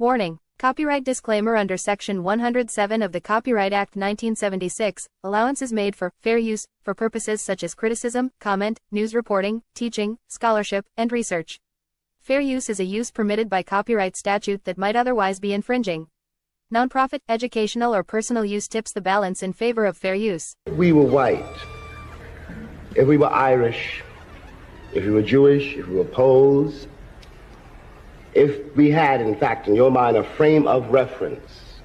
Warning: Copyright disclaimer. Under Section 107 of the Copyright Act 1976, allowance is made for fair use, for purposes such as criticism, comment, news reporting, teaching, scholarship, and research. Fair use is a use permitted by copyright statute that might otherwise be infringing. Nonprofit, educational, or personal use tips the balance in favor of fair use. If we were white, if we were Irish, if we were Jewish, if we were Poles, if we had, in fact, in your mind, a frame of reference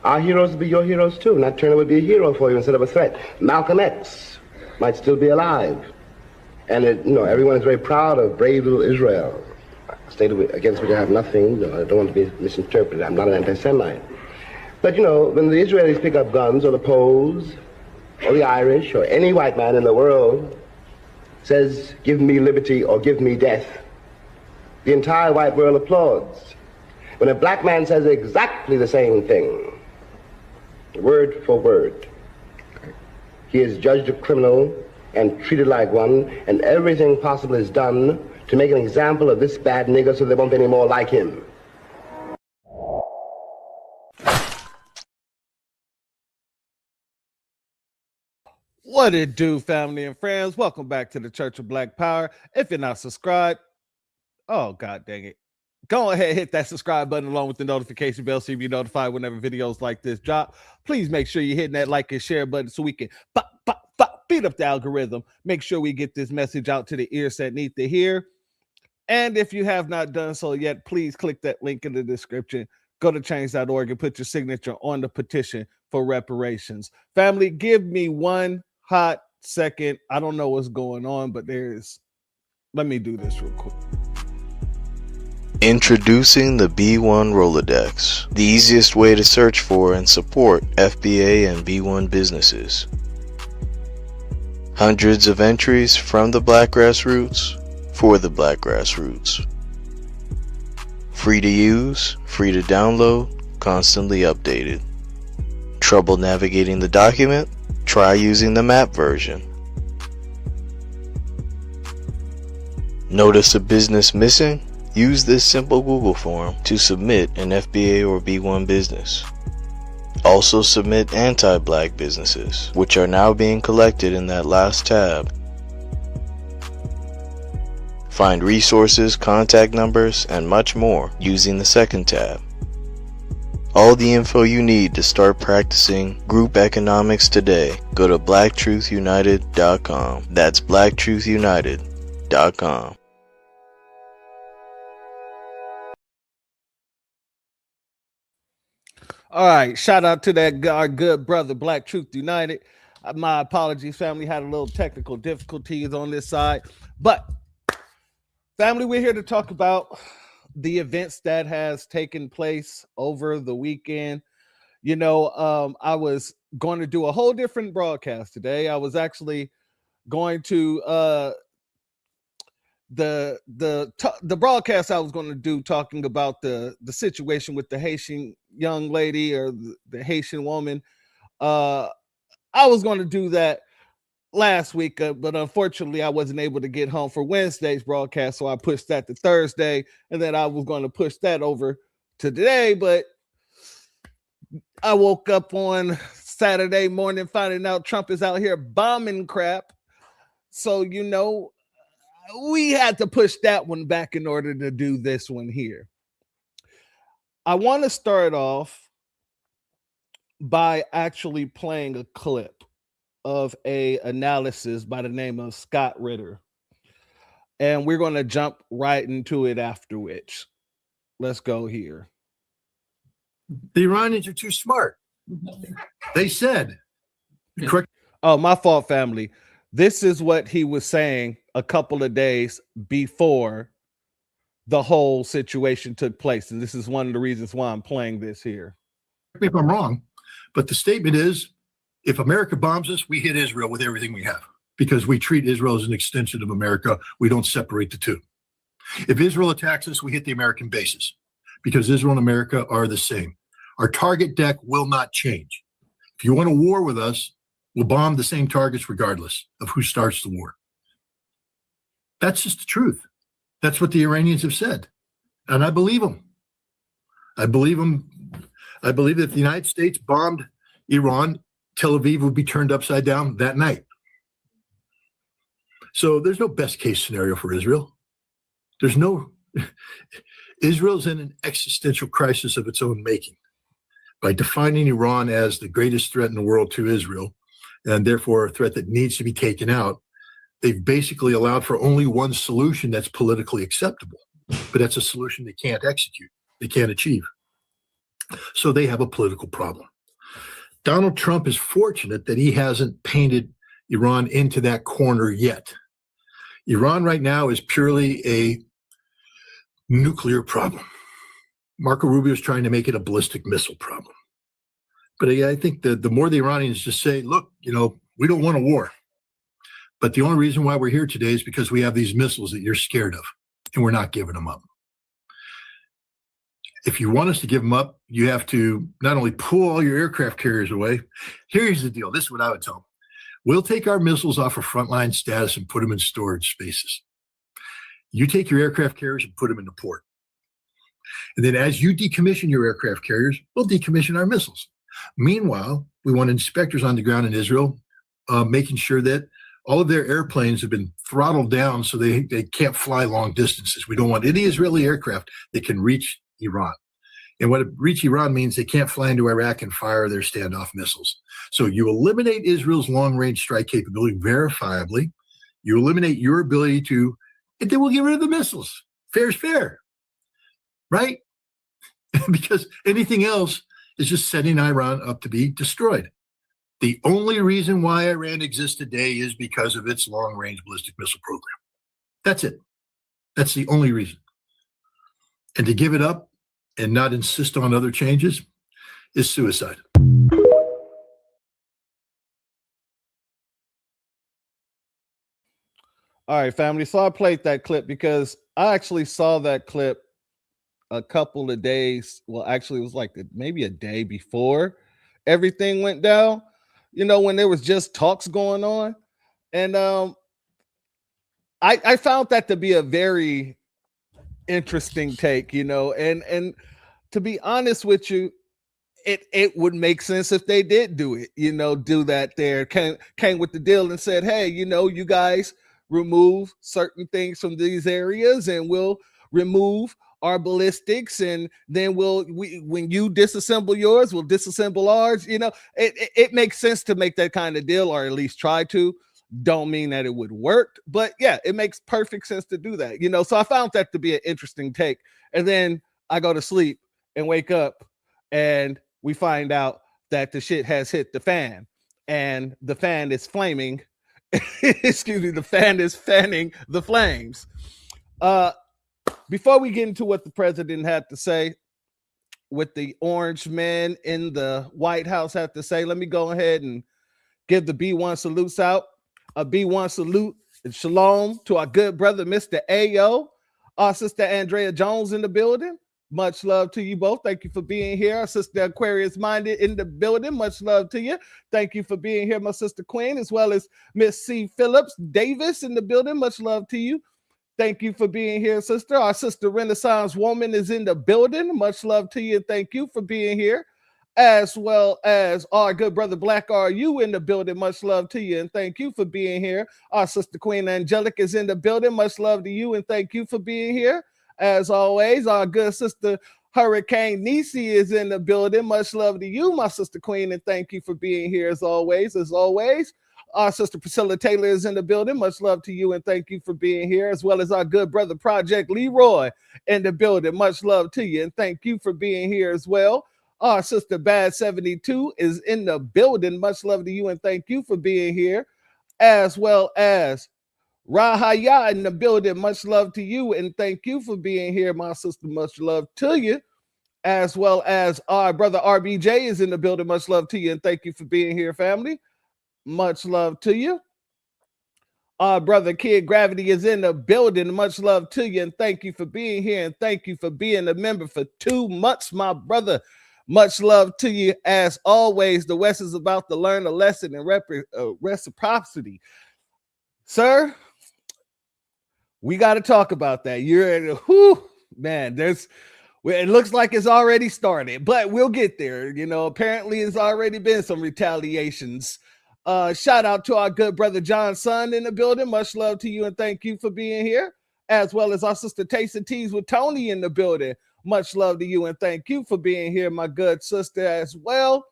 Our heroes would be your heroes too. Nat Turner would be a hero for you instead of a threat. Malcolm X might still be alive. And everyone is very proud of brave little Israel, a state against which I have nothing. I don't want to be misinterpreted. I'm not an anti-Semite. But when the Israelis pick up guns, or the Poles, or the Irish, or any white man in the world says, give me liberty or give me death, the entire white world applauds. When a black man says exactly the same thing, word for word, he is judged a criminal and treated like one, and everything possible is done to make an example of this bad nigger so there won't be any more like him. What it do, family and friends? Welcome back to the Church of Black Power. If you're not subscribed, oh, God dang it. Go ahead, hit that subscribe button along with the notification bell so you be notified whenever videos like this drop. Please make sure you're hitting that like and share button so we can beat up the algorithm. Make sure we get this message out to the ears that need to hear. And if you have not done so yet, please click that link in the description. Go to change.org and put your signature on the petition for reparations. Family, give me one hot second. I don't know what's going on, but let me do this real quick. Introducing the B1 Rolodex, the easiest way to search for and support FBA and B1 businesses. Hundreds of entries from the Black grassroots for the Black grassroots. Free to use, free to download, constantly updated. Trouble navigating the document? Try using the map version. Notice a business missing? Use this simple Google form to submit an FBA or B1 business. Also submit anti-Black businesses, which are now being collected in that last tab. Find resources, contact numbers, and much more using the second tab. All the info you need to start practicing group economics today. Go to blacktruthunited.com. That's blacktruthunited.com. All right, shout out to our good brother, Black Truth United. My apologies, family, had a little technical difficulties on this side. But, family, we're here to talk about the events that has taken place over the weekend. I was going to do a whole different broadcast today. I was actually going to the broadcast I was going to do talking about the situation with the Haitian young lady or the Haitian woman. I was going to do that last week, but unfortunately I wasn't able to get home for Wednesday's broadcast, so I pushed that to Thursday, and then I was going to push that over to today, but I woke up on Saturday morning finding out Trump is out here bombing crap. So, we had to push that one back in order to do this one here. I want to start off by actually playing a clip of a analysis by the name of Scott Ritter. And we're going to jump right into it after which. Let's go here. The Iranians are too smart. They said, correct. Oh, my fault, family. This is what he was saying a couple of days before the whole situation took place. And this is one of the reasons why I'm playing this here. Correct me if I'm wrong, but the statement is, if America bombs us, we hit Israel with everything we have because we treat Israel as an extension of America. We don't separate the two. If Israel attacks us, we hit the American bases because Israel and America are the same. Our target deck will not change. If you want a war with us, we'll bomb the same targets regardless of who starts the war. That's just the truth. That's what the Iranians have said. And I believe them. I believe them. I believe that if the United States bombed Iran, Tel Aviv would be turned upside down that night. So there's no best case scenario for Israel. There's no, Israel's in an existential crisis of its own making by defining Iran as the greatest threat in the world to Israel, and therefore a threat that needs to be taken out. They've basically allowed for only one solution that's politically acceptable, but that's a solution they can't execute, they can't achieve. So they have a political problem. Donald Trump is fortunate that he hasn't painted Iran into that corner yet. Iran right now is purely a nuclear problem. Marco Rubio is trying to make it a ballistic missile problem. But I think the more the Iranians just say, look, we don't want a war. But the only reason why we're here today is because we have these missiles that you're scared of, and we're not giving them up. If you want us to give them up, you have to not only pull all your aircraft carriers away. Here's the deal. This is what I would tell them. We'll take our missiles off of frontline status and put them in storage spaces. You take your aircraft carriers and put them into port. And then as you decommission your aircraft carriers, we'll decommission our missiles. Meanwhile, we want inspectors on the ground in Israel making sure that all of their airplanes have been throttled down so they can't fly long distances. We don't want any Israeli aircraft that can reach Iran. And what reach Iran means they can't fly into Iraq and fire their standoff missiles. So you eliminate Israel's long-range strike capability verifiably. You eliminate your ability to, and then we'll get rid of the missiles. Fair's fair, right? Because anything else is just setting Iran up to be destroyed. The only reason why Iran exists today is because of its long-range ballistic missile program. That's it. That's the only reason. And to give it up and not insist on other changes is suicide. All right, family. So I played that clip because I actually saw that clip a couple of days. Well, actually, it was like maybe a day before everything went down, when there was just talks going on. And I found that to be a very interesting take, and to be honest with you, it would make sense if they did do it, do that there, came with the deal and said, hey, you guys remove certain things from these areas and we'll remove our ballistics, and then when you disassemble yours, we'll disassemble ours. It makes sense to make that kind of deal, or at least try to. Don't mean that it would work, but yeah, it makes perfect sense to do that. So I found that to be an interesting take. And then I go to sleep and wake up and we find out that the shit has hit the fan, and the fan is flaming. Excuse me, the fan is fanning the flames. Before we get into what the president had to say, what the orange men in the White House had to say, let me go ahead and give the B1 salutes out. A B1 salute and shalom to our good brother, Mr. Ayo, our sister Andrea Jones in the building. Much love to you both. Thank you for being here. Our sister Aquarius Minded in the building. Much love to you. Thank you for being here, my sister Queen, as well as Miss C. Phillips Davis in the building. Much love to you. Thank you for being here, sister. Our sister Renaissance Woman is in the building. Much love to you. Thank you for being here. As well as our good brother Black RU in the building. Much love to you and thank you for being here. Our sister Queen Angelic is in the building. Much love to you and thank you for being here. As always, our good sister Hurricane Nisi is in the building. Much love to you, my sister Queen, and thank you for being here as always. Our sister Priscilla Taylor is in the building. Much love to you and thank you for being here, as well as our good brother Project Leroy in the building. Much love to you and thank you for being here as well. Our sister Bad 72 is in the building. Much love to you and thank you for being here, as well as Rahaya in the building. Much love to you and thank you for being here, my sister. Much love to you, as well as our brother RBJ is in the building. Much love to you and thank you for being here, family. Much love to you. Our brother Kid Gravity is in the building. Much love to you and thank you for being here and thank you for being a member for 2 months, my brother. Much love to you. As always, the West is about to learn a lesson in reciprocity. Sir, we got to talk about that. It looks like it's already started, but we'll get there. Apparently it's already been some retaliations. Shout out to our good brother John Son in the building. Much love to you and thank you for being here, as well as our sister Taste and Teas with Tony in the building. Much love to you and thank you for being here, my good sister, as well.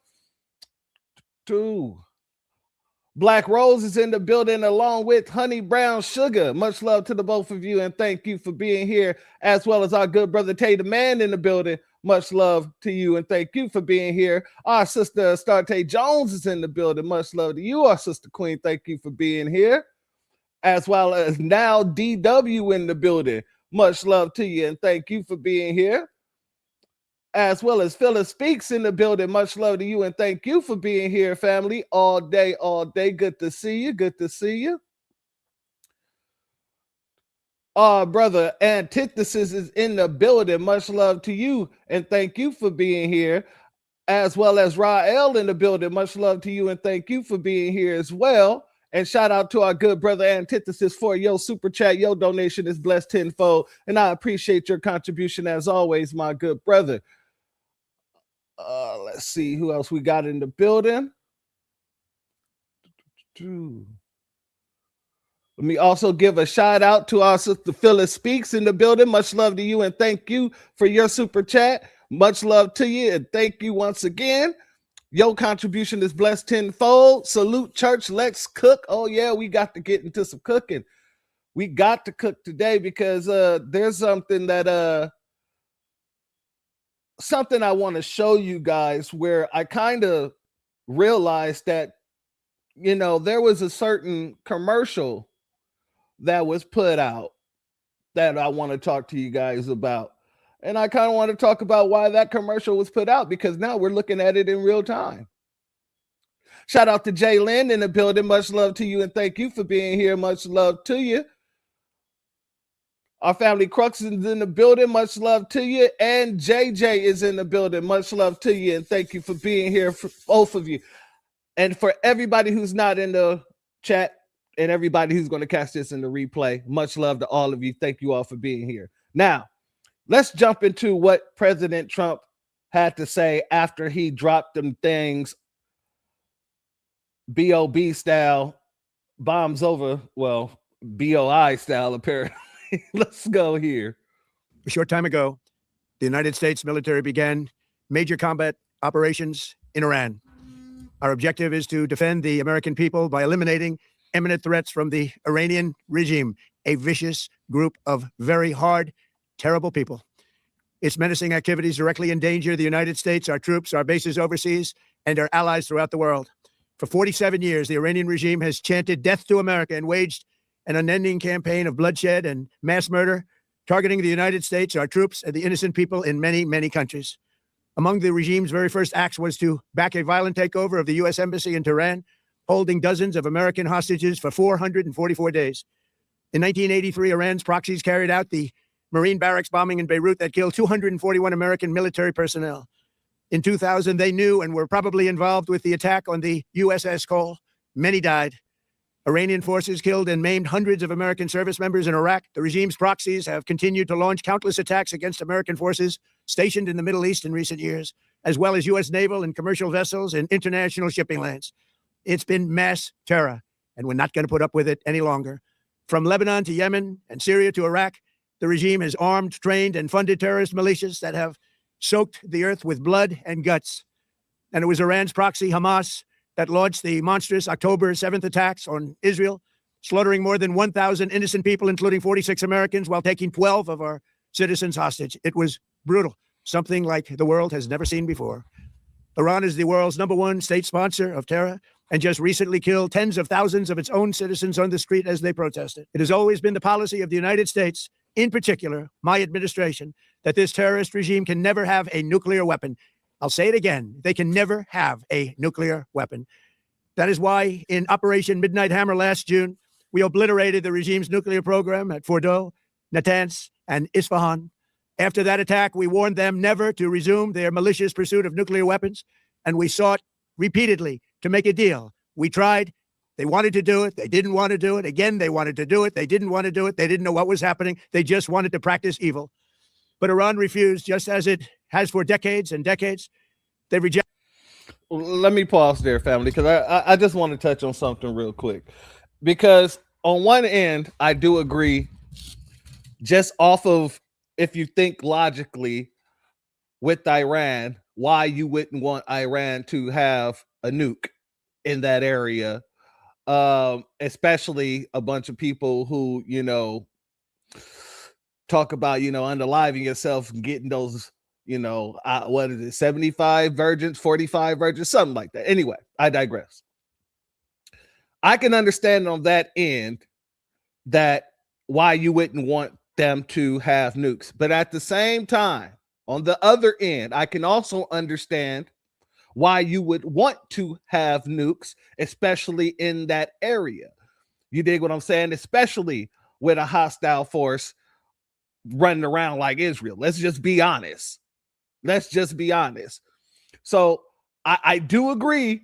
Black Rose is in the building along with Honey Brown Sugar. Much love to the both of you, and thank you for being here, as well as our good brother Tay the Man in the building. Much love to you, and thank you for being here. Our sister Starte Jones is in the building. Much love to you, our sister Queen. Thank you for being here, as well as now DW in the building. Much love to you, and thank you for being here, as well as Phyllis Speaks in the building. Much love to you, and thank you for being here, family, all day, all day. Good to see you. Good to see you. Our brother Antithesis is in the building. Much love to you, and thank you for being here, as well as Rael in the building. Much love to you, and thank you for being here as well. And shout out to our good brother Antithesis for your super chat. Your donation is blessed tenfold, and I appreciate your contribution as always, my good brother. Let's see who else we got in the building. Let me also give a shout out to our sister Phyllis Speaks in the building. Much love to you, and thank you for your super chat. Much love to you, and thank you once again. Your contribution is blessed tenfold. Salute church. Let's cook. Oh yeah, we got to get into some cooking. We got to cook today because there's something that something I want to show you guys where I kind of realized that, you know, there was a certain commercial that was put out that I want to talk to you guys about. And I kind of want to talk about why that commercial was put out, because now we're looking at it in real time. Shout out to Jay Lynn in the building. Much love to you, and thank you for being here. Much love to you. Our family Crux is in the building. Much love to you. And JJ is in the building. Much love to you, and thank you for being here, for both of you. And for everybody who's not in the chat and everybody who's going to catch this in the replay, much love to all of you. Thank you all for being here. Now, let's jump into what President Trump had to say after he dropped them things, BOB style, bombs over, well, BOI style, apparently. Let's go here. A short time ago, the United States military began major combat operations in Iran. Our objective is to defend the American people by eliminating imminent threats from the Iranian regime, a vicious group of very hard, terrible people. Its menacing activities directly endanger the United States, our troops, our bases overseas, and our allies throughout the world. For 47 years, the Iranian regime has chanted death to America and waged an unending campaign of bloodshed and mass murder, targeting the United States, our troops, and the innocent people in many, many countries. Among the regime's very first acts was to back a violent takeover of the U.S. Embassy in Tehran, holding dozens of American hostages for 444 days. In 1983, Iran's proxies carried out the Marine barracks bombing in Beirut that killed 241 American military personnel. In 2000, they knew and were probably involved with the attack on the USS Cole. Many died. Iranian forces killed and maimed hundreds of American service members in Iraq. The regime's proxies have continued to launch countless attacks against American forces stationed in the Middle East in recent years, as well as U.S. naval and commercial vessels and international shipping lanes. It's been mass terror, and we're not going to put up with it any longer. From Lebanon to Yemen and Syria to Iraq, the regime has armed, trained, and funded terrorist militias that have soaked the earth with blood and guts. And it was Iran's proxy, Hamas, that launched the monstrous October 7th attacks on Israel, slaughtering more than 1,000 innocent people, including 46 Americans, while taking 12 of our citizens hostage. It was brutal, something like the world has never seen before. Iran is the world's #1 state sponsor of terror and just recently killed tens of thousands of its own citizens on the street as they protested. It has always been the policy of the United States, in particular, my administration, that this terrorist regime can never have a nuclear weapon. I'll say it again. They can never have a nuclear weapon. That is why in Operation Midnight Hammer last June, we obliterated the regime's nuclear program at Fordow, Natanz, and Isfahan. After that attack, we warned them never to resume their malicious pursuit of nuclear weapons, and we sought repeatedly to make a deal. We tried. They wanted to do it. They didn't want to do it. Again, they wanted to do it. They didn't want to do it. They didn't know what was happening. They just wanted to practice evil. But Iran refused, just as it has for decades and decades. They rejected. Let me pause there, family, because I just want to touch on something real quick. Because on one end, I do agree, just off of, if you think logically with Iran, why you wouldn't want Iran to have a nuke in that area especially a bunch of people who, talk about, unaliving yourself and getting those, what is it, 75 virgins, 45 virgins, something like that. Anyway, I digress. I can understand on that end that why you wouldn't want them to have nukes. But at the same time, on the other end, I can also understand why you would want to have nukes, especially in that area. You dig what I'm saying? Especially with a hostile force running around like Israel. Let's just be honest. So I do agree,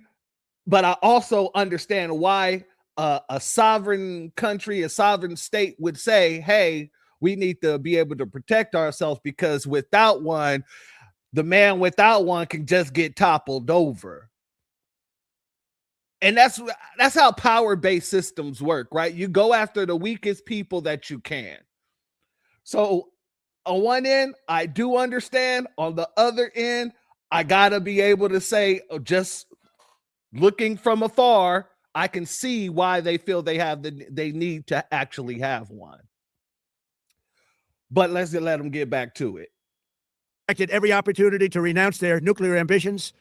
but I also understand why a sovereign country, a sovereign state would say, hey, we need to be able to protect ourselves, because without one, the man without one can just get toppled over. And that's how power-based systems work, right? You go after the weakest people that you can. So on one end, I do understand. On the other end, I gotta be able to say, just looking from afar, I can see why they feel they need to actually have one. But let's let them get back to it. Every opportunity to renounce their nuclear ambitions,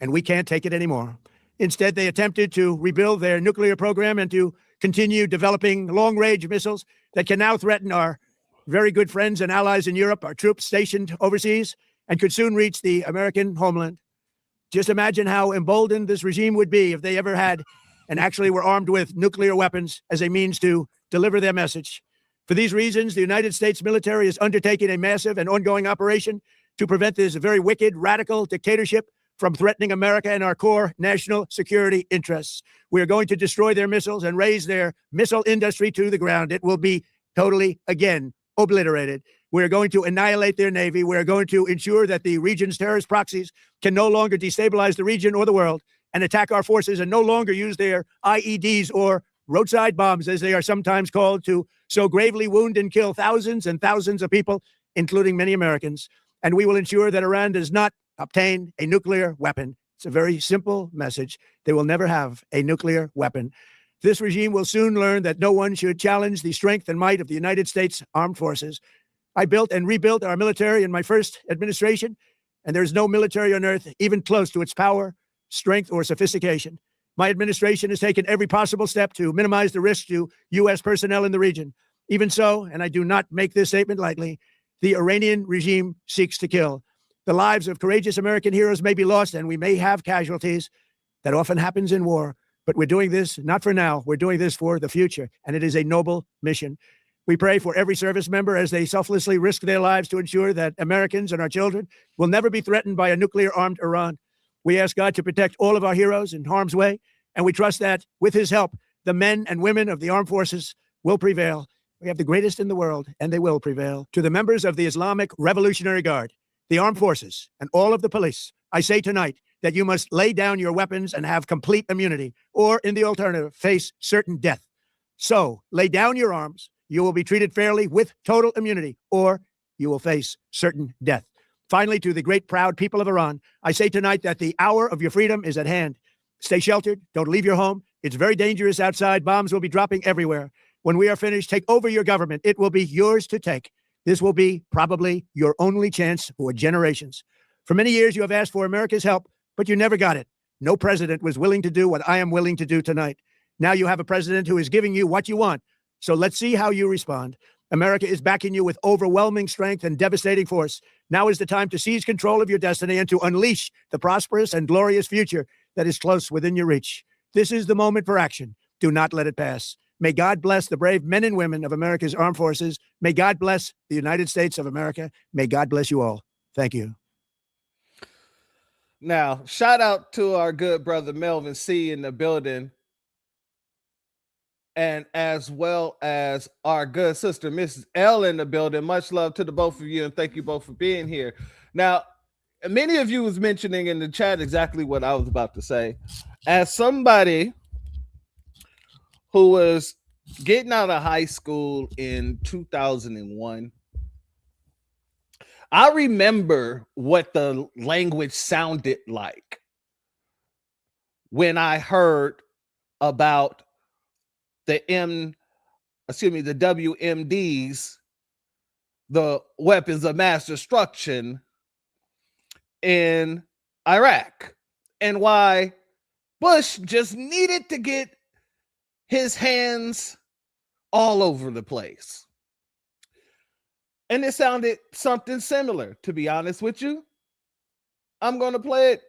and we can't take it anymore. Instead, they attempted to rebuild their nuclear program and to continue developing long-range missiles that can now threaten our very good friends and allies in Europe, our troops stationed overseas, and could soon reach the American homeland. Just imagine how emboldened this regime would be if they ever had and actually were armed with nuclear weapons as a means to deliver their message. For these reasons, the United States military is undertaking a massive and ongoing operation to prevent this very wicked, radical dictatorship from threatening America and our core national security interests. We are going to destroy their missiles and raise their missile industry to the ground. It will be totally, again, obliterated. We are going to annihilate their Navy. We are going to ensure that the region's terrorist proxies can no longer destabilize the region or the world and attack our forces, and no longer use their IEDs or roadside bombs, as they are sometimes called, to so gravely wound and kill thousands and thousands of people, including many Americans. And we will ensure that Iran does not obtain a nuclear weapon. It's a very simple message. They will never have a nuclear weapon. This regime will soon learn that no one should challenge the strength and might of the United States Armed Forces. I built and rebuilt our military in my first administration, and there's no military on earth even close to its power, strength, or sophistication. My administration has taken every possible step to minimize the risk to U.S. personnel in the region. Even so, and I do not make this statement lightly, the Iranian regime seeks to kill. The lives of courageous American heroes may be lost, and we may have casualties. That often happens in war. But we're doing this not for now. We're doing this for the future, and it is a noble mission. We pray for every service member as they selflessly risk their lives to ensure that Americans and our children will never be threatened by a nuclear-armed Iran. We ask God to protect all of our heroes in harm's way, and we trust that, with his help, the men and women of the armed forces will prevail. We have the greatest in the world, and they will prevail. To the members of the Islamic Revolutionary Guard, the armed forces, and all of the police, I say tonight that you must lay down your weapons and have complete immunity, or, in the alternative, face certain death. So, lay down your arms. You will be treated fairly with total immunity, or you will face certain death. Finally, to the great proud people of Iran, I say tonight that the hour of your freedom is at hand. Stay sheltered. Don't leave your home. It's very dangerous outside. Bombs will be dropping everywhere. When we are finished, take over your government. It will be yours to take. This will be probably your only chance for generations. For many years, you have asked for America's help, but you never got it. No president was willing to do what I am willing to do tonight. Now you have a president who is giving you what you want. So let's see how you respond. America is backing you with overwhelming strength and devastating force. Now is the time to seize control of your destiny and to unleash the prosperous and glorious future that is close within your reach. This is the moment for action. Do not let it pass. May God bless the brave men and women of America's armed forces. May God bless the United States of America. May God bless you all. Thank you. Now, shout out to our good brother Melvin C. in the building, and as well as our good sister Mrs. L in the building. Much love to the both of you, and thank you both for being here. Now, many of you was mentioning in the chat exactly what I was about to say. As somebody who was getting out of high school in 2001, I remember what the language sounded like when I heard about the WMDs, the weapons of mass destruction in Iraq, and why Bush just needed to get his hands all over the place. And it sounded something similar, to be honest with you. I'm going to play it.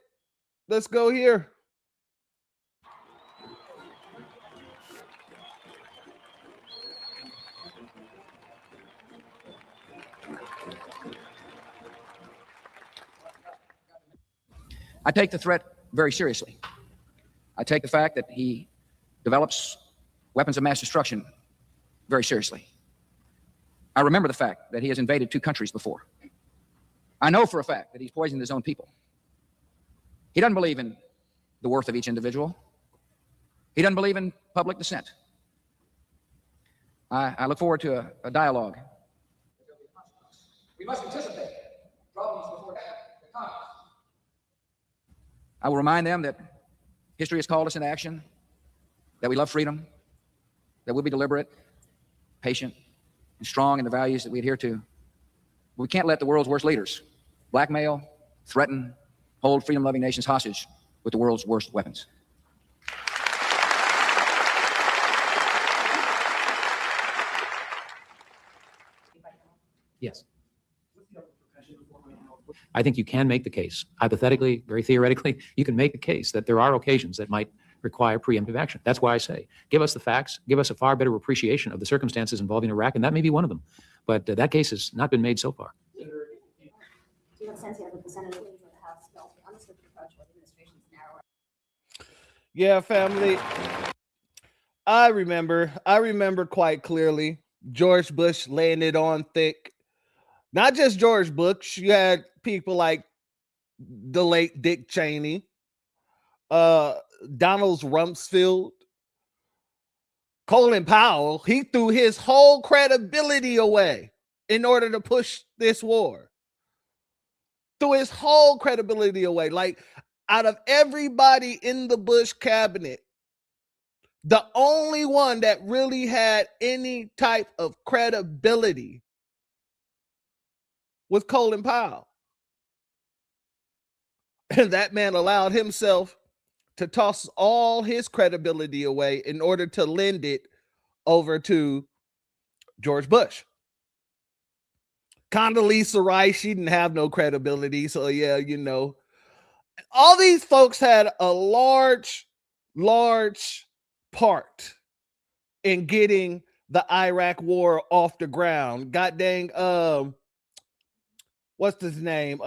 Let's go here. I take the threat very seriously. I take the fact that he develops weapons of mass destruction very seriously. I remember the fact that he has invaded 2 countries before. I know for a fact that he's poisoned his own people. He doesn't believe in the worth of each individual. He doesn't believe in public dissent. I look forward to a dialogue. We must anticipate problems before they come. I will remind them that history has called us into action, that we love freedom, that we'll be deliberate, patient, and strong in the values that we adhere to. We can't let the world's worst leaders blackmail, threaten, hold freedom-loving nations hostage with the world's worst weapons. Yes. I think you can make the case, hypothetically, very theoretically, you can make the case that there are occasions that might require preemptive action. That's why I say, give us the facts, give us a far better appreciation of the circumstances involving Iraq, and that may be one of them. But that case has not been made so far. Do you have a sense yet of the Senate or the House bill on this approach with the administration's narrow? Yeah, family. I remember quite clearly George Bush laying it on thick. Not just George Bush, you had people like the late Dick Cheney, Donald Rumsfeld, Colin Powell. He threw his whole credibility away in order to push this war. Threw his whole credibility away. Like, out of everybody in the Bush cabinet, the only one that really had any type of credibility was Colin Powell. And that man allowed himself to toss all his credibility away in order to lend it over to George Bush. Condoleezza Rice, she didn't have no credibility. So yeah, you know, all these folks had a large part in getting the Iraq war off the ground. God dang, what's his name?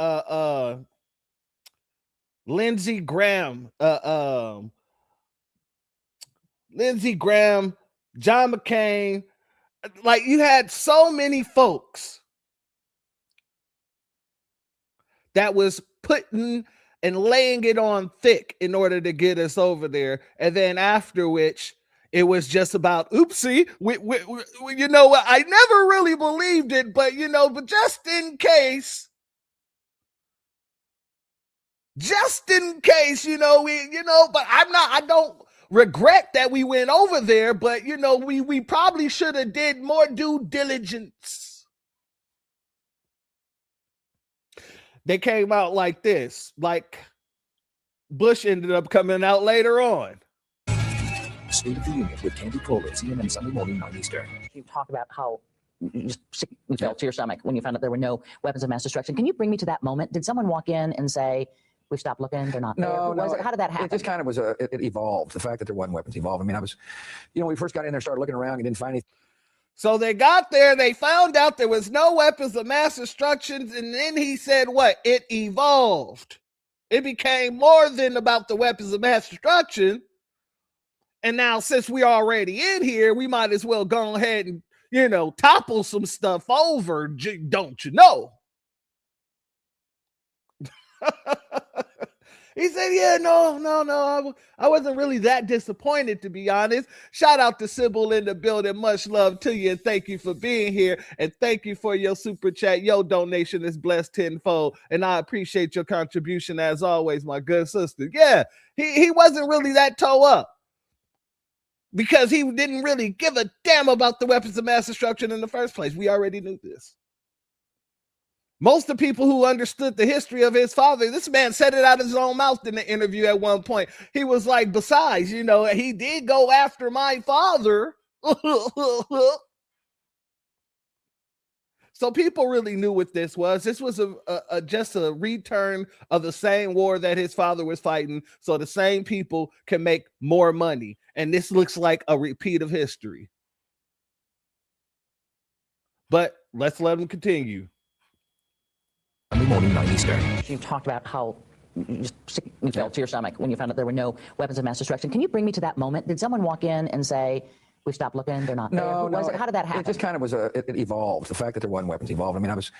Lindsey Graham, John McCain. Like, you had so many folks that was putting and laying it on thick in order to get us over there. And then after which, it was just about, oopsie, we, you know what? I never really believed it, but you know, but just in case, you know, but I don't regret that we went over there, but you know, we probably should have did more due diligence. They came out like this, like Bush ended up coming out later on. State of the Union with Candy Cole at CNN Sunday morning, 9 Eastern. You talk about how you just fell to your stomach when you found out there were no weapons of mass destruction. Can you bring me to that moment? Did someone walk in and say, we've stopped looking, they're not there? How did that happen? It just kind of was, it evolved. The fact that there wasn't weapons evolved. I mean, when we first got in there, started looking around, you didn't find anything. So they got there, they found out there was no weapons of mass destruction, and then he said what? It evolved. It became more than about the weapons of mass destruction. And now, since we're already in here, we might as well go ahead and, you know, topple some stuff over, don't you know? He said, yeah, no, I wasn't really that disappointed, to be honest. Shout out to Sybil in the building. Much love to you, and thank you for being here, and thank you for your super chat. Your donation is blessed tenfold, and I appreciate your contribution as always, my good sister. Yeah, he wasn't really that toe up. because he didn't really give a damn about the weapons of mass destruction in the first place. We already knew this. Most of the people who understood the history of his father, this man said it out of his own mouth in the interview at one point. He was like, besides, you know, he did go after my father. So people really knew what this was. This was just a return of the same war that his father was fighting, so the same people can make more money. And this looks like a repeat of history. But let's let him continue. Monday morning, 9 Eastern. You talked about how you just you fell to your stomach when you found out there were no weapons of mass destruction. Can you bring me to that moment? Did someone walk in and say, we stopped looking, they're not there? No, Who was it? How did that happen? It just kind of was it evolved. The fact that there wasn't weapons evolved. I mean, I was,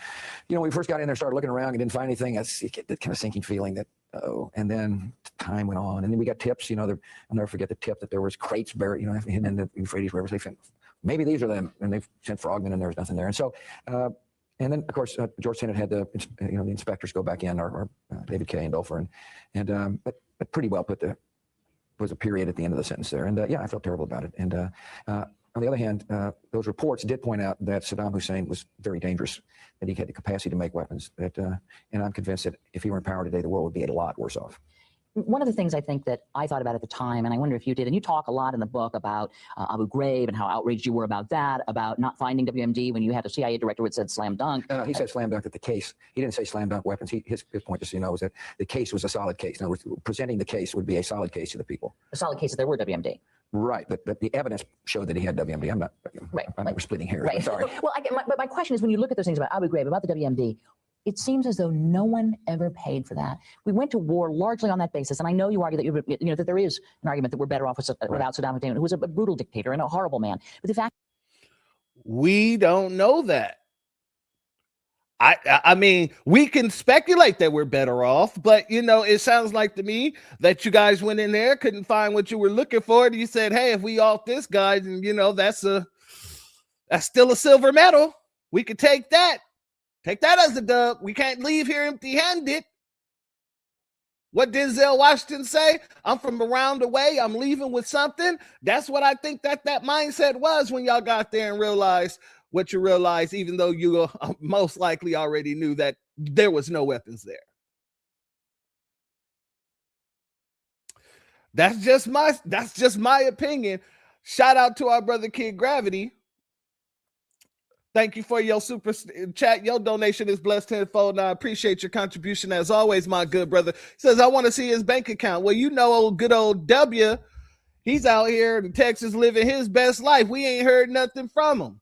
you know, when we first got in there, started looking around and didn't find anything. I get that kind of sinking feeling that, oh, and then time went on. And then we got tips, you know, I'll never forget the tip that there was crates buried, you know, hidden in the Euphrates River. They found, maybe these are them. And they sent frogmen and there was nothing there. And so, and then, of course, George Tenet had the, you know, the inspectors go back in, or David Kay and Dolfer, but pretty well put was a period at the end of the sentence there. And yeah, I felt terrible about it. And on the other hand, those reports did point out that Saddam Hussein was very dangerous, that he had the capacity to make weapons. And I'm convinced that if he were in power today, the world would be a lot worse off. One of the things I think that I thought about at the time, and I wonder if you did, and you talk a lot in the book about Abu Ghraib and how outraged you were about that, about not finding WMD when you had a CIA director who said slam dunk. He said slam dunk at the case. He didn't say slam dunk weapons. His point, just so you know, was that the case was a solid case. In other words, presenting the case would be a solid case to the people. A solid case that there were WMD. Right, but the evidence showed that he had WMD. I'm not, we're splitting hairs. Right. I'm sorry. Well, but my question is, when you look at those things about Abu Ghraib, about the WMD, it seems as though no one ever paid for that. We went to war largely on that basis, and I know you argue that that there is an argument that we're better off without Saddam Hussein, who was a brutal dictator and a horrible man. But the fact, we don't know that. I mean, we can speculate that we're better off, but you know, it sounds like to me that you guys went in there, couldn't find what you were looking for, and you said, "Hey, if we off this guy, then you know that's still a silver medal. We could take that." Take that as a dub. We can't leave here empty-handed. What did Denzel Washington say? I'm from around the way. I'm leaving with something. That's what I think that mindset was when y'all got there and realized what you realized, even though you most likely already knew that there was no weapons there. That's just my opinion. Shout out to our brother Kid Gravity. Thank you for your super chat. Your donation is blessed tenfold. And I appreciate your contribution as always, my good brother. He says, I want to see his bank account. Well, you know, good old W, he's out here in Texas living his best life. We ain't heard nothing from him.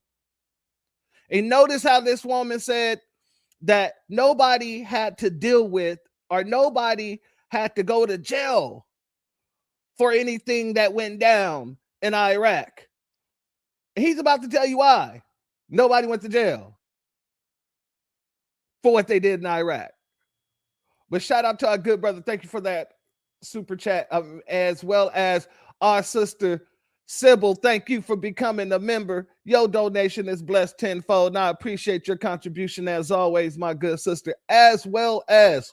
And notice how this woman said that nobody had to deal with, or nobody had to go to jail for anything that went down in Iraq. And he's about to tell you why. Nobody went to jail for what they did in Iraq. But shout out to our good brother. Thank you for that super chat, as well as our sister Sybil. Thank you for becoming a member. Your donation is blessed tenfold. And I appreciate your contribution as always, my good sister, as well as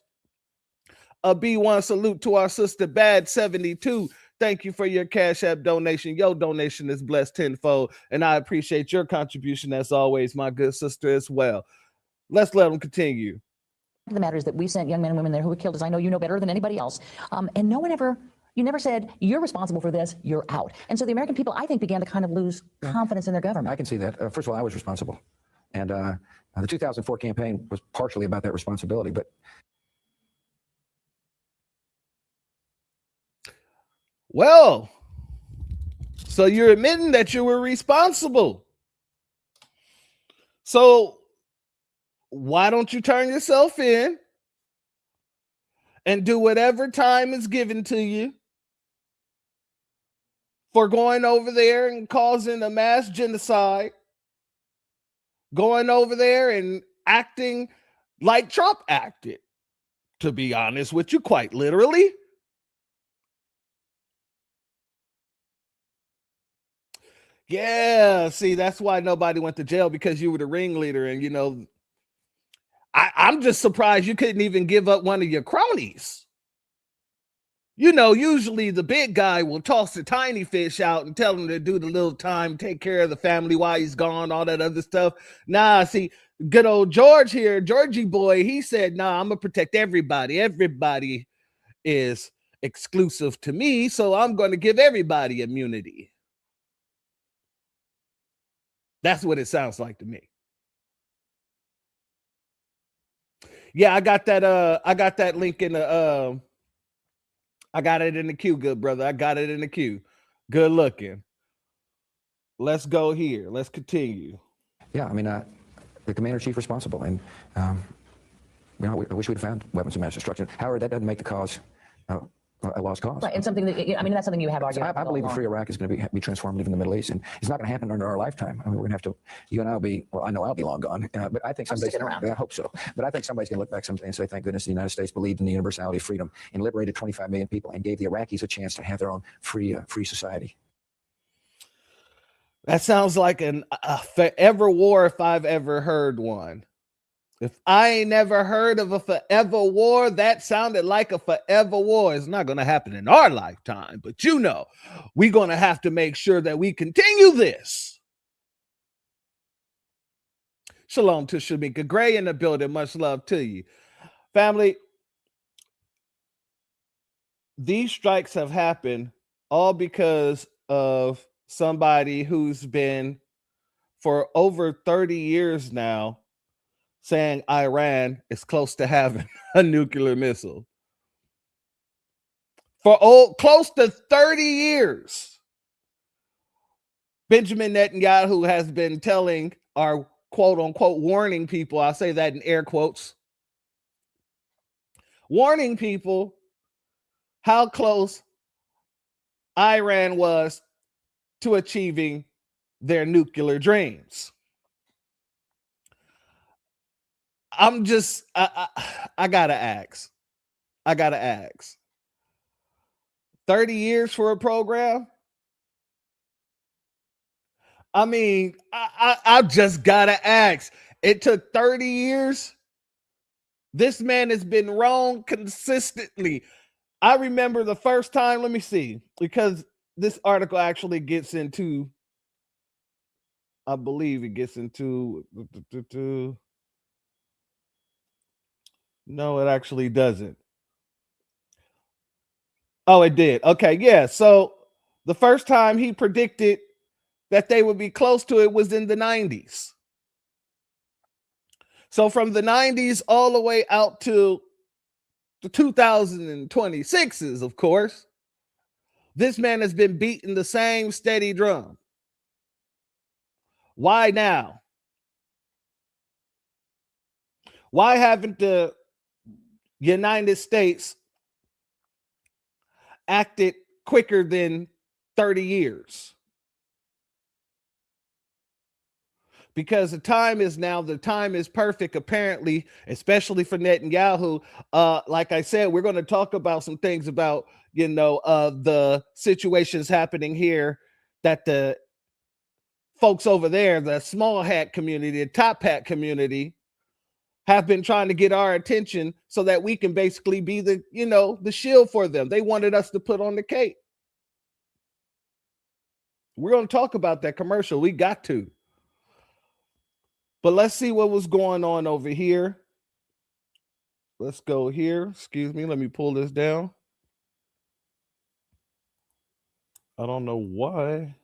a B1 salute to our sister Bad 72. Thank you for your Cash App donation. Your donation is blessed tenfold, and I appreciate your contribution as always, my good sister, as well. Let's let them continue. the matter is that we sent young men and women there who were killed, as I know you know better than anybody else, and no one ever. You never said, you're responsible for this, you're out. And so the American people, I think, began to kind of lose confidence in their government. I can see that. First of all, I was responsible. And the 2004 campaign was partially about that responsibility. But well, so you're admitting that you were responsible. So why don't you turn yourself in and do whatever time is given to you for going over there and causing a mass genocide, going over there and acting like Trump acted, to be honest with you, quite literally. Yeah, see, that's why nobody went to jail, because you were the ringleader. And, you know, I'm just surprised you couldn't even give up one of your cronies. You know, usually the big guy will toss the tiny fish out and tell him to do the little time, take care of the family while he's gone, all that other stuff. Nah, see, good old George here, Georgie boy, he said, nah, I'm going to protect everybody. Everybody is exclusive to me, so I'm going to give everybody immunity. That's what it sounds like to me. Yeah, I got that link in the I got it in the queue, good brother. I got it in the queue. Good looking. Let's go here. Let's continue. Yeah, I mean, the commander-in-chief responsible, and you know, I wish we'd found weapons of mass destruction. However, that doesn't make the cause a lost cause. Right, and something that, I mean, that's something you have argued. I believe a free Iraq is going to be transformative in the Middle East, and it's not going to happen under our lifetime. I mean, we're going to have to, you and I will be, well, I know I'll be long gone, but I think somebody's sticking around. I hope so. But I think somebody's going to look back someday and say, thank goodness the United States believed in the universality of freedom and liberated 25 million people and gave the Iraqis a chance to have their own free society. That sounds like a forever war if I've ever heard one. If I ain't never heard of a forever war, that sounded like a forever war. It's not going to happen in our lifetime, but you know, we're going to have to make sure that we continue this. Shalom to Shamika Gray in the building. Much love to you. Family, these strikes have happened all because of somebody who's been for over 30 years now saying Iran is close to having a nuclear missile. For close to 30 years, Benjamin Netanyahu has been telling our quote unquote warning people, I'll say that in air quotes, warning people how close Iran was to achieving their nuclear dreams. I'm just, I gotta ask. 30 years for a program? I mean, I just gotta ask. It took 30 years. This man has been wrong consistently. I remember the first time, let me see, because this article actually gets into, I believe it gets into, no, it actually doesn't. Oh, it did. Okay, yeah. So the first time he predicted that they would be close to it was in the 90s. So from the 90s all the way out to the 2026s, of course, this man has been beating the same steady drum. Why now? Why haven't the United States acted quicker than 30 years? Because the time is now, the time is perfect, apparently, especially for Netanyahu. Like I said, we're going to talk about some things about, you know, the situations happening here that the folks over there, the small hat community, the top hat community, have been trying to get our attention so that we can basically be the, you know, the shield for them. They wanted us to put on the cape. We're going to talk about that commercial. We got to. But let's see what was going on over here. Let's go here. Excuse me. Let me pull this down. I don't know why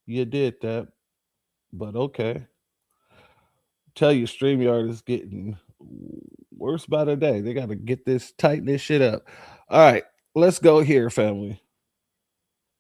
you did that, but okay. Tell you, StreamYard is getting worse by the day. They got to tighten this shit up. All right, let's go here, family.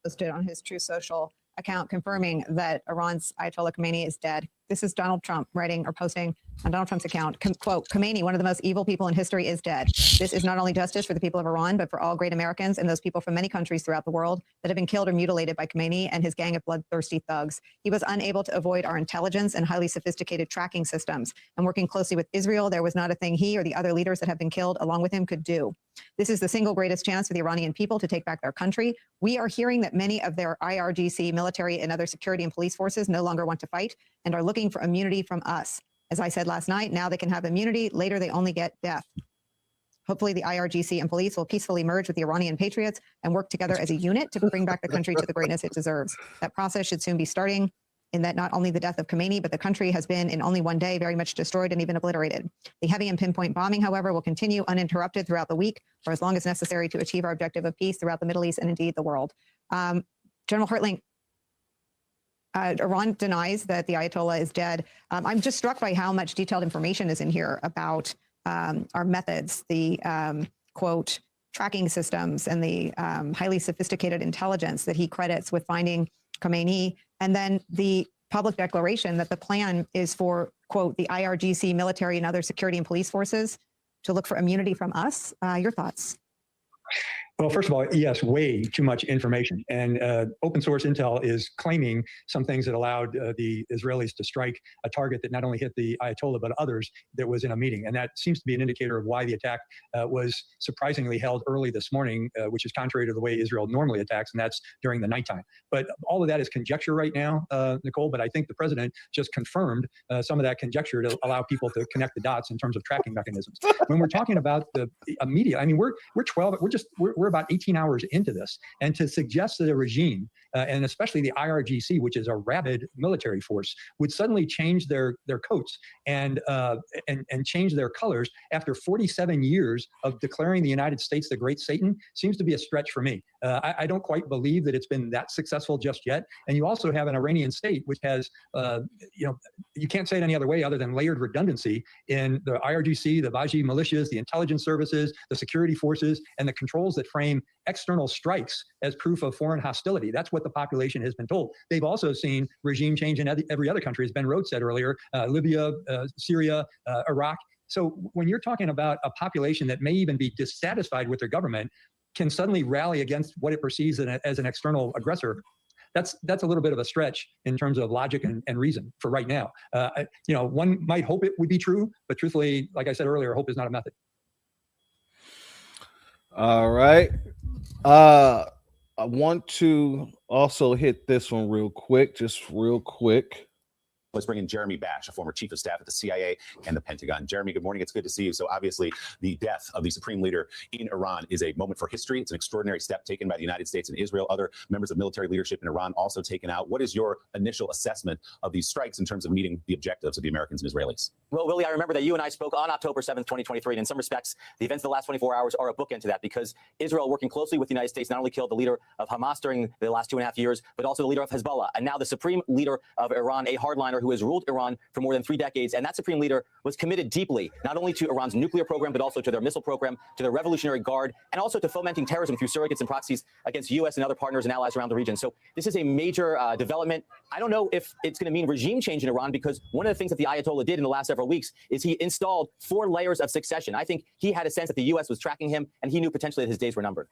Posted on his True Social account confirming that Iran's Ayatollah Khomeini is dead. This is Donald Trump writing or posting on Donald Trump's account. Quote, Khomeini, one of the most evil people in history, is dead. This is not only justice for the people of Iran, but for all great Americans and those people from many countries throughout the world that have been killed or mutilated by Khomeini and his gang of bloodthirsty thugs. He was unable to avoid our intelligence and highly sophisticated tracking systems. And working closely with Israel, there was not a thing he or the other leaders that have been killed along with him could do. This is the single greatest chance for the Iranian people to take back their country. We are hearing that many of their IRGC, military, and other security and police forces no longer want to fight and are looking for immunity from us. As I said last night, now they can have immunity. Later, they only get death. Hopefully the IRGC and police will peacefully merge with the Iranian patriots and work together as a unit to bring back the country to the greatness it deserves. That process should soon be starting, in that not only the death of Khomeini, but the country has been in only one day very much destroyed and even obliterated. The heavy and pinpoint bombing, however, will continue uninterrupted throughout the week for as long as necessary to achieve our objective of peace throughout the Middle East and indeed the world. General Hertling, Iran denies that the Ayatollah is dead. I'm just struck by how much detailed information is in here about our methods, the quote, tracking systems and the highly sophisticated intelligence that he credits with finding Khomeini, and then the public declaration that the plan is for, quote, the IRGC, military and other security and police forces to look for immunity from us. Your thoughts? Well, first of all, yes, way too much information. And open source intel is claiming some things that allowed the Israelis to strike a target that not only hit the Ayatollah, but others that was in a meeting. And that seems to be an indicator of why the attack was surprisingly held early this morning, which is contrary to the way Israel normally attacks, and that's during the nighttime. But all of that is conjecture right now, Nicole, but I think the president just confirmed some of that conjecture to allow people to connect the dots in terms of tracking mechanisms. When we're talking about the media, I mean, we're about 18 hours into this, and to suggest that a regime, and especially the IRGC, which is a rabid military force, would suddenly change their coats and change their colors after 47 years of declaring the United States the great Satan seems to be a stretch for me. I don't quite believe that it's been that successful just yet. And you also have an Iranian state which has, you can't say it any other way other than layered redundancy in the IRGC, the Baji militias, the intelligence services, the security forces, and the controls that frame external strikes as proof of foreign hostility. That's what the population has been told. They've also seen regime change in every other country, as Ben Rhodes said earlier, Libya, Syria, Iraq. So when you're talking about a population that may even be dissatisfied with their government, can suddenly rally against what it perceives as an external aggressor, that's a little bit of a stretch in terms of logic and reason for right now. One might hope it would be true, but truthfully, like I said earlier, hope is not a method. All right. I want to also hit this one real quick, just real quick. Let's bring in Jeremy Bash, a former chief of staff at the CIA and the Pentagon. Jeremy, good morning. It's good to see you. So obviously, the death of the supreme leader in Iran is a moment for history. It's an extraordinary step taken by the United States and Israel. Other members of military leadership in Iran also taken out. What is your initial assessment of these strikes in terms of meeting the objectives of the Americans and Israelis? Well, Willie, I remember that you and I spoke on October 7th, 2023. And in some respects, the events of the last 24 hours are a bookend to that, because Israel, working closely with the United States, not only killed the leader of Hamas during the last 2.5 years, but also the leader of Hezbollah. And now the supreme leader of Iran, a hardliner who has ruled Iran for more than 3 decades. And that supreme leader was committed deeply, not only to Iran's nuclear program, but also to their missile program, to their Revolutionary Guard, and also to fomenting terrorism through surrogates and proxies against U.S. and other partners and allies around the region. So this is a major development. I don't know if it's going to mean regime change in Iran, because one of the things that the Ayatollah did in the last several weeks is he installed 4 layers of succession. I think he had a sense that the U.S. was tracking him, and he knew potentially that his days were numbered.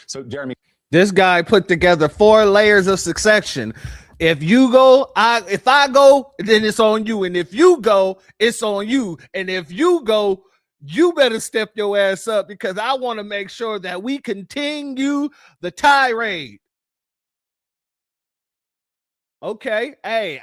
So, Jeremy, this guy put together 4 layers of succession. If you go, if I go, then it's on you. And if you go, it's on you. And if you go, you better step your ass up, because I want to make sure that we continue the tirade. Okay. Hey,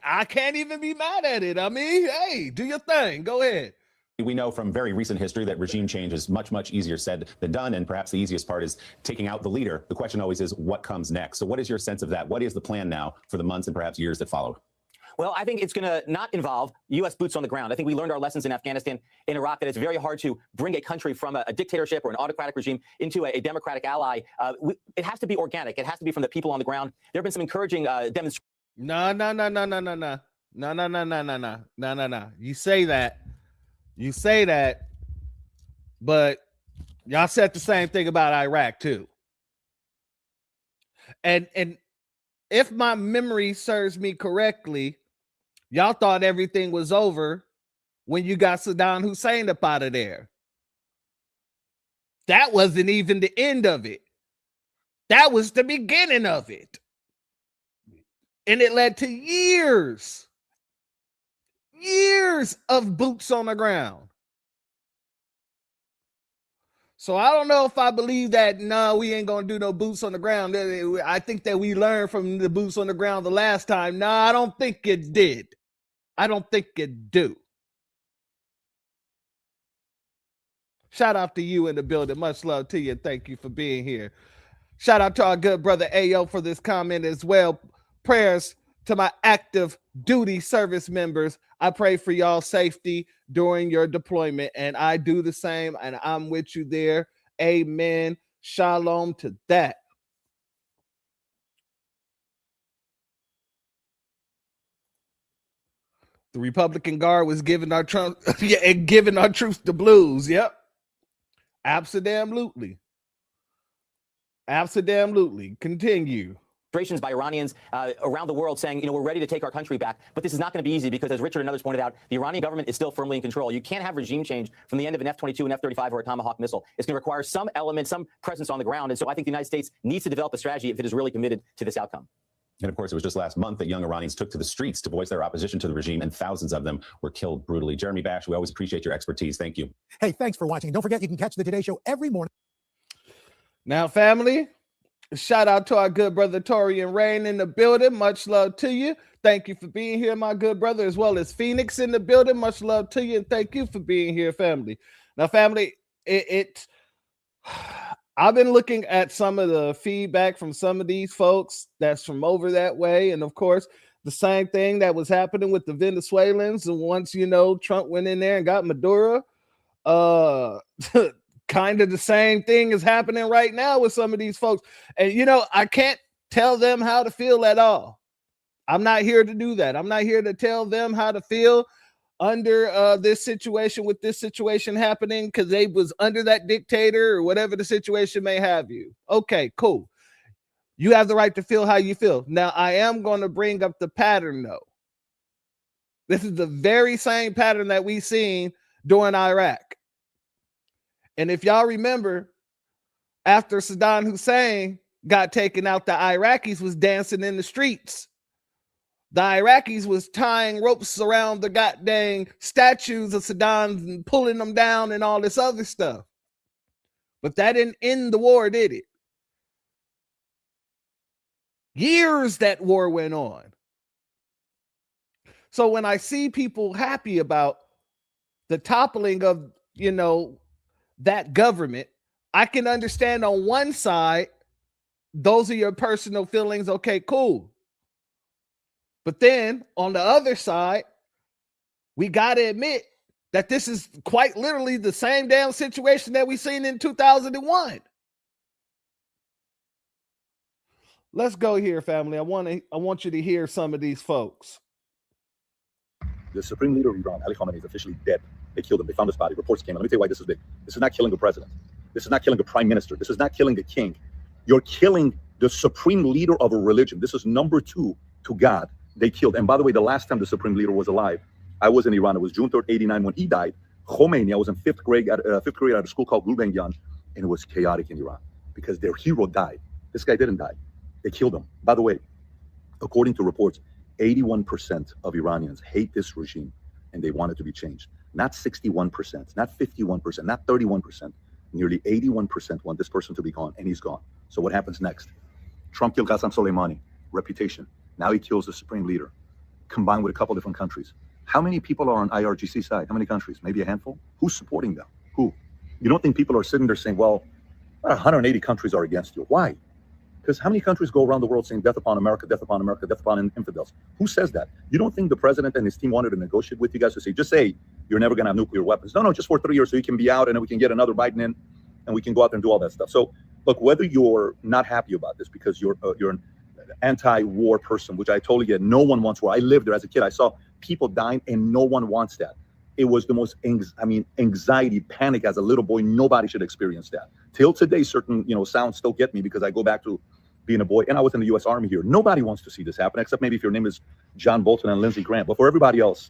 I can't even be mad at it. I mean, hey, do your thing. Go ahead. we know from very recent history that regime change is much, much easier said than done. And perhaps the easiest part is taking out the leader. The question always is, what comes next? So what is your sense of that? What is the plan now for the months and perhaps years that follow? Well, I think it's going to not involve U.S. boots on the ground. I think we learned our lessons in Afghanistan, in Iraq, that it's very hard to bring a country from a dictatorship or an autocratic regime into a democratic ally. It has to be organic. It has to be from the people on the ground. There have been some encouraging demonstrations. No. You say that, but y'all said the same thing about Iraq too. And if my memory serves me correctly, y'all thought everything was over when you got Saddam Hussein up out of there. That wasn't even the end of it. That was the beginning of it. And it led to years of boots on the ground. So I don't know if I believe that, no, we ain't going to do no boots on the ground. I think that we learned from the boots on the ground the last time. No, I don't think it did. I don't think it do. Shout out to you in the building. Much love to you. Thank you for being here. Shout out to our good brother Ayo for this comment as well. Prayers to my active duty service members. I pray for y'all safety during your deployment, and I do the same, and I'm with you there. Amen. Shalom to that. The Republican Guard was giving our troops the blues. Yep. Absolutely. Absolutely. Continue. Demonstrations by Iranians around the world saying, we're ready to take our country back. But this is not going to be easy because, as Richard and others pointed out, the Iranian government is still firmly in control. You can't have regime change from the end of an F-22, an F-35, or a Tomahawk missile. It's going to require some element, some presence on the ground. And so I think the United States needs to develop a strategy if it is really committed to this outcome. And of course, it was just last month that young Iranians took to the streets to voice their opposition to the regime, and thousands of them were killed brutally. Jeremy Bash, we always appreciate your expertise. Thank you. Hey, thanks for watching. Don't forget, you can catch the Today Show every morning. Now, family, shout out to our good brother Torian Rain in the building. Much love to you. Thank you for being here, my good brother, as well as Phoenix in the building. Much love to you, and thank you for being here, family. Now, family, I've been looking at some of the feedback from some of these folks that's from over that way. And of course, the same thing that was happening with the Venezuelans. And once, Trump went in there and got Maduro, kind of the same thing is happening right now with some of these folks. And, I can't tell them how to feel at all. I'm not here to do that. I'm not here to tell them how to feel under this situation, with this situation happening, because they was under that dictator or whatever the situation may have you. Okay, cool. You have the right to feel how you feel. Now, I am going to bring up the pattern, though. This is the very same pattern that we seen during Iraq. And if y'all remember, after Saddam Hussein got taken out, the Iraqis was dancing in the streets. The Iraqis was tying ropes around the goddamn statues of Saddam and pulling them down and all this other stuff. But that didn't end the war, did it? Years that war went on. So when I see people happy about the toppling of, that government, I can understand on one side, those are your personal feelings. Okay, cool. But then on the other side, we got to admit that this is quite literally the same damn situation that we seen in 2001. Let's go here, family. I want you to hear some of these folks. The supreme leader of Iran, Ali Khamenei, is officially dead. They killed him. They found his body. Reports came in. Let me tell you why this is big. This is not killing a president. This is not killing a prime minister. This is not killing a king. You're killing the supreme leader of a religion. This is number 2 to God. They killed. And by the way, the last time the supreme leader was alive, I was in Iran. It was June 3rd, 89 when he died. Khomeini, I was in fifth grade at a school called Gulbenkian, and it was chaotic in Iran because their hero died. This guy didn't die. They killed him. By the way, according to reports, 81% of Iranians hate this regime and they want it to be changed. Not 61%, not 51%, not 31%. Nearly 81% want this person to be gone, and he's gone. So what happens next? Trump killed Qasem Soleimani, reputation. Now he kills the supreme leader, combined with a couple different countries. How many people are on IRGC side? How many countries? Maybe a handful? Who's supporting them? Who? You don't think people are sitting there saying, well, 180 countries are against you. Why? Because how many countries go around the world saying death upon America, death upon America, death upon infidels? Who says that? You don't think the president and his team wanted to negotiate with you guys to say, just say you're never going to have nuclear weapons? No, just for 3 years so you can be out and then we can get another Biden in and we can go out there and do all that stuff. So look, whether you're not happy about this because you're an anti-war person, which I totally get. No one wants war. I lived there as a kid. I saw people dying and no one wants that. It was the most, anxiety, panic as a little boy. Nobody should experience that. Till today, certain, sounds still get me because I go back to being a boy and I was in the U.S. Army here. Nobody wants to see this happen, except maybe if your name is John Bolton and Lindsey Graham. But for everybody else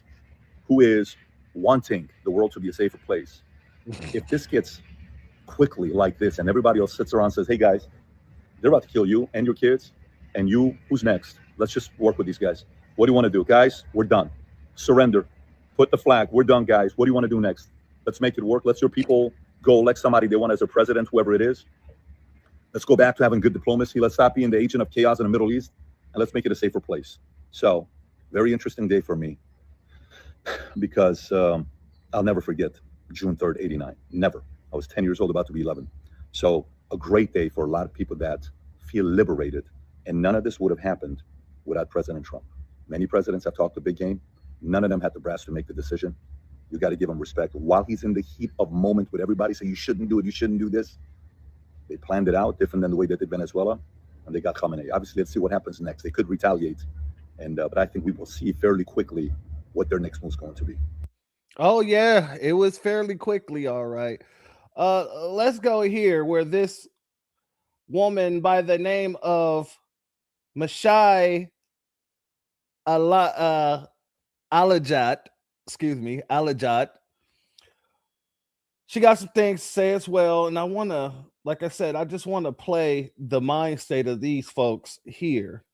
who is wanting the world to be a safer place, if this gets quickly like this and everybody else sits around and says, hey guys, they're about to kill you and your kids and you, who's next? Let's just work with these guys. What do you want to do? Guys, we're done. Surrender. Put the flag. We're done, guys. What do you want to do next? Let's make it work. Let your people go elect somebody they want as a president, whoever it is. Let's go back to having good diplomacy. Let's stop being the agent of chaos in the Middle East, and let's make it a safer place. So, very interesting day for me because I'll never forget June 3rd, 89. Never. I was 10 years old, about to be 11. So a great day for a lot of people that feel liberated. And none of this would have happened without President Trump. Many presidents have talked a big game. None of them had the brass to make the decision. You got to give him respect. While he's in the heat of moment with everybody saying, you shouldn't do it, you shouldn't do this, they planned it out different than the way they did Venezuela, and they got Khamenei. Obviously, let's see what happens next. They could retaliate, and but I think we will see fairly quickly what their next move is going to be. Oh yeah, it was fairly quickly. All right. Let's go here where this woman by the name of Mashai Alajat, Alajat. She got some things to say as well, and I want to, like I said, I just want to play the mind state of these folks here.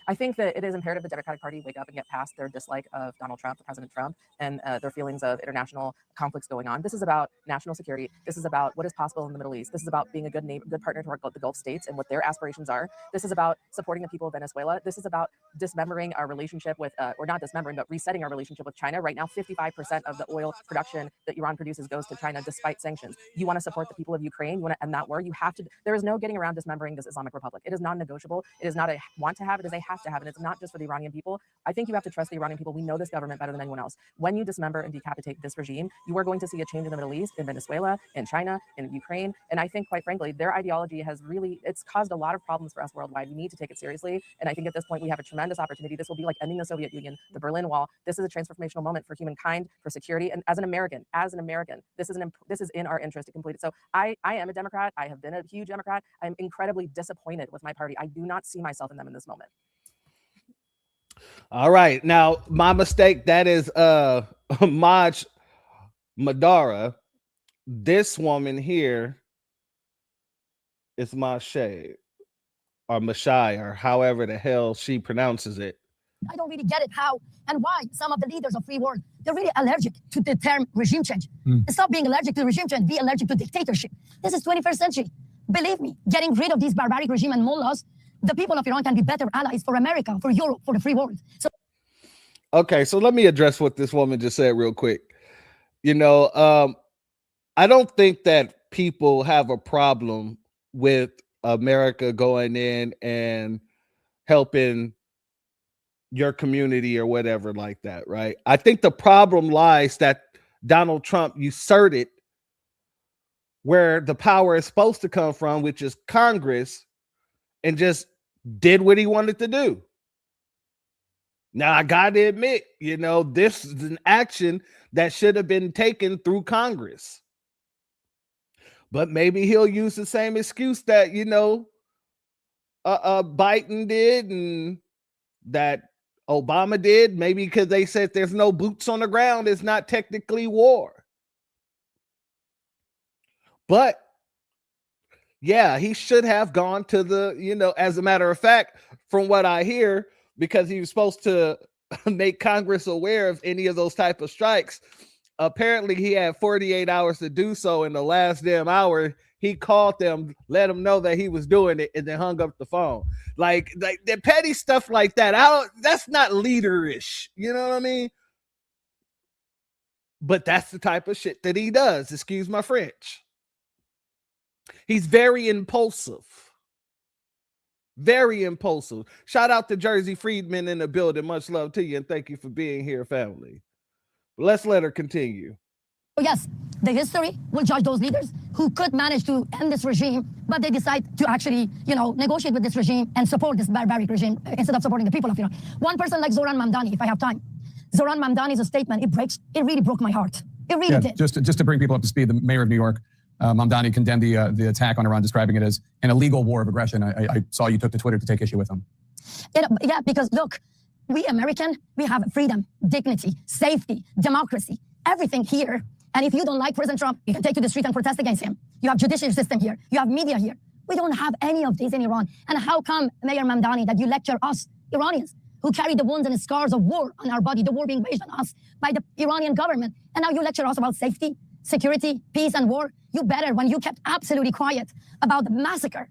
I think that it is imperative the Democratic Party wake up and get past their dislike of Donald Trump, President Trump, and their feelings of international conflicts going on. This is about national security. This is about what is possible in the Middle East. This is about being a good neighbor, good partner to the Gulf states and what their aspirations are. This is about supporting the people of Venezuela. This is about dismembering our relationship with, or not dismembering, but resetting our relationship with China. Right now, 55% of the oil production that Iran produces goes to China despite sanctions. You want to support the people of Ukraine. You want to end that war. You have to. There is no getting around dismembering this Islamic Republic. It is non-negotiable. It is not a want to have. It is a have to have. And it's not just for the Iranian people. I think you have to trust the Iranian people. We know this government better than anyone else. When you dismember and decapitate this regime, you are going to see a change in the Middle East, in Venezuela, in China, in Ukraine. And I think, quite frankly, their ideology has really, it's caused a lot of problems for us worldwide. We need to take it seriously. And I think at this point, we have a tremendous opportunity. This will be like ending the Soviet Union, the Berlin Wall. This is a transformational moment for humankind, for security. And as an American, this is in our interest to complete it. So I am a Democrat. I have been a huge Democrat. I'm incredibly disappointed with my party. I do not see myself in them in this moment. All right. Now, my mistake, that is Maj Madara. This woman here is Mashai or Mashai or however the hell she pronounces it. I don't really get it how and why some of the leaders of free world, they're really allergic to the term regime change. Stop being allergic to regime change, be allergic to dictatorship. This is 21st century. Believe me, getting rid of these barbaric regime and mullahs, the people of Iran can be better allies for America, for Europe, for the free world. So, okay, so let me address what this woman just said real quick. You know, I don't think that people have a problem with America going in and helping your community or whatever like that, right? I think the problem lies that Donald Trump usurped where the power is supposed to come from, which is Congress, and just did what he wanted to do. Now, I got to admit, you know, this is an action that should have been taken through Congress. But maybe he'll use the same excuse that, you know, Biden did and that Obama did, maybe because they said there's no boots on the ground. It's not technically war. But yeah, he should have gone to the, you know, as a matter of fact, from what I hear, because he was supposed to make Congress aware of any of those type of strikes. Apparently he had 48 hours to do so. In the last damn hour, he called them, let them know that he was doing it, and then hung up the phone. Like the petty stuff like that. That's not leaderish. You know what I mean? But that's the type of shit that he does. Excuse my French. He's very impulsive. Very impulsive. Shout out to Jersey Friedman in the building. Much love to you, and thank you for being here, family. Let's let her continue. yes, the history will judge those leaders who could manage to end this regime, but they decide to actually, you know, negotiate with this regime and support this barbaric regime instead of supporting the people of Iran. One person like Zoran Mamdani, if I have time. Zoran Mamdani's statement, it really broke my heart. It really did. Just to bring people up to speed, the mayor of New York, Mamdani, condemned the attack on Iran, describing it as an illegal war of aggression. I saw you took to Twitter to take issue with him. Yeah, because look, we American, we have freedom, dignity, safety, democracy, everything here. And if you don't like President Trump, you can take to the street and protest against him. You have judicial system here. You have media here. We don't have any of this in Iran. And how come, Mayor Mamdani, that you lecture us, Iranians, who carry the wounds and scars of war on our body, the war being waged on us by the Iranian government, and now you lecture us about safety, security, peace, and war? You better when you kept absolutely quiet about the massacre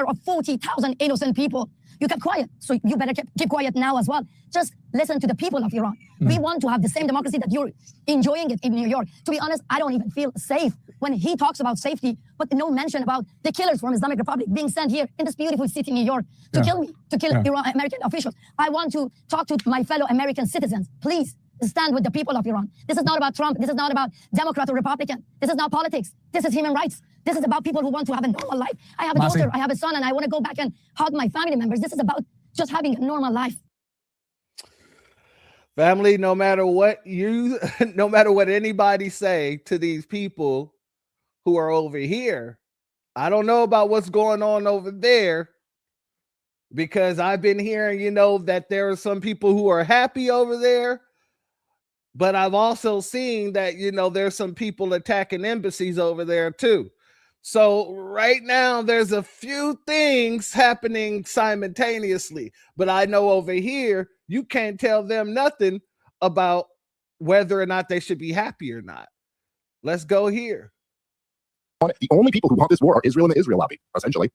of 40,000 innocent people. You kept quiet, so you better keep quiet now as well. Just listen to the people of Iran. We want to have the same democracy that you're enjoying it in New York. To be honest, I don't even feel safe when he talks about safety, but no mention about the killers from Islamic Republic being sent here in this beautiful city, New York, to kill me, to kill Iran, American officials. I want to talk to my fellow American citizens. Please stand with the people of Iran. This is not about Trump. This is not about Democrat or Republican. This is not politics. This is human rights. This is about people who want to have a normal life. I have a daughter, I have a son, and I want to go back and hug my family members. This is about just having a normal life. Family, no matter what anybody say to these people who are over here, I don't know about what's going on over there, because I've been hearing, that there are some people who are happy over there, but I've also seen that, there's some people attacking embassies over there too. So right now there's a few things happening simultaneously, but I know over here, you can't tell them nothing about whether or not they should be happy or not. Let's go here. The only people who want this war are Israel and the Israel lobby, essentially.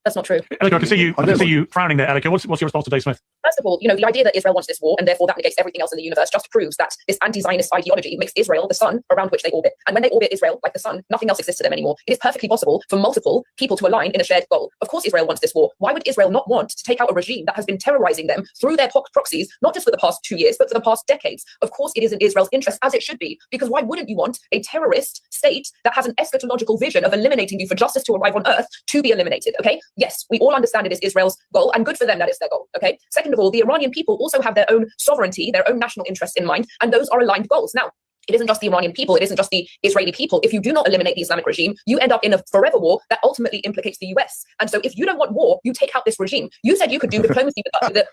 That's not true. Alec, I can see you frowning there, Alec. What's your response to Dave Smith? First of all, the idea that Israel wants this war and therefore that negates everything else in the universe just proves that this anti-Zionist ideology makes Israel the sun around which they orbit. And when they orbit Israel like the sun, nothing else exists to them anymore. It is perfectly possible for multiple people to align in a shared goal. Of course, Israel wants this war. Why would Israel not want to take out a regime that has been terrorizing them through their proxies, not just for the past 2 years, but for the past decades? Of course, it is in Israel's interest, as it should be, because why wouldn't you want a terrorist state that has an eschatological vision of eliminating you for justice to arrive on earth to be eliminated? Okay, yes, we all understand it is Israel's goal, and good for them that it's their goal. Okay. Second of all, the Iranian people also have their own sovereignty, their own national interests in mind, and those are aligned goals. Now, it isn't just the Iranian people, it isn't just the Israeli people. If you do not eliminate the Islamic regime, you end up in a forever war that ultimately implicates the US. And so if you don't want war, you take out this regime. You said you could do diplomacy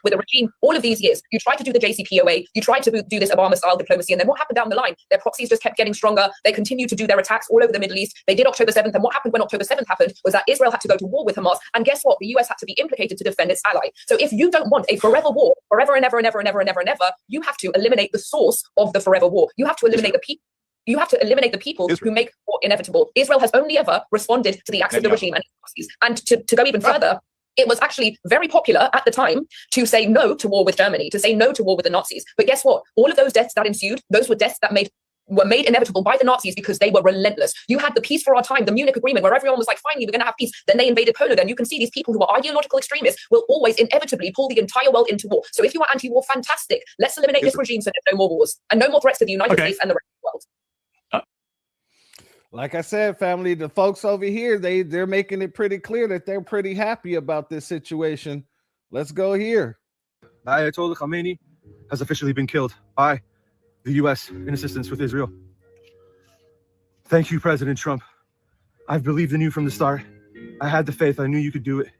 with a regime all of these years. You tried to do the JCPOA, you tried to do this Obama-style diplomacy, and then what happened down the line? Their proxies just kept getting stronger. They continued to do their attacks all over the Middle East. They did October 7th, and what happened when October 7th happened was that Israel had to go to war with Hamas, and guess what? The US had to be implicated to defend its ally. So if you don't want a forever war, forever and ever and ever and ever and ever and ever, you have to eliminate the source of the forever war. You have to eliminate the people. You have to eliminate the people who make war inevitable. Israel has only ever responded to the acts of the regime and its proxies. And to go even further, it was actually very popular at the time to say no to war with Germany, to say no to war with the Nazis. But guess what? All of those deaths that ensued, those were deaths that were made inevitable by the Nazis because they were relentless. You had the peace for our time, the Munich Agreement, where everyone was like, finally, we're going to have peace. Then they invaded Poland. And you can see these people who are ideological extremists will always inevitably pull the entire world into war. So if you are anti-war, fantastic. Let's eliminate this regime so there's no more wars and no more threats to the United States and the rest of the world. Like I said, family, the folks over here, they're making it pretty clear that they're pretty happy about this situation. Let's go here. Ayatollah Khamenei has officially been killed by the U.S. in assistance with Israel. Thank you, President Trump. I've believed in you from the start. I had the faith. I knew you could do it.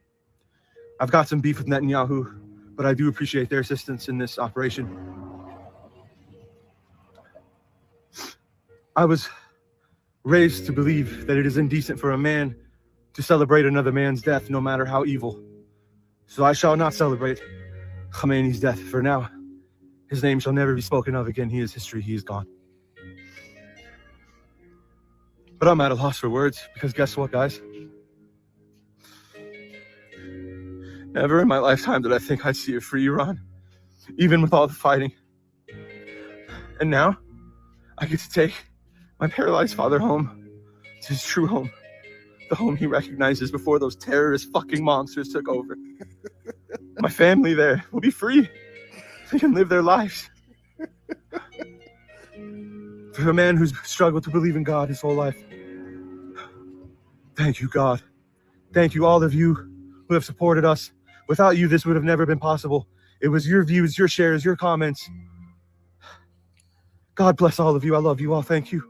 I've got some beef with Netanyahu, but I do appreciate their assistance in this operation. I was raised to believe that it is indecent for a man to celebrate another man's death, no matter how evil. So I shall not celebrate Khamenei's death. For now, his name shall never be spoken of again. He is history. He is gone. But I'm at a loss for words, because guess what, guys? Never in my lifetime did I think I'd see a free Iran, even with all the fighting. And now, I get to take my paralyzed father home to his true home, the home he recognizes before those terrorist fucking monsters took over. My family there will be free. They can live their lives. For a man who's struggled to believe in God his whole life, thank you, God. Thank you, all of you who have supported us. Without you, this would have never been possible. It was your views, your shares, your comments. God bless all of you. I love you all. Thank you.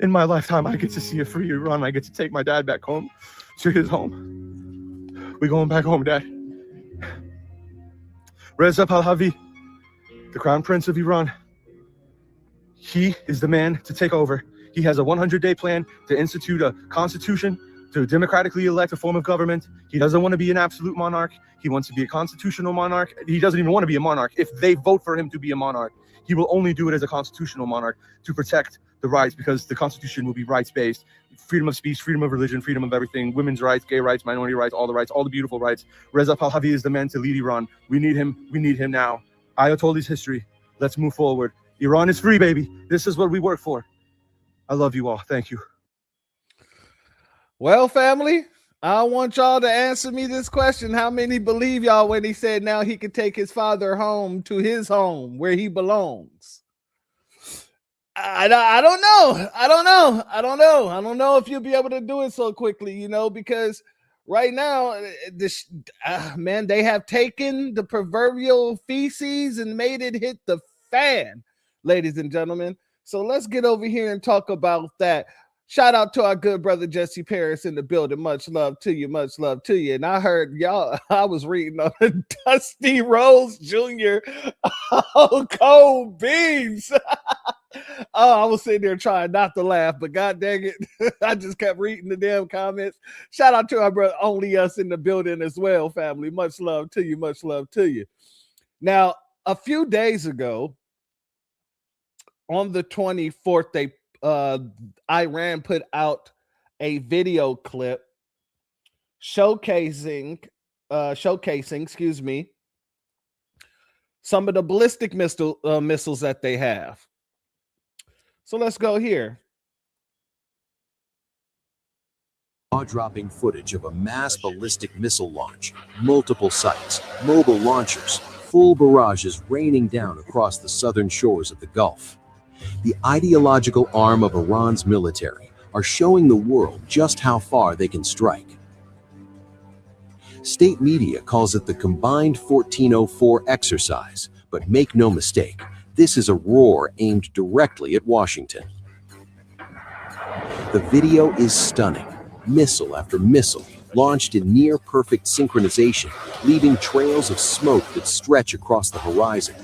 In my lifetime, I get to see a free Iran. I get to take my dad back home to his home. We going back home, Dad. Reza Pahlavi, the Crown Prince of Iran. He is the man to take over. He has a 100-day plan to institute a constitution to democratically elect a form of government. He doesn't want to be an absolute monarch. He wants to be a constitutional monarch. He doesn't even want to be a monarch. If they vote for him to be a monarch, he will only do it as a constitutional monarch to protect the rights, because the Constitution will be rights-based. Freedom of speech, freedom of religion, freedom of everything, women's rights, gay rights, minority rights, all the beautiful rights. Reza Pahlavi is the man to lead Iran. We need him. We need him now. Ayatollah's history. Let's move forward. Iran is free, baby. This is what we work for. I love you all. Thank you. Well, family, I want y'all to answer me this question. How many believe y'all when he said now he could take his father home to his home where he belongs? I don't know. I don't know if you'll be able to do it so quickly, you know, because right now, man, they have taken the proverbial feces and made it hit the fan, ladies and gentlemen. So let's get over here and talk about that. Shout out to our good brother Jesse Paris in the building. Much love to you. Much love to you. And I heard y'all, I was reading on Dusty Rose Jr. Oh, cold beans. Oh, I was sitting there trying not to laugh, but god dang it, I just kept reading the damn comments. Shout out to our brother Only Us in the building as well, family. Much love to you. Much love to you. Now, a few days ago, on the 24th, Iran put out a video clip showcasing, some of the ballistic missiles that they have. So let's go here. Jaw-dropping footage of a mass ballistic missile launch, multiple sites, mobile launchers, full barrages raining down across the southern shores of the Gulf. The ideological arm of Iran's military are showing the world just how far they can strike. State media calls it the Combined 1404 exercise, but make no mistake, this is a roar aimed directly at Washington. The video is stunning. Missile after missile, launched in near-perfect synchronization, leaving trails of smoke that stretch across the horizon.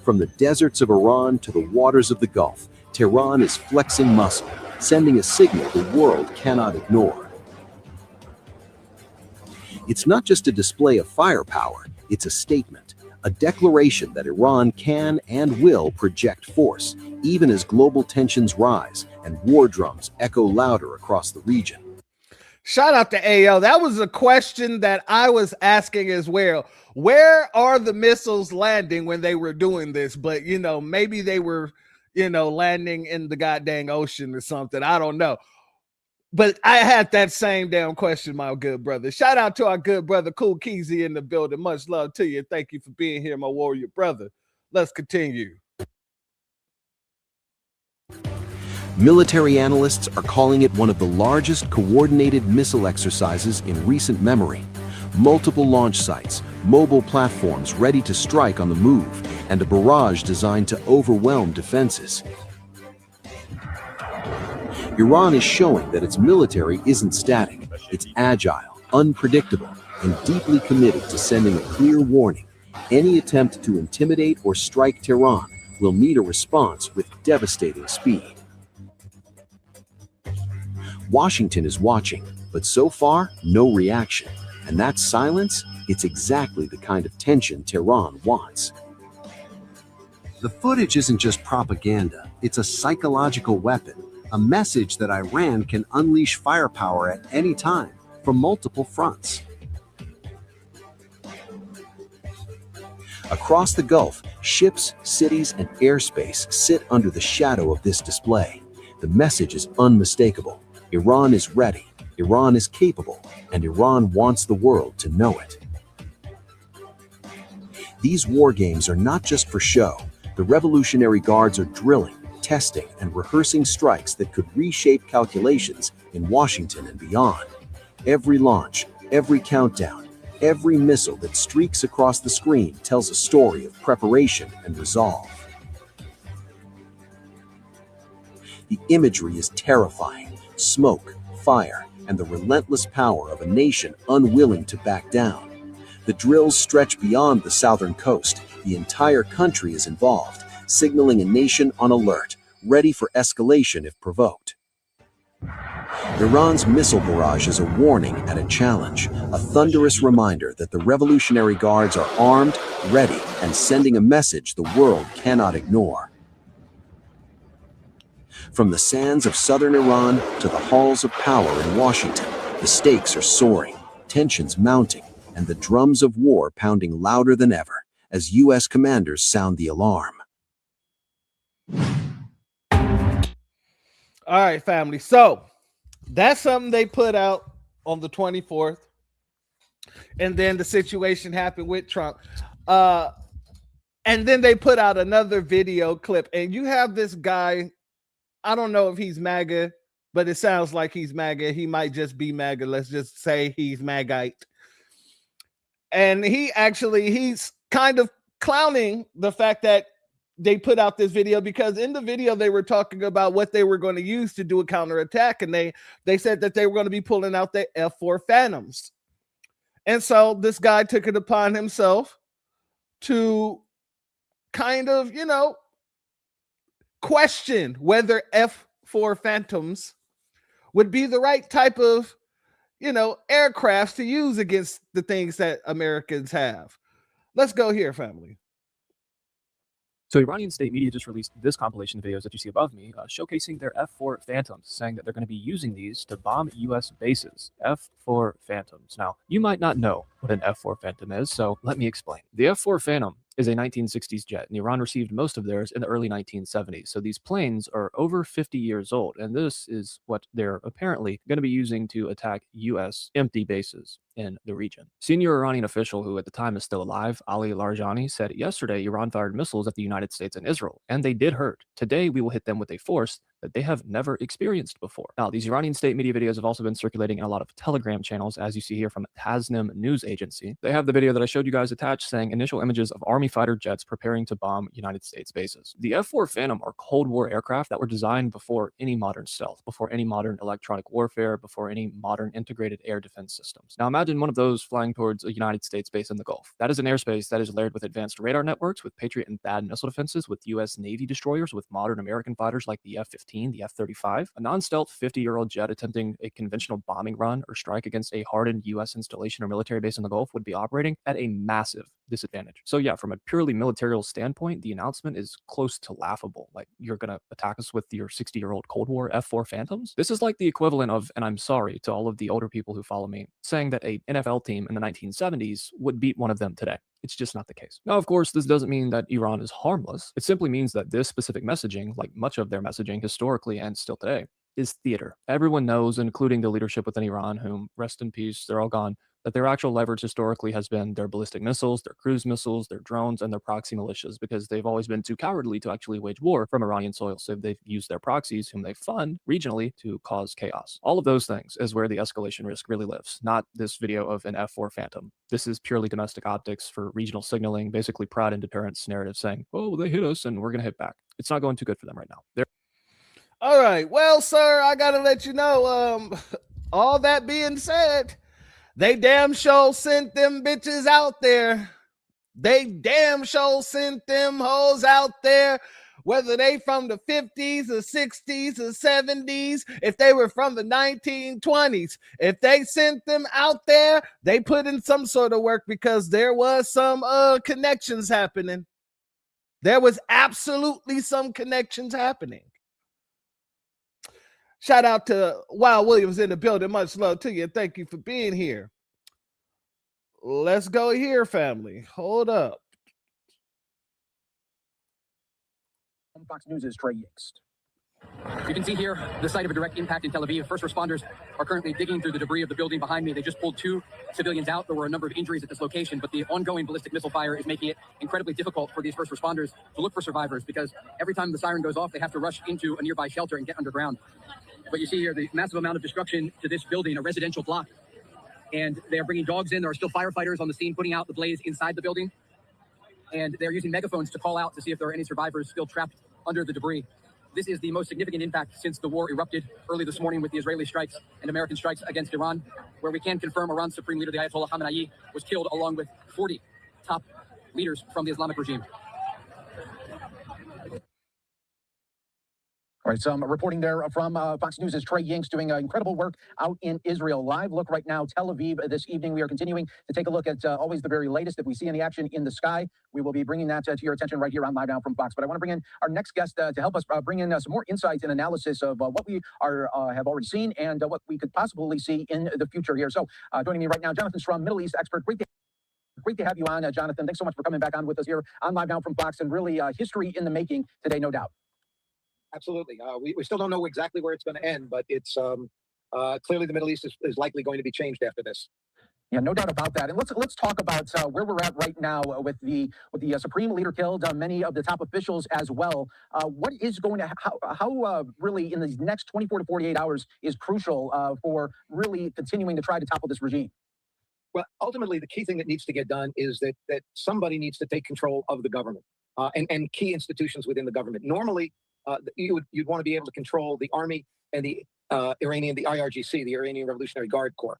From the deserts of Iran to the waters of the Gulf, Tehran is flexing muscle, sending a signal the world cannot ignore. It's not just a display of firepower, it's a statement. A declaration that Iran can and will project force, even as global tensions rise and war drums echo louder across the region. Shout out to AO. That was a question that I was asking as well. Where are the missiles landing when they were doing this? But, you know, maybe they were, you know, landing in the goddamn ocean or something. I don't know. But I had that same damn question, my good brother. Shout out to our good brother, Cool Keezy in the building. Much love to you. Thank you for being here, my warrior brother. Let's continue. Military analysts are calling it one of the largest coordinated missile exercises in recent memory. Multiple launch sites, mobile platforms ready to strike on the move, and a barrage designed to overwhelm defenses. Iran is showing that its military isn't static. It's agile, unpredictable, and deeply committed to sending a clear warning. Any attempt to intimidate or strike Tehran will meet a response with devastating speed. Washington is watching, but so far, no reaction. And that silence, it's exactly the kind of tension Tehran wants. The footage isn't just propaganda, it's a psychological weapon, a message that Iran can unleash firepower at any time from multiple fronts. Across the Gulf, ships, cities, and airspace sit under the shadow of this display. The message is unmistakable. Iran is ready, Iran is capable, and Iran wants the world to know it. These war games are not just for show. The Revolutionary Guards are drilling, testing, and rehearsing strikes that could reshape calculations in Washington and beyond. Every launch, every countdown, every missile that streaks across the screen tells a story of preparation and resolve. The imagery is terrifying. Smoke, fire, and the relentless power of a nation unwilling to back down. The drills stretch beyond the southern coast. The entire country is involved, signaling a nation on alert, ready for escalation if provoked. Iran's missile barrage is a warning and a challenge, a thunderous reminder that the Revolutionary Guards are armed, ready, and sending a message the world cannot ignore. From the sands of southern Iran to the halls of power in Washington, the stakes are soaring, tensions mounting, and the drums of war pounding louder than ever as U.S. commanders sound the alarm. All right, family. So that's something they put out on the 24th. And then the situation happened with Trump. And then they put out another video clip. And you have this guy, I don't know if he's MAGA, but it sounds like he's MAGA. He might just be MAGA. Let's just say he's MAGite. And he's kind of clowning the fact that they put out this video, because in the video they were talking about what they were going to use to do a counterattack, and they said that they were going to be pulling out the F-4 Phantoms. And so this guy took it upon himself to kind of, question whether F-4 Phantoms would be the right type of, aircrafts to use against the things that Americans have. Let's go here, family. So Iranian state media just released this compilation of videos that you see above me, showcasing their F-4 Phantoms, saying that they're going to be using these to bomb U.S. bases. F-4 Phantoms. Now, you might not know what an F-4 Phantom is, so let me explain. The F-4 Phantom is a 1960s jet, and Iran received most of theirs in the early 1970s. So these planes are over 50 years old, and this is what they're apparently going to be using to attack U.S. empty bases in the region. Senior Iranian official who at the time is still alive, Ali Larjani, said yesterday Iran fired missiles at the United States and Israel, and they did hurt. Today we will hit them with a force that they have never experienced before. Now, these Iranian state media videos have also been circulating in a lot of Telegram channels, as you see here from Tasnim News Agency. They have the video that I showed you guys attached saying initial images of Army fighter jets preparing to bomb United States bases. The F-4 Phantom are Cold War aircraft that were designed before any modern stealth, before any modern electronic warfare, before any modern integrated air defense systems. Now, imagine one of those flying towards a United States base in the Gulf. That is an airspace that is layered with advanced radar networks, with Patriot and THAAD missile defenses, with U.S. Navy destroyers, with modern American fighters like the F-15, the F-35, a non-stealth 50-year-old jet attempting a conventional bombing run or strike against a hardened U.S. installation or military base in the Gulf would be operating at a massive disadvantage. So yeah, from a purely military standpoint, the announcement is close to laughable. Like, you're going to attack us with your 60-year-old Cold War F-4 Phantoms? This is like the equivalent of, and I'm sorry to all of the older people who follow me, saying that a NFL team in the 1970s would beat one of them today. It's just not the case. Now, of course, this doesn't mean that Iran is harmless. It simply means that this specific messaging, like much of their messaging historically and still today, is theater. Everyone knows, including the leadership within Iran, whom, rest in peace, they're all gone, that their actual leverage historically has been their ballistic missiles, their cruise missiles, their drones, and their proxy militias, because they've always been too cowardly to actually wage war from Iranian soil. So they've used their proxies, whom they fund regionally, to cause chaos. All of those things is where the escalation risk really lives, not this video of an F-4 Phantom. This is purely domestic optics for regional signaling, basically pride and deterrence narrative saying, oh, they hit us and we're going to hit back. It's not going too good for them right now. All right. Well, sir, I got to let you know, all that being said, they damn sure sent them bitches out there. They damn sure sent them hoes out there, whether they from the 50s or 60s or 70s, if they were from the 1920s. If they sent them out there, they put in some sort of work, because there was some connections happening. There was absolutely some connections happening. Shout out to Wild Williams in the building. Much love to you. Thank you for being here. Let's go here, family. Hold up. Fox News' Trey Yixt. You can see here the site of a direct impact in Tel Aviv. First responders are currently digging through the debris of the building behind me. They just pulled 2 civilians out. There were a number of injuries at this location, but the ongoing ballistic missile fire is making it incredibly difficult for these first responders to look for survivors, because every time the siren goes off, they have to rush into a nearby shelter and get underground. But you see here the massive amount of destruction to this building, a residential block. And they are bringing dogs in. There are still firefighters on the scene putting out the blaze inside the building. And they're using megaphones to call out to see if there are any survivors still trapped under the debris. This is the most significant impact since the war erupted early this morning with the Israeli strikes and American strikes against Iran, where we can confirm Iran's supreme leader, the Ayatollah Khamenei, was killed along with 40 top leaders from the Islamic regime. All right, some reporting there from Fox News' Trey Ying's doing incredible work out in Israel. Live look right now, Tel Aviv this evening. We are continuing to take a look at always the very latest that we see in the action in the sky. We will be bringing that to your attention right here on Live Now from Fox. But I want to bring in our next guest to help us bring in some more insights and analysis of what we have already seen and what we could possibly see in the future here. So joining me right now, Jonathan Strum, Middle East expert. Great to have you on, Jonathan. Thanks so much for coming back on with us here on Live Now from Fox, and really history in the making today, no doubt. Absolutely. We still don't know exactly where it's going to end, but it's clearly the Middle East is likely going to be changed after this. Yeah, no doubt about that. And let's talk about where we're at right now with the supreme leader killed, many of the top officials as well. What is going to how really in these next 24 to 48 hours is crucial for really continuing to try to topple this regime? Well, ultimately, the key thing that needs to get done is that somebody needs to take control of the government and key institutions within the government. Normally, you'd want to be able to control the army and the IRGC, the Iranian Revolutionary Guard Corps.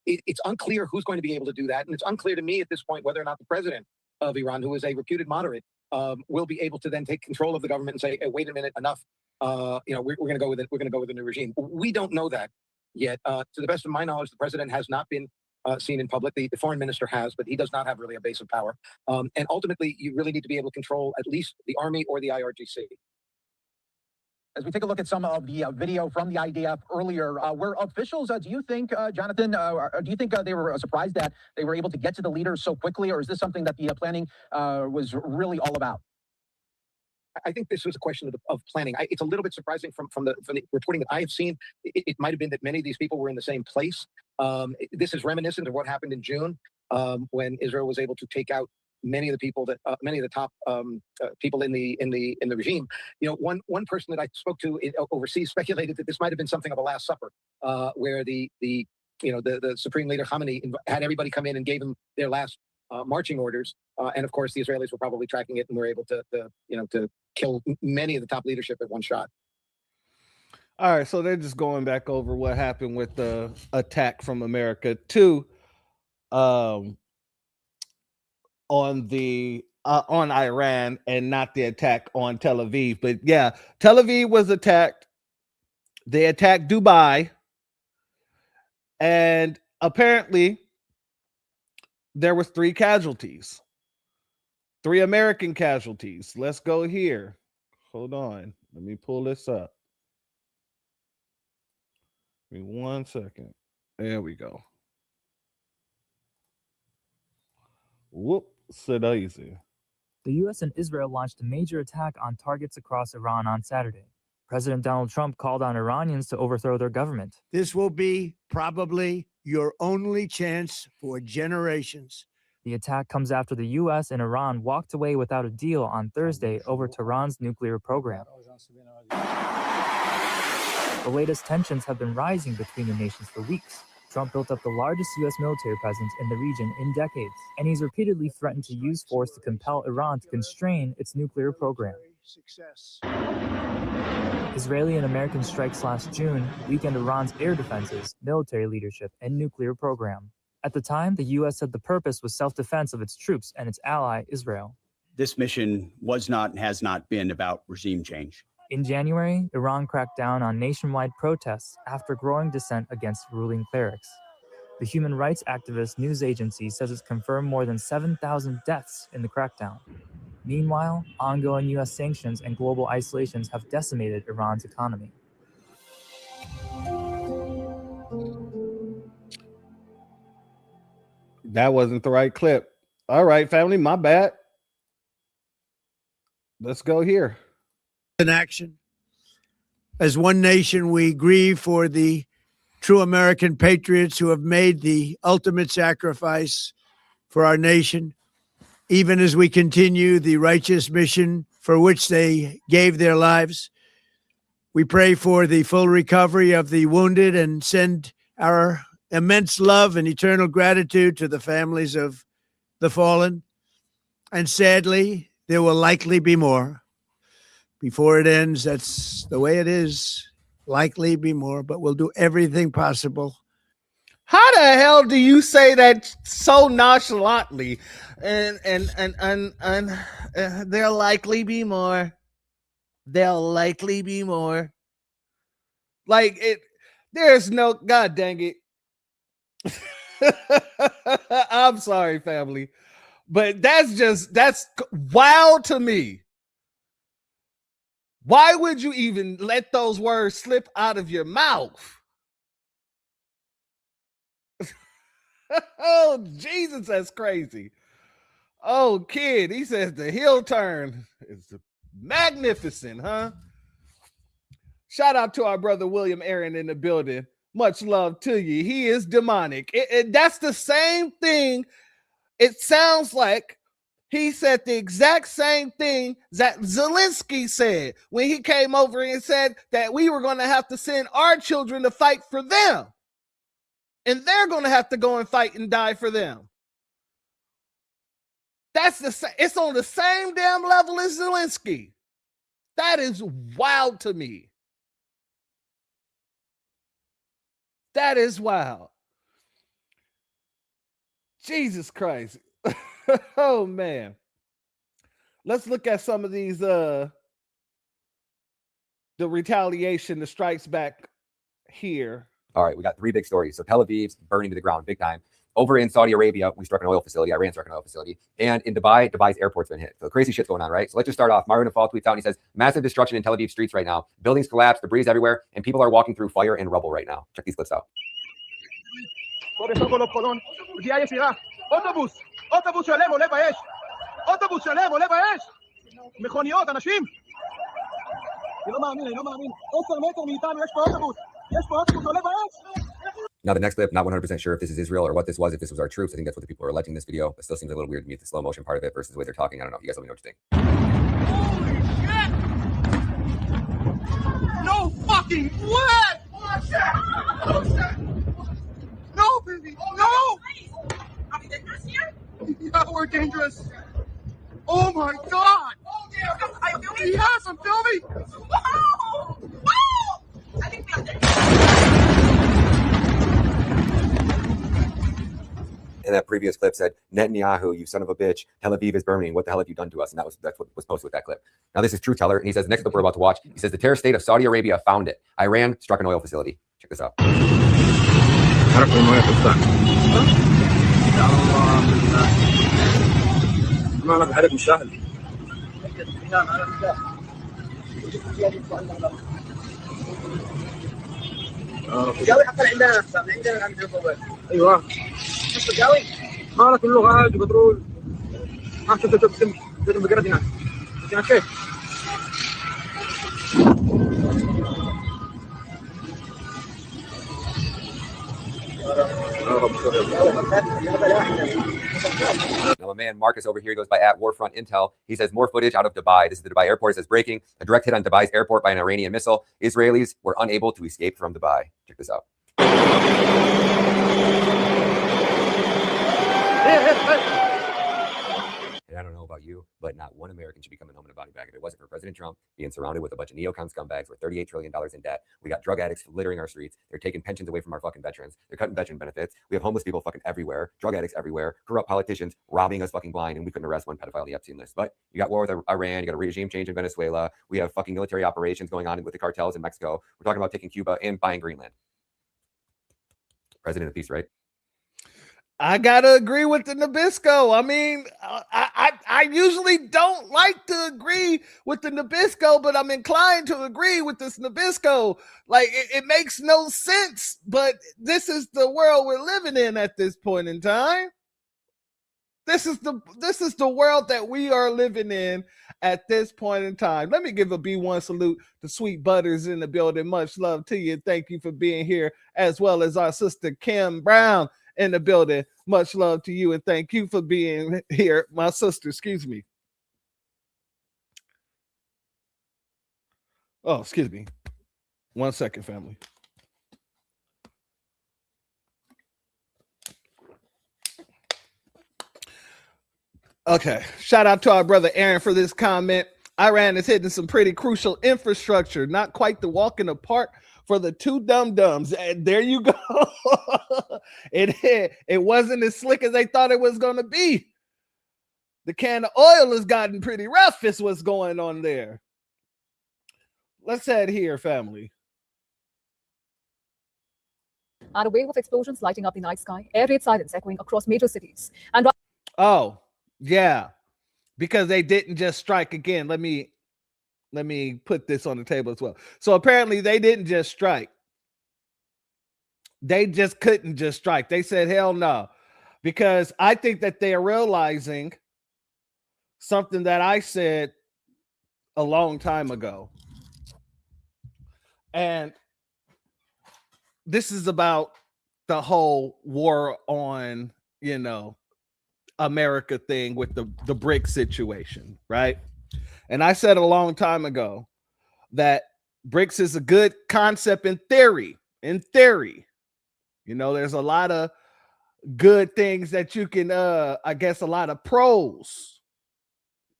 It's unclear who's going to be able to do that, and it's unclear to me at this point whether or not the president of Iran, who is a reputed moderate, will be able to then take control of the government and say, hey, "Wait a minute, enough. We're going to go with it. We're going to go with a new regime." We don't know that yet. To the best of my knowledge, the president has not been seen in public. The foreign minister has, but he does not have really a base of power. And ultimately, you really need to be able to control at least the army or the IRGC. As we take a look at some of the video from the IDF earlier, were officials, do you think, Jonathan, do you think they were surprised that they were able to get to the leaders so quickly, or is this something that the planning was really all about? I think this was a question of planning. It's a little bit surprising from the reporting that I have seen. It might have been that many of these people were in the same place. This is reminiscent of what happened in June when Israel was able to take out many of the people that many of the top people in the regime. You know, one person that I spoke to overseas speculated that this might have been something of a Last Supper, where the Supreme Leader Khamenei had everybody come in and gave them their last marching orders, and of course the Israelis were probably tracking it and were able to kill many of the top leadership at one shot. All right, so they're just going back over what happened with the attack from America too. On Iran and not the attack on Tel Aviv. But yeah, Tel Aviv was attacked. They attacked Dubai. And apparently there was 3 casualties. 3 American casualties. Let's go here. Hold on. Let me pull this up. Give me 1 second. There we go. Whoop. Sit easy. The U.S. and Israel launched a major attack on targets across Iran on Saturday. President Donald Trump called on Iranians to overthrow their government. This will be probably your only chance for generations. The attack comes after the U.S. and Iran walked away without a deal on Thursday over Tehran's nuclear program. The latest tensions have been rising between the nations for weeks. Trump built up the largest U.S. military presence in the region in decades, and he's repeatedly threatened to use force to compel Iran to constrain its nuclear program. Israeli and American strikes last June weakened Iran's air defenses, military leadership, and nuclear program. At the time, the U.S. said the purpose was self-defense of its troops and its ally, Israel. This mission was not and has not been about regime change. In January, Iran cracked down on nationwide protests after growing dissent against ruling clerics. The human rights activist news agency says it's confirmed more than 7,000 deaths in the crackdown. Meanwhile, ongoing U.S. sanctions and global isolations have decimated Iran's economy. That wasn't the right clip. All right, family, my bad. Let's go here. In action. As one nation, we grieve for the true American patriots who have made the ultimate sacrifice for our nation, even as we continue the righteous mission for which they gave their lives. We pray for the full recovery of the wounded and send our immense love and eternal gratitude to the families of the fallen. And sadly, there will likely be more. Before it ends, that's the way it is. Likely be more, but we'll do everything possible. How the hell do you say that so nonchalantly? And there'll likely be more. There'll likely be more. Like it, there's no, God dang it. I'm sorry, family. But that's wild to me. Why would you even let those words slip out of your mouth? Oh, Jesus, that's crazy. Oh, kid, he says the heel turn is magnificent, huh? Shout out to our brother William Aaron in the building. Much love to you. He is demonic. That's the same thing. It sounds like he said the exact same thing that Zelensky said when he came over and said that we were going to have to send our children to fight for them. And they're going to have to go and fight and die for them. It's on the same damn level as Zelensky. That is wild to me. That is wild. Jesus Christ. Oh man. Let's look at some of these the retaliation, the strikes back here. All right, we got three big stories. So Tel Aviv's burning to the ground big time. Over in Saudi Arabia, we struck an oil facility. Iran struck an oil facility. And in Dubai, Dubai's airport's been hit. So crazy shit's going on, right? So let's just start off. Mario Nafal tweets out and he says, massive destruction in Tel Aviv streets right now. Buildings collapsed, debris everywhere, and people are walking through fire and rubble right now. Check these clips out. Now, the next clip, not 100% sure if this is Israel or what this was, if this was our troops. I think that's what the people are alleging in this video, but still seems a little weird to me, the slow motion part of it versus the way they're talking. I don't know. You guys let me know what you think. No fucking way! No, baby, no! Yeah, we're dangerous. Oh my God! Yes, I'm filming! I think we And that previous clip said, Netanyahu, you son of a bitch, Tel Aviv is burning. What the hell have you done to us? And that's what was posted with that clip. Now, this is True Teller. And he says, the next clip we're about to watch, he says, the terror state of Saudi Arabia found it. Iran struck an oil facility. Check this out. الجوي حتى عندنا نفسه عندنا ايوه نفس الجوي ما كله غاز وبترول ما شفت بقرات هناك هناك كيف Now, my man Marcus over here goes by @Warfront Intel. He says more footage out of Dubai. This is the Dubai airport. It says breaking a direct hit on Dubai's airport by an Iranian missile. Israelis were unable to escape from Dubai. Check this out. And I don't know about you, but not one American should be coming home in a body bag if it wasn't for President Trump being surrounded with a bunch of neocon scumbags with $38 trillion in debt. We got drug addicts littering our streets. They're taking pensions away from our fucking veterans. They're cutting veteran benefits. We have homeless people fucking everywhere, drug addicts everywhere, corrupt politicians robbing us fucking blind, and we couldn't arrest one pedophile on the Epstein list. But you got war with Iran, you got a regime change in Venezuela. We have fucking military operations going on with the cartels in Mexico. We're talking about taking Cuba and buying Greenland. President of peace, right? I gotta agree with the Nabisco. I mean, I usually don't like to agree with the Nabisco, but I'm inclined to agree with this Nabisco. Like it makes no sense, but this is the world we're living in at this point in time. This is the world that we are living in at this point in time. Let me give a B1 salute to Sweet Butters in the building. Much love to you. Thank you for being here, as well as our sister Kim Brown in the building. Much love to you, and thank you for being here, my sister. Excuse me. Oh, excuse me. 1 second, family. Okay. Shout out to our brother Aaron for this comment. Iran is hitting some pretty crucial infrastructure. Not quite the walk in the park for the two dum-dums. And there you go. It wasn't as slick as they thought it was going to be. The can of oil has gotten pretty rough is what's going on there. let's head here, family. And a wave of explosions lighting up the night sky, air raid sirens echoing across major cities. And oh, yeah, because they didn't just strike again. Let me put this on the table as well. So apparently they didn't just strike. They just couldn't just strike. They said, hell no, because I think that they are realizing something that I said a long time ago. And this is about the whole war on, America thing with the BRICS situation, right? And I said a long time ago that BRICS is a good concept in theory. In theory, there's a lot of good things that you can, I guess, a lot of pros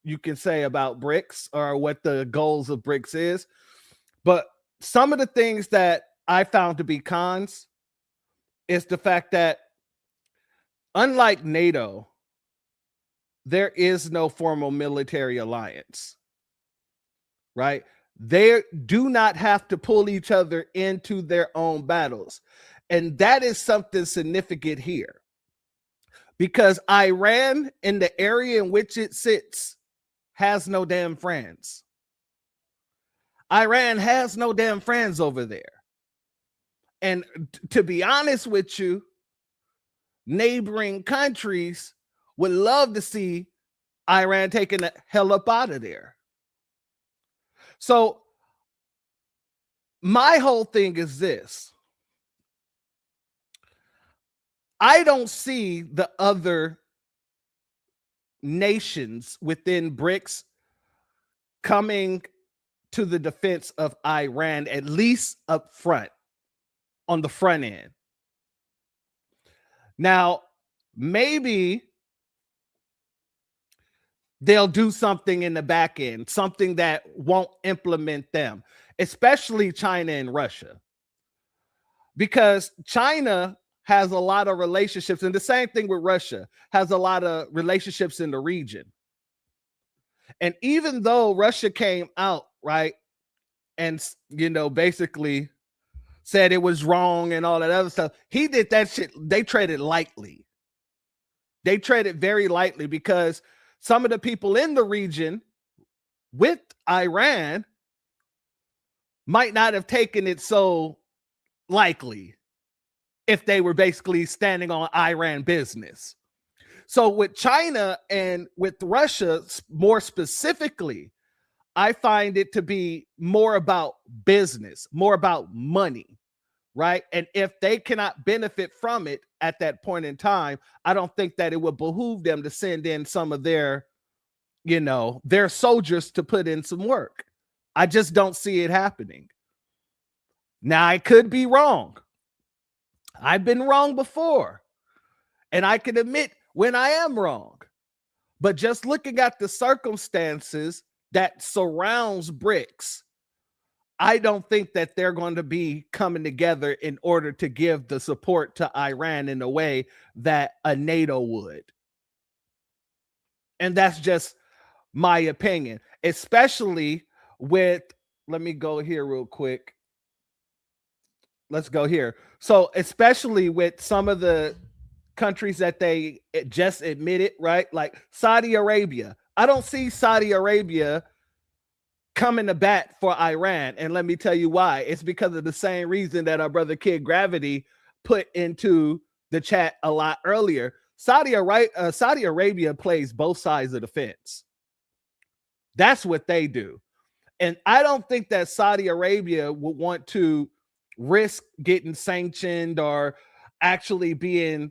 you can say about BRICS or what the goals of BRICS is. But some of the things that I found to be cons is the fact that unlike NATO, there is no formal military alliance, right? They do not have to pull each other into their own battles. And that is something significant here, because Iran, in the area in which it sits, has no damn friends. Iran has no damn friends over there. And to be honest with you, neighboring countries would love to see Iran taking the hell up out of there. So my whole thing is this. I don't see the other nations within BRICS coming to the defense of Iran, at least up front, on the front end. Now, maybe they'll do something in the back end, something that won't implement them, especially China and Russia. Because China has a lot of relationships, and the same thing with Russia, has a lot of relationships in the region. And even though Russia came out, right, and, basically said it was wrong and all that other stuff, he did that shit. They treated lightly. They treated very lightly, because some of the people in the region with Iran might not have taken it so likely if they were basically standing on Iran business. So with China and with Russia more specifically, I find it to be more about business, more about money, right? And if they cannot benefit from it at that point in time, I don't think that it would behoove them to send in some of their, their soldiers to put in some work. I just don't see it happening. Now, I could be wrong. I've been wrong before, and I can admit when I am wrong. But just looking at the circumstances that surrounds BRICS, I don't think that they're going to be coming together in order to give the support to Iran in a way that a NATO would. And that's just my opinion, especially with, let me go here real quick. Let's go here. So especially with some of the countries that they just admitted, right? Like Saudi Arabia. I don't see Saudi Arabia coming to bat for Iran. And let me tell you why. It's because of the same reason that our brother Kid Gravity put into the chat a lot earlier. Saudi Arabia plays both sides of the fence. That's what they do. And I don't think that Saudi Arabia would want to risk getting sanctioned or actually being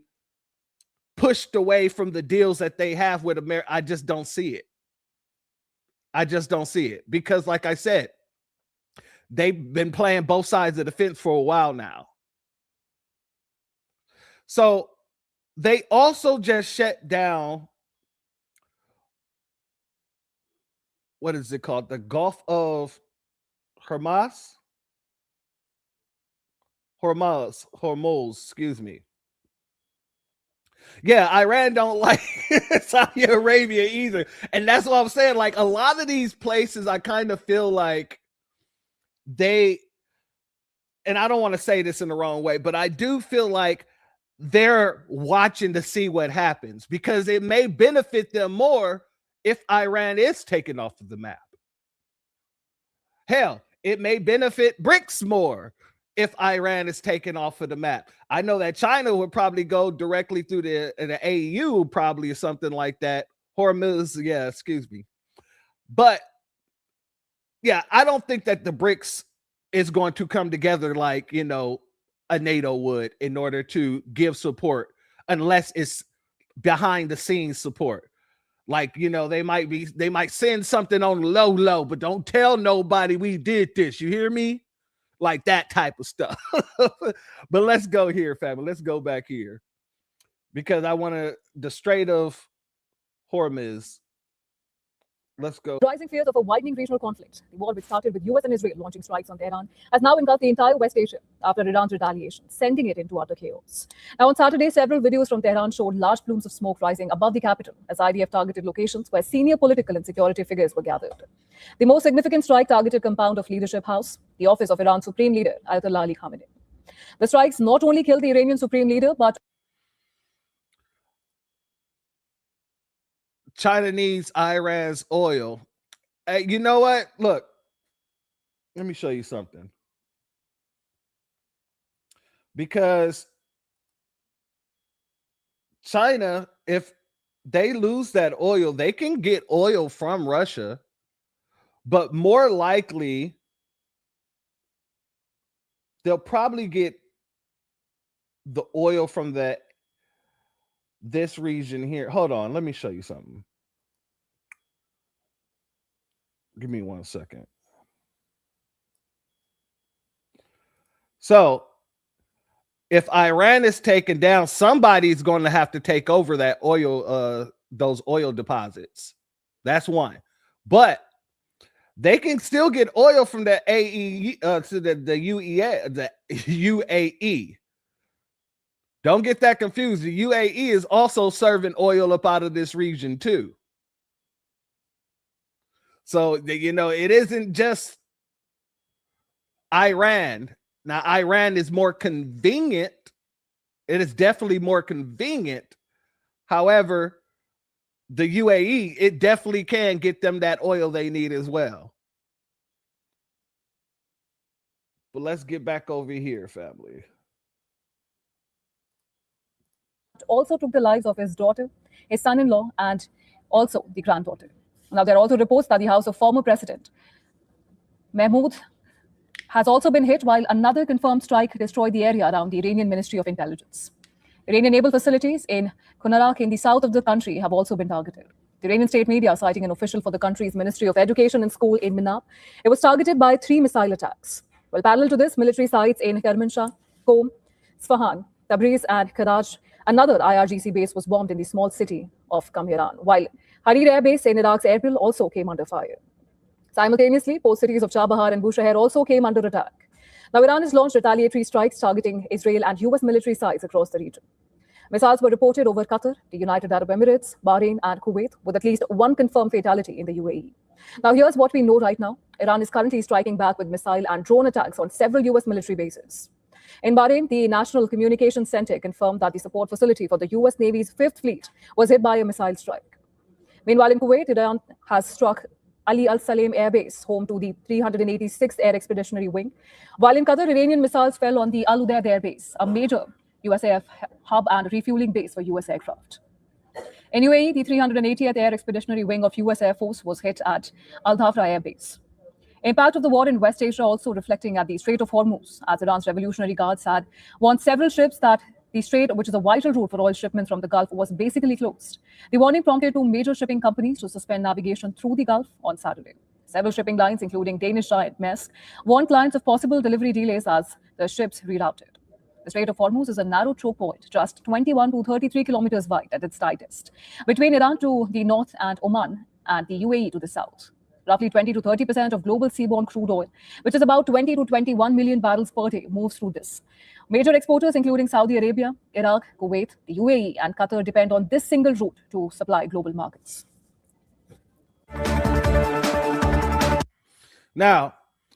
pushed away from the deals that they have with America. I just don't see it. I just don't see it, because like I said, they've been playing both sides of the fence for a while now. So they also just shut down, what is it called? The Gulf of Hormuz, excuse me. Yeah, Iran don't like Saudi Arabia either. And that's what I'm saying. Like a lot of these places, I kind of feel like they, and I don't want to say this in the wrong way, but I do feel like they're watching to see what happens, because it may benefit them more if Iran is taken off of the map. Hell, it may benefit BRICS more if Iran is taken off of the map. I know that China would probably go directly through the AU, probably, or something like that. Hormuz, yeah, excuse me. But yeah, I don't think that the BRICS is going to come together like, you know, a NATO would in order to give support, unless it's behind the scenes support. Like, you know, they might send something on low, but don't tell nobody we did this. You hear me? Like that type of stuff. But let's go here, family. Let's go back here, because I want to, the Strait of Hormuz. Let's go. Rising fears of a widening regional conflict. The war, which started with US and Israel launching strikes on Tehran, has now engulfed the entire West Asia after Iran's retaliation, sending it into utter chaos. Now, on Saturday, several videos from Tehran showed large plumes of smoke rising above the capital as IDF targeted locations where senior political and security figures were gathered. The most significant strike targeted compound of Leadership House, the office of Iran's Supreme Leader, Ayatollah Ali Khamenei. The strikes not only killed the Iranian Supreme Leader, but China needs Iran's oil. Hey, you know what? Look, let me show you something. Because China, if they lose that oil, they can get oil from Russia, but more likely they'll probably get the oil from this region here. Hold on, let me show you something. Give me 1 second. So if Iran is taken down, somebody's going to have to take over that oil, those oil deposits. That's one. But they can still get oil from the UAE. Don't get that confused. The UAE is also serving oil up out of this region too. So, you know, it isn't just Iran. Now, Iran is more convenient. It is definitely more convenient. However, the UAE, it definitely can get them that oil they need as well. But let's get back over here, family. also took the lives of his daughter, his son-in-law, and also the granddaughter. Now, there are also reports that the house of former President Mahmoud has also been hit, while another confirmed strike destroyed the area around the Iranian Ministry of Intelligence. Iranian naval facilities in Kunarak in the south of the country have also been targeted. The Iranian state media, citing an official for the country's Ministry of Education and School in Minab, it was targeted by 3 missile attacks. Well, parallel to this, military sites in Kermanshah, Qom, Sfahan, Tabriz, and Karaj, another IRGC base, was bombed in the small city of Kamhiran, while Harir Air Base in Iraq's Erbil also came under fire. Simultaneously, port cities of Chabahar and Bushehr also came under attack. Now, Iran has launched retaliatory strikes targeting Israel and US military sites across the region. Missiles were reported over Qatar, the United Arab Emirates, Bahrain, and Kuwait, with at least 1 confirmed fatality in the UAE. Now, here's what we know right now. Iran is currently striking back with missile and drone attacks on several US military bases. In Bahrain, the National Communications Center confirmed that the support facility for the US Navy's 5th Fleet was hit by a missile strike. Meanwhile, in Kuwait, Iran has struck Ali Al Salem Air Base, home to the 386th Air Expeditionary Wing, while in Qatar, Iranian missiles fell on the Al Udeid Air Base, a major USAF hub and refueling base for US aircraft. In UAE, the 380th Air Expeditionary Wing of US Air Force was hit at Al Dhafra Air Base. Impact of the war in West Asia also reflecting at the Strait of Hormuz, as Iran's Revolutionary Guards had warned several ships that the strait, which is a vital route for oil shipments from the Gulf, was basically closed. The warning prompted 2 major shipping companies to suspend navigation through the Gulf on Saturday. Several shipping lines, including Danish giant Maersk, warned clients of possible delivery delays as the ships rerouted. The Strait of Hormuz is a narrow choke point, just 21 to 33 kilometers wide at its tightest, between Iran to the north and Oman and the UAE to the south. Roughly 20 to 30% of global seaborne crude oil, which is about 20 to 21 million barrels per day, moves through this. Major exporters, including Saudi Arabia, Iraq, Kuwait, the UAE, and Qatar, depend on this single route to supply global markets. Now,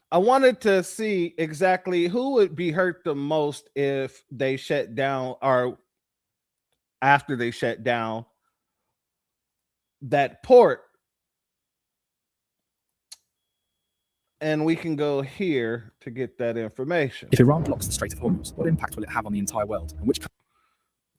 I wanted to see exactly who would be hurt the most if they shut down, or after they shut down that port. And we can go here to get that information. If Iran blocks the Strait of Hormuz, what impact will it have on the entire world? And which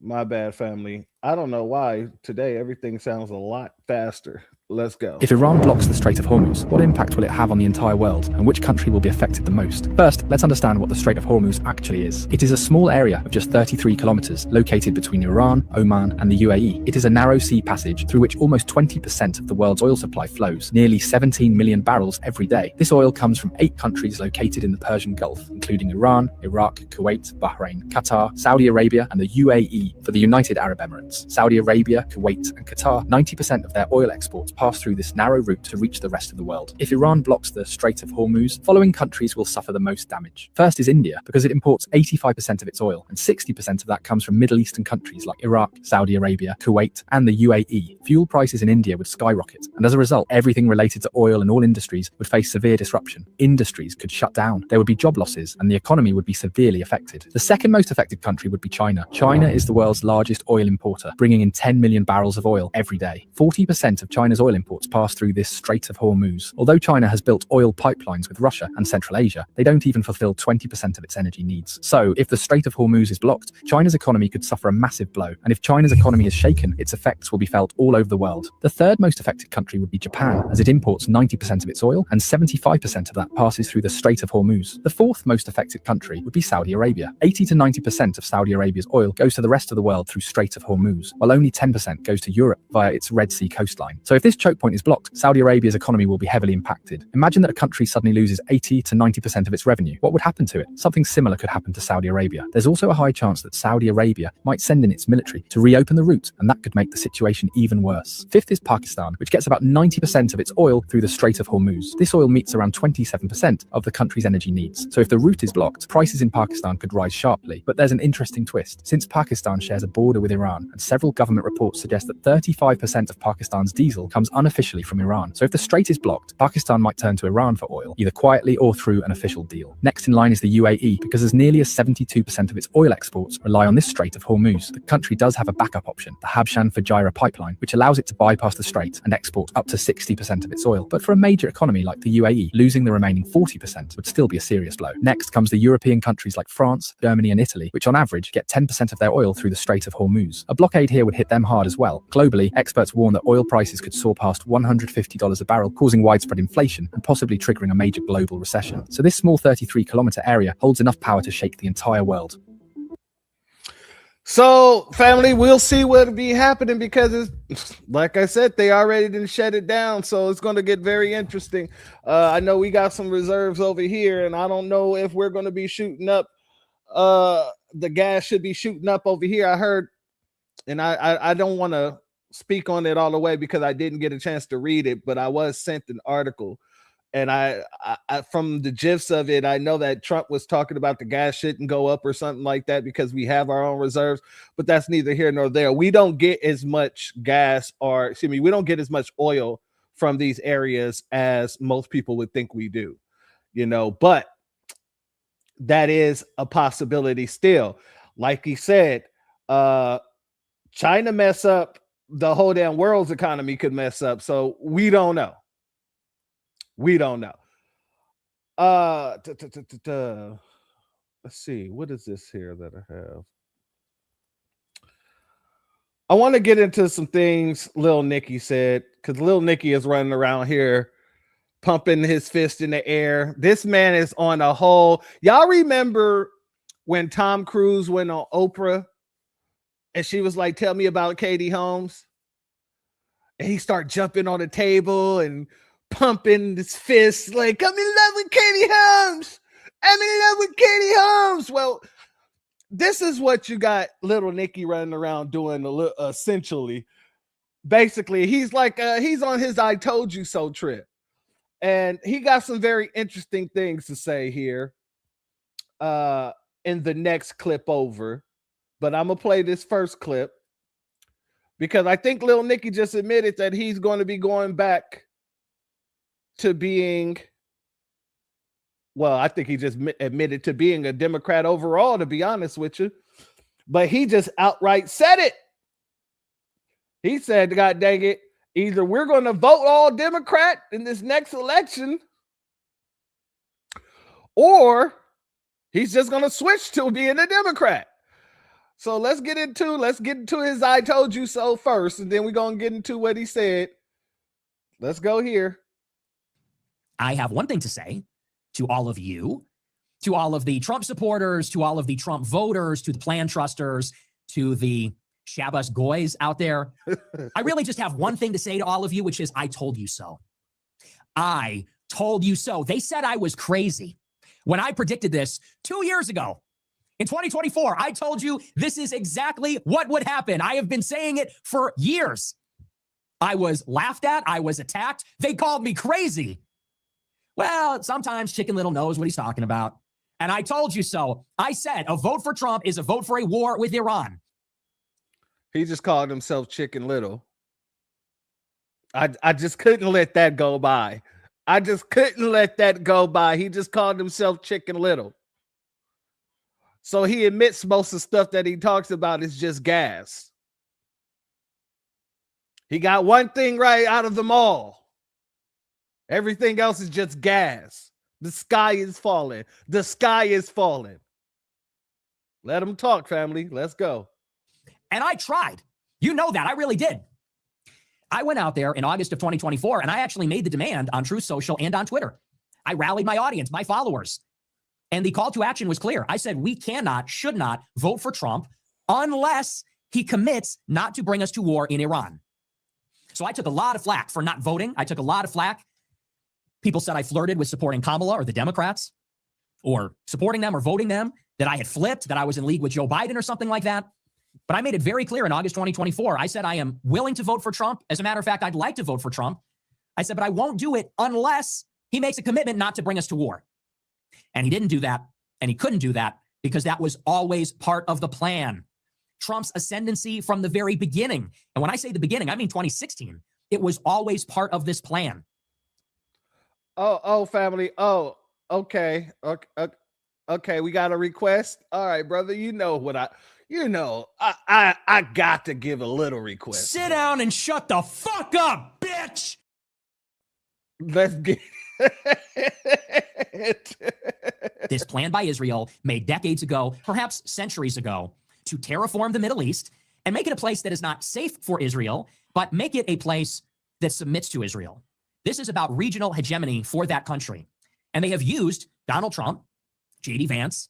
My bad, family. I don't know why today everything sounds a lot faster. Let's go. If Iran blocks the Strait of Hormuz, what impact will it have on the entire world, and which country will be affected the most? First, let's understand what the Strait of Hormuz actually is. It is a small area of just 33 kilometers located between Iran, Oman, and the UAE. It is a narrow sea passage through which almost 20% of the world's oil supply flows, nearly 17 million barrels every day. This oil comes from 8 countries located in the Persian Gulf, including Iran, Iraq, Kuwait, Bahrain, Qatar, Saudi Arabia, and the UAE for the United Arab Emirates. Saudi Arabia, Kuwait, and Qatar, 90% of their oil exports pass through this narrow route to reach the rest of the world. If Iran blocks the Strait of Hormuz, following countries will suffer the most damage. First is India, because it imports 85% of its oil, and 60% of that comes from Middle Eastern countries like Iraq, Saudi Arabia, Kuwait, and the UAE. Fuel prices in India would skyrocket, and as a result, everything related to oil and all industries would face severe disruption. Industries could shut down, there would be job losses, and the economy would be severely affected. The second most affected country would be China. China is the world's largest oil importer, bringing in 10 million barrels of oil every day. 40% of China's oil imports pass through this Strait of Hormuz. Although China has built oil pipelines with Russia and Central Asia, they don't even fulfill 20% of its energy needs. So, if the Strait of Hormuz is blocked, China's economy could suffer a massive blow, and if China's economy is shaken, its effects will be felt all over the world. The third most affected country would be Japan, as it imports 90% of its oil, and 75% of that passes through the Strait of Hormuz. The fourth most affected country would be Saudi Arabia. 80 to 90% of Saudi Arabia's oil goes to the rest of the world through Strait of Hormuz, while only 10% goes to Europe via its Red Sea coastline. So if this choke point is blocked, Saudi Arabia's economy will be heavily impacted. Imagine that a country suddenly loses 80 to 90% of its revenue. What would happen to it? Something similar could happen to Saudi Arabia. There's also a high chance that Saudi Arabia might send in its military to reopen the route, and that could make the situation even worse. Fifth is Pakistan, which gets about 90% of its oil through the Strait of Hormuz. This oil meets around 27% of the country's energy needs. So if the route is blocked, prices in Pakistan could rise sharply. But there's an interesting twist. Since Pakistan shares a border with Iran, and several government reports suggest that 35% of Pakistan's diesel comes unofficially from Iran. So if the strait is blocked, Pakistan might turn to Iran for oil, either quietly or through an official deal. Next in line is the UAE, because as nearly as 72% of its oil exports rely on this Strait of Hormuz, the country does have a backup option, the Habshan Fujairah pipeline, which allows it to bypass the strait and export up to 60% of its oil. But for a major economy like the UAE, losing the remaining 40% would still be a serious blow. Next comes the European countries like France, Germany, and Italy, which on average get 10% of their oil through the Strait of Hormuz. A blockade here would hit them hard as well. Globally, experts warn that oil prices could soar past $150 a barrel, causing widespread inflation and possibly triggering a major global recession. So this small 33-kilometer area holds enough power to shake the entire world. So, family, we'll see what'll be happening, because it's like I said, they already didn't shut it down, so it's going to get very interesting. I know we got some reserves over here, and I don't know if we're going to be shooting up. The gas should be shooting up over here, I heard, and I don't want to speak on it all the way because I didn't get a chance to read it, but I was sent an article. And I from the gifs of it, I know that Trump was talking about the gas shouldn't go up or something like that because we have our own reserves, but that's neither here nor there. We don't get as much gas, or excuse me, we don't get as much oil from these areas as most people would think we do, you know, but that is a possibility still. Like he said, China mess up, the whole damn world's economy could mess up. So we don't know. We don't know. Let's see. What is this here that I have? I want to get into some things Lil Nicky said, because Lil Nicky is running around here pumping his fist in the air. This man is on a whole. Y'all remember when Tom Cruise went on Oprah and she was like, "Tell me about Katie Holmes." And he started jumping on the table and pumping his fists like, "I'm in love with Katie Holmes. I'm in love with Katie Holmes." Well, this is what you got little Nicky running around doing essentially. Basically, he's like, he's on his "I told you so" trip. And he got some very interesting things to say here in the next clip over. But I'm going to play this first clip because I think Lil Nicky just admitted that he's going to be going back to being Well, I think he just admitted to being a Democrat overall, to be honest with you. But he just outright said it. He said, God dang it, either we're going to vote all Democrat in this next election, or he's just going to switch to being a Democrat. So let's get into his I told you so first, and then we're going to get into what he said. Let's go here. I have one thing to say to all of you, to all of the Trump supporters, to all of the Trump voters, to the plan trusters, to the Shabbos goys out there. I really just have one thing to say to all of you, which is I told you so. I told you so. They said I was crazy when I predicted this 2 years ago. In 2024, I told you this is exactly what would happen. I have been saying it for years. I was laughed at. I was attacked. They called me crazy. Well, sometimes Chicken Little knows what he's talking about. And I told you so. I said a vote for Trump is a vote for a war with Iran. He just called himself Chicken Little. I just couldn't let that go by. I just couldn't let that go by. He just called himself Chicken Little. So he admits most of the stuff that he talks about is just gas. He got one thing right out of them all. Everything else is just gas. The sky is falling. The sky is falling. Let him talk, family. Let's go. And I tried. You know that. I really did. I went out there in August of 2024, and I actually made the demand on Truth Social and on Twitter. I rallied my audience, my followers. And the call to action was clear. I said, we cannot, should not vote for Trump unless he commits not to bring us to war in Iran. So I took a lot of flack for not voting. I took a lot of flack. People said I flirted with supporting Kamala or the Democrats, or supporting them or voting them, that I had flipped, that I was in league with Joe Biden or something like that. But I made it very clear in August 2024. I said I am willing to vote for Trump. As a matter of fact, I'd like to vote for Trump. I said, but I won't do it unless he makes a commitment not to bring us to war. And he didn't do that, and he couldn't do that because that was always part of the plan. Trump's ascendancy from the very beginning. And when I say the beginning, I mean 2016. It was always part of this plan. Oh, family. Oh, okay. Okay, we got a request. All right, brother. You know what I got to give a little request. Sit down and shut the fuck up, bitch. Let's get This plan by Israel, made decades ago, perhaps centuries ago, to terraform the Middle East and make it a place that is not safe for Israel, but make it a place that submits to Israel. This is about regional hegemony for that country. And they have used Donald Trump, J.D. Vance,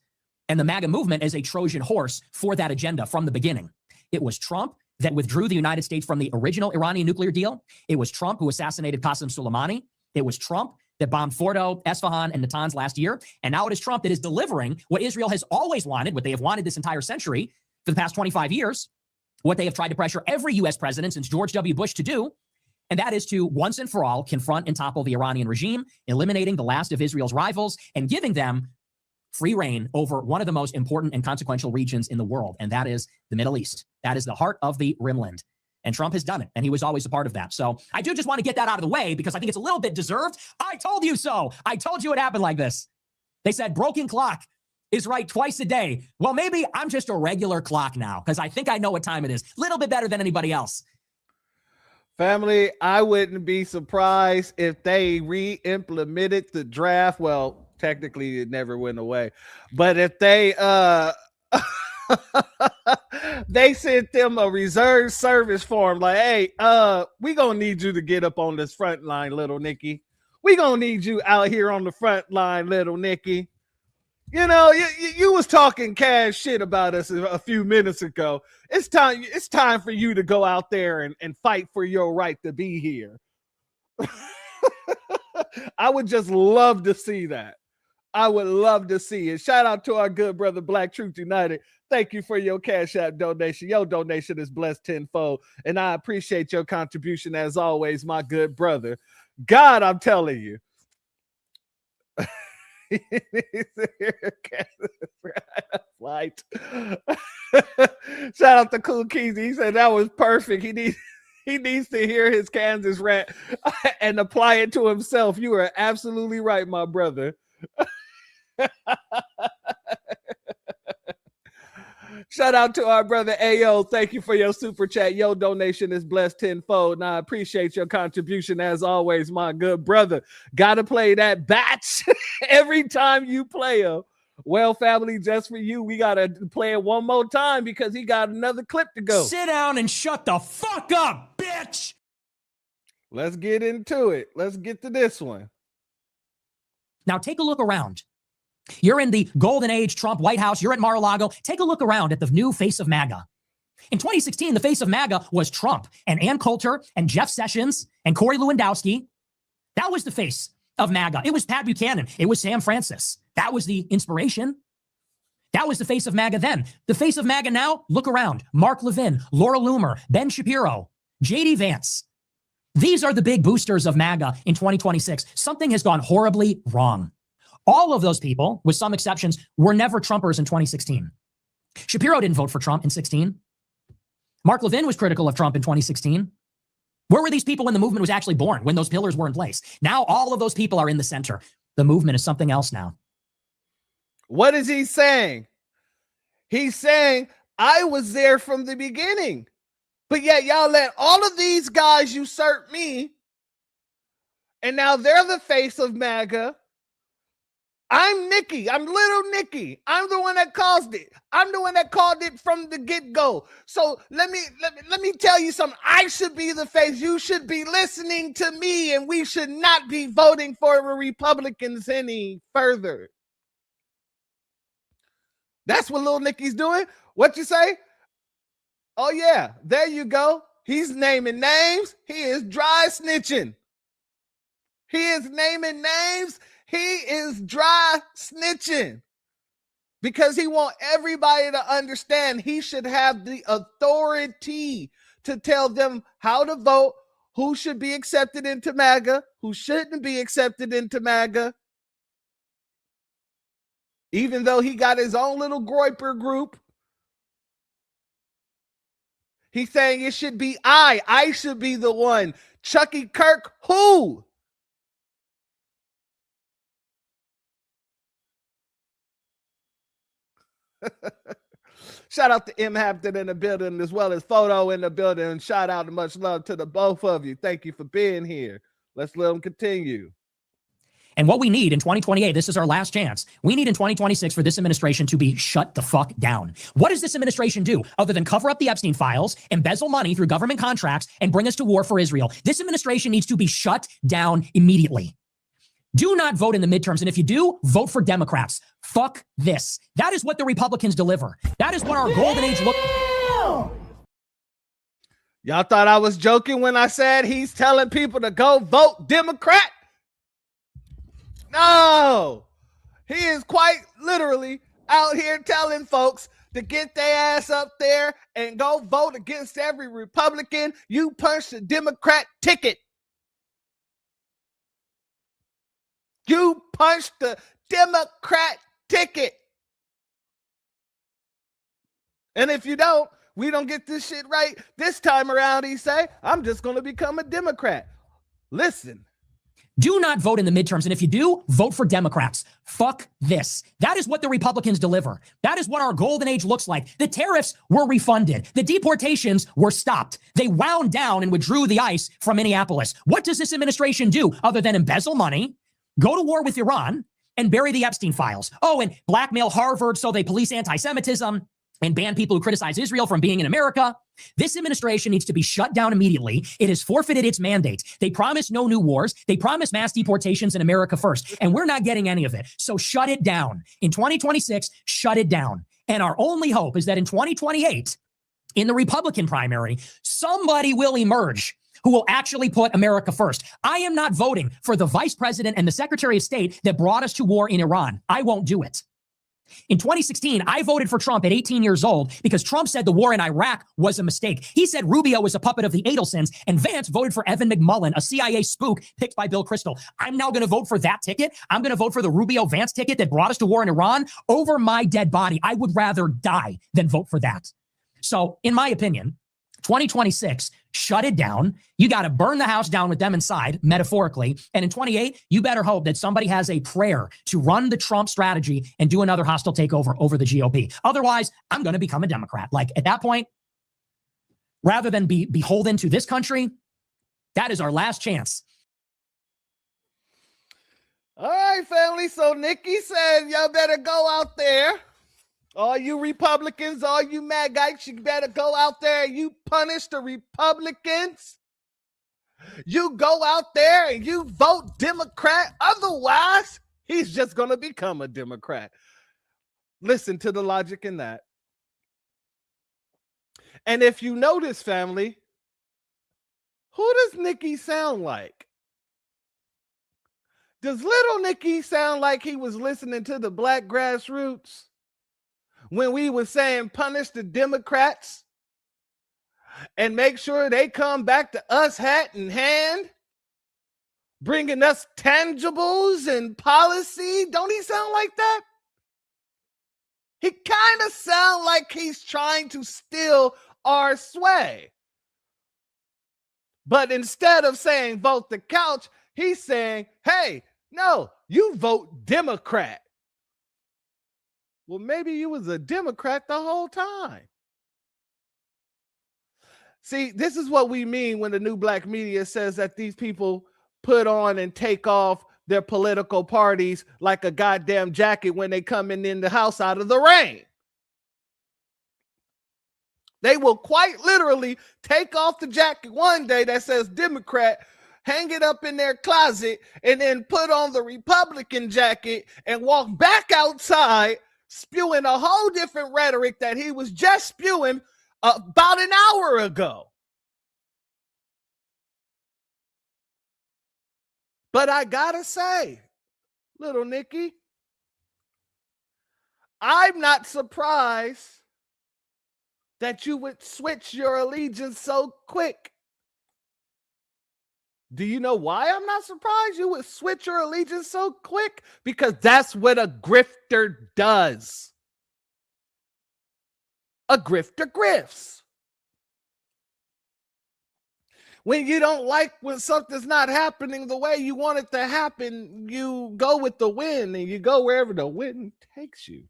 and the MAGA movement as a Trojan horse for that agenda from the beginning. It was Trump that withdrew the United States from the original Iranian nuclear deal. It was Trump who assassinated Qasem Soleimani. It was Trump that bombed Fordo, Esfahan, and Natanz last year. And now it is Trump that is delivering what Israel has always wanted, what they have wanted this entire century for the past 25 years, what they have tried to pressure every U.S. president since George W. Bush to do, and that is to once and for all confront and topple the Iranian regime, eliminating the last of Israel's rivals, and giving them free reign over one of the most important and consequential regions in the world, and that is the Middle East. That is the heart of the Rimland. And Trump has done it, and he was always a part of that. So I do just want to get that out of the way because I think it's a little bit deserved. I told you so. I told you it happened like this. They said broken clock is right twice a day. Well, maybe I'm just a regular clock now because I think I know what time it is. A little bit better than anybody else. Family, I wouldn't be surprised if they re-implemented the draft. Well, technically it never went away, but if they they sent them a reserve service form like, hey, we gonna need you to get up on this front line, little Nikki. We gonna need you out here on the front line, little Nikki. You know, you was talking cash shit about us a few minutes ago. It's time for you to go out there and fight for your right to be here. I would just love to see that. I would love to see it. Shout out to our good brother, Black Truth United. Thank you for your Cash App donation. Your donation is blessed tenfold, and I appreciate your contribution as always, my good brother. God, I'm telling you. Flight. Shout out to Cool Keys. He said that was perfect. He needs to hear his Kansas rant and apply it to himself. You are absolutely right, my brother. Shout out to our brother Ayo. Thank you for your super chat. Your donation is blessed tenfold. And I appreciate your contribution as always, my good brother. Gotta play that batch every time you play him. Well, family, just for you, we gotta play it one more time because he got another clip to go. Sit down and shut the fuck up, bitch. Let's get into it. Let's get to this one. Now take a look around. You're in the golden age Trump White House. You're at Mar-a-Lago. Take a look around at the new face of MAGA. In 2016, the face of MAGA was Trump and Ann Coulter and Jeff Sessions and Corey Lewandowski. That was the face of MAGA. It was Pat Buchanan. It was Sam Francis. That was the inspiration. That was the face of MAGA then. The face of MAGA now, look around. Mark Levin, Laura Loomer, Ben Shapiro, J.D. Vance. These are the big boosters of MAGA in 2026. Something has gone horribly wrong. All of those people, with some exceptions, were never Trumpers in 2016. Shapiro didn't vote for Trump in 16. Mark Levin was critical of Trump in 2016. Where were these people when the movement was actually born, when those pillars were in place? Now all of those people are in the center. The movement is something else now. What is he saying? He's saying, I was there from the beginning, but yet y'all let all of these guys usurp me, and now they're the face of MAGA. I'm Nikki. I'm little Nikki. I'm the one that caused it. I'm the one that called it from the get-go. So let me tell you something. I should be the face. You should be listening to me, and we should not be voting for the Republicans any further. That's what little Nikki's doing. What you say? Oh yeah, there you go. He's naming names. He is dry snitching. He is naming names. He is dry snitching because he wants everybody to understand he should have the authority to tell them how to vote, who should be accepted into MAGA, who shouldn't be accepted into MAGA. Even though he got his own little Groyper group, he's saying it should be I should be the one. Chucky Kirk, who? Shout out to M. Hampton in the building as well as Photo in the building. Shout out and much love to the both of you. Thank you for being here. Let's let them continue. And what we need in 2028, this is our last chance. We need in 2026 for this administration to be shut the fuck down. What does this administration do other than cover up the Epstein files, embezzle money through government contracts, and bring us to war for Israel? This administration needs to be shut down immediately. Do not vote in the midterms. And if you do, vote for Democrats. Fuck this. That is what the Republicans deliver. That is what our golden age look. Y'all thought I was joking when I said he's telling people to go vote Democrat? No, he is quite literally out here telling folks to get their ass up there and go vote against every Republican. You punch the Democrat ticket. You punch the Democrat ticket. And if you don't, we don't get this shit right this time around, he say, I'm just going to become a Democrat. Listen. Do not vote in the midterms. And if you do, vote for Democrats. Fuck this. That is what the Republicans deliver. That is what our golden age looks like. The tariffs were refunded. The deportations were stopped. They wound down and withdrew the ICE from Minneapolis. What does this administration do other than embezzle money, go to war with Iran, and bury the Epstein files? Oh, and blackmail Harvard so they police anti-Semitism and ban people who criticize Israel from being in America. This administration needs to be shut down immediately. It has forfeited its mandate. They promised no new wars. They promised mass deportations in America first, and we're not getting any of it. So shut it down. In 2026, shut it down. And our only hope is that in 2028, in the Republican primary, somebody will emerge who will actually put America first. I am not voting for the vice president and the secretary of state that brought us to war in Iran. I won't do it. In 2016, I voted for Trump at 18 years old because Trump said the war in Iraq was a mistake. He said Rubio was a puppet of the Adelsons, and Vance voted for Evan McMullen, a CIA spook picked by Bill Kristol. I'm now going to vote for that ticket. I'm going to vote for the Rubio-Vance ticket that brought us to war in Iran over my dead body. I would rather die than vote for that. So, in my opinion, 2026, shut it down. You got to burn the house down with them inside, metaphorically. And in 28, you better hope that somebody has a prayer to run the Trump strategy and do another hostile takeover over the GOP. Otherwise, I'm going to become a Democrat. Like at that point, rather than be beholden to this country, that is our last chance. All right, family. So Nikki said, y'all better go out there. All you Republicans, all you MAGites, you better go out there and you punish the Republicans. You go out there and you vote Democrat. Otherwise, he's just going to become a Democrat. Listen to the logic in that. And if you notice, family, who does Nikki sound like? Does little Nikki sound like he was listening to the black grassroots when we were saying punish the Democrats and make sure they come back to us hat in hand, bringing us tangibles and policy? Don't he sound like that? He kind of sounds like he's trying to steal our sway. But instead of saying vote the couch, he's saying, hey, no, you vote Democrat. Well, maybe you was a Democrat the whole time. See, this is what we mean when the new black media says that these people put on and take off their political parties like a goddamn jacket when they coming in the house out of the rain. They will quite literally take off the jacket one day that says Democrat, hang it up in their closet, and then put on the Republican jacket and walk back outside spewing a whole different rhetoric that he was just spewing about an hour ago. But I gotta say, little Nikki, I'm not surprised that you would switch your allegiance so quick. Do you know why I'm not surprised you would switch your allegiance so quick? Because that's what a grifter does. A grifter grifts. When you don't like when something's not happening the way you want it to happen, you go with the wind and you go wherever the wind takes you.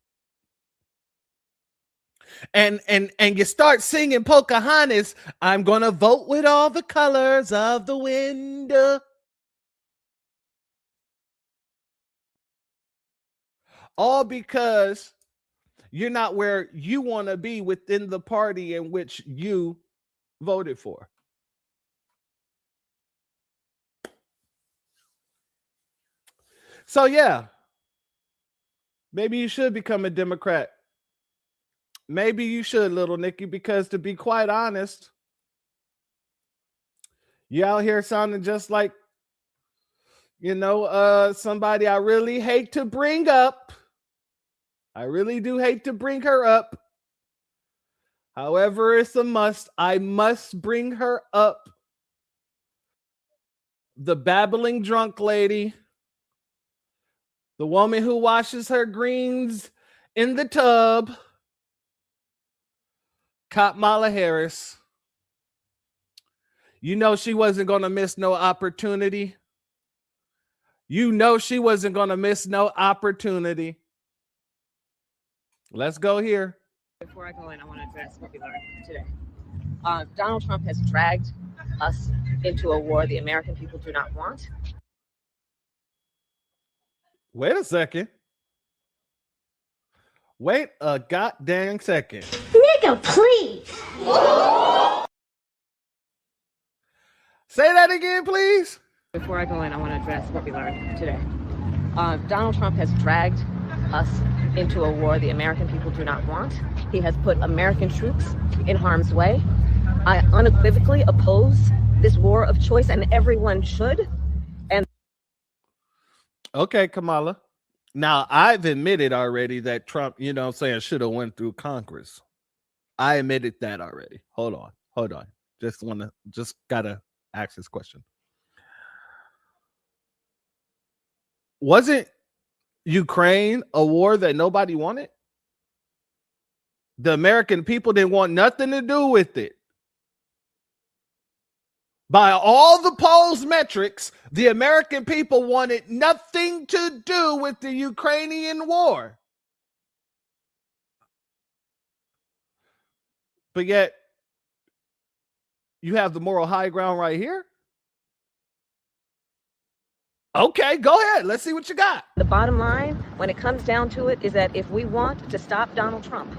And you start singing Pocahontas, I'm going to vote with all the colors of the wind. All because you're not where you want to be within the party in which you voted for. So yeah, maybe you should become a Democrat. Maybe you should, little Nikki, because to be quite honest, you out here sounding just like, somebody I really hate to bring up. I really do hate to bring her up. However, it's a must. I must bring her up. The babbling drunk lady. The woman who washes her greens in the tub. Kamala Harris. You know she wasn't going to miss no opportunity. You know she wasn't going to miss no opportunity. Let's go here. Before I go in, I want to address what we learned today. Donald Trump has dragged us into a war the American people do not want. Wait a second. Wait a goddamn second. Nigga, please. Say that again, please. Before I go in, I want to address what we learned today. Donald Trump has dragged us into a war the American people do not want. He has put American troops in harm's way. I unequivocally oppose this war of choice, and everyone should. And okay, Kamala. Now, I've admitted already that Trump, should have went through Congress. I admitted that already. Hold on. Just gotta ask this question. Wasn't Ukraine a war that nobody wanted? The American people didn't want nothing to do with it. By all the polls metrics, the American people wanted nothing to do with the Ukrainian war. But yet, you have the moral high ground right here. Okay, go ahead. Let's see what you got. The bottom line, when it comes down to it, is that if we want to stop Donald Trump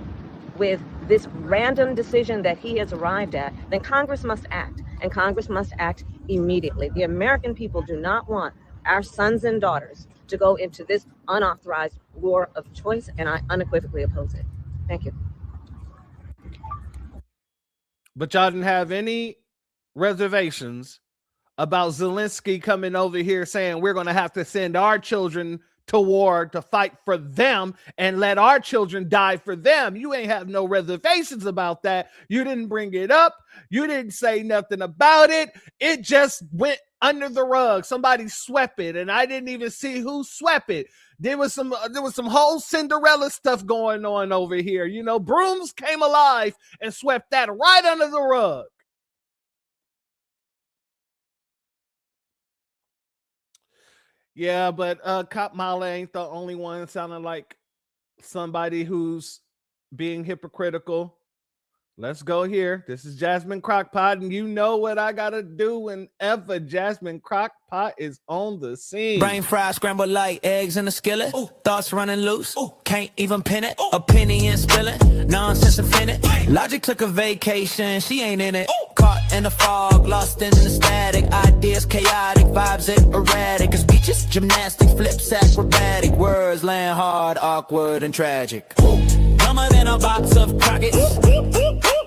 with this random decision that he has arrived at, then Congress must act, and Congress must act immediately. The American people do not want our sons and daughters to go into this unauthorized war of choice, and I unequivocally oppose it. Thank you. But y'all didn't have any reservations about Zelensky coming over here saying we're going to have to send our children to war to fight for them and let our children die for them. You ain't have no reservations about that. You didn't bring it up. You didn't say nothing about it. It just went under the rug. Somebody swept it, and I didn't even see who swept it. There was some whole Cinderella stuff going on over here. You know, brooms came alive and swept that right under the rug. Yeah, but Cop Mala ain't the only one sounding like somebody who's being hypocritical. Let's go here. This is Jasmine Crockpot, and you know what I gotta do whenever Jasmine Crockpot is on the scene. Brain fried, scrambled like eggs in a skillet. Ooh. Thoughts running loose. Ooh. Can't even pin it. Ooh. Opinion spilling. Nonsense offended. Logic took a vacation. She ain't in it. Ooh. Caught in the fog, lost in the static. Ideas chaotic, vibes erratic. Speeches gymnastics, flips acrobatic. Words land hard, awkward, and tragic. Ooh. Dumber than a box of Crockett's.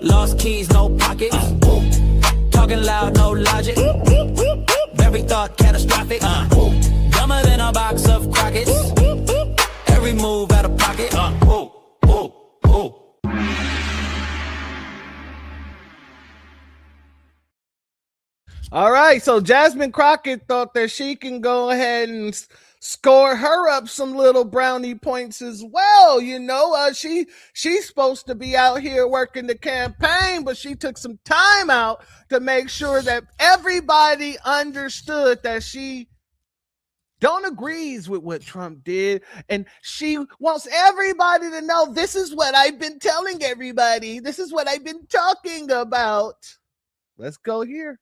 Lost keys, no pockets. Talking loud, no logic. Every thought catastrophic. Dumber than a box of Crockett's. Every move out of pocket. All right, so Jasmine Crockett thought that she can go ahead and score her up some little brownie points as well. You know, she's supposed to be out here working the campaign, but she took some time out to make sure that everybody understood that she don't agrees with what Trump did, and she wants everybody to know this is what I've been telling everybody. This is what I've been talking about. Let's go here.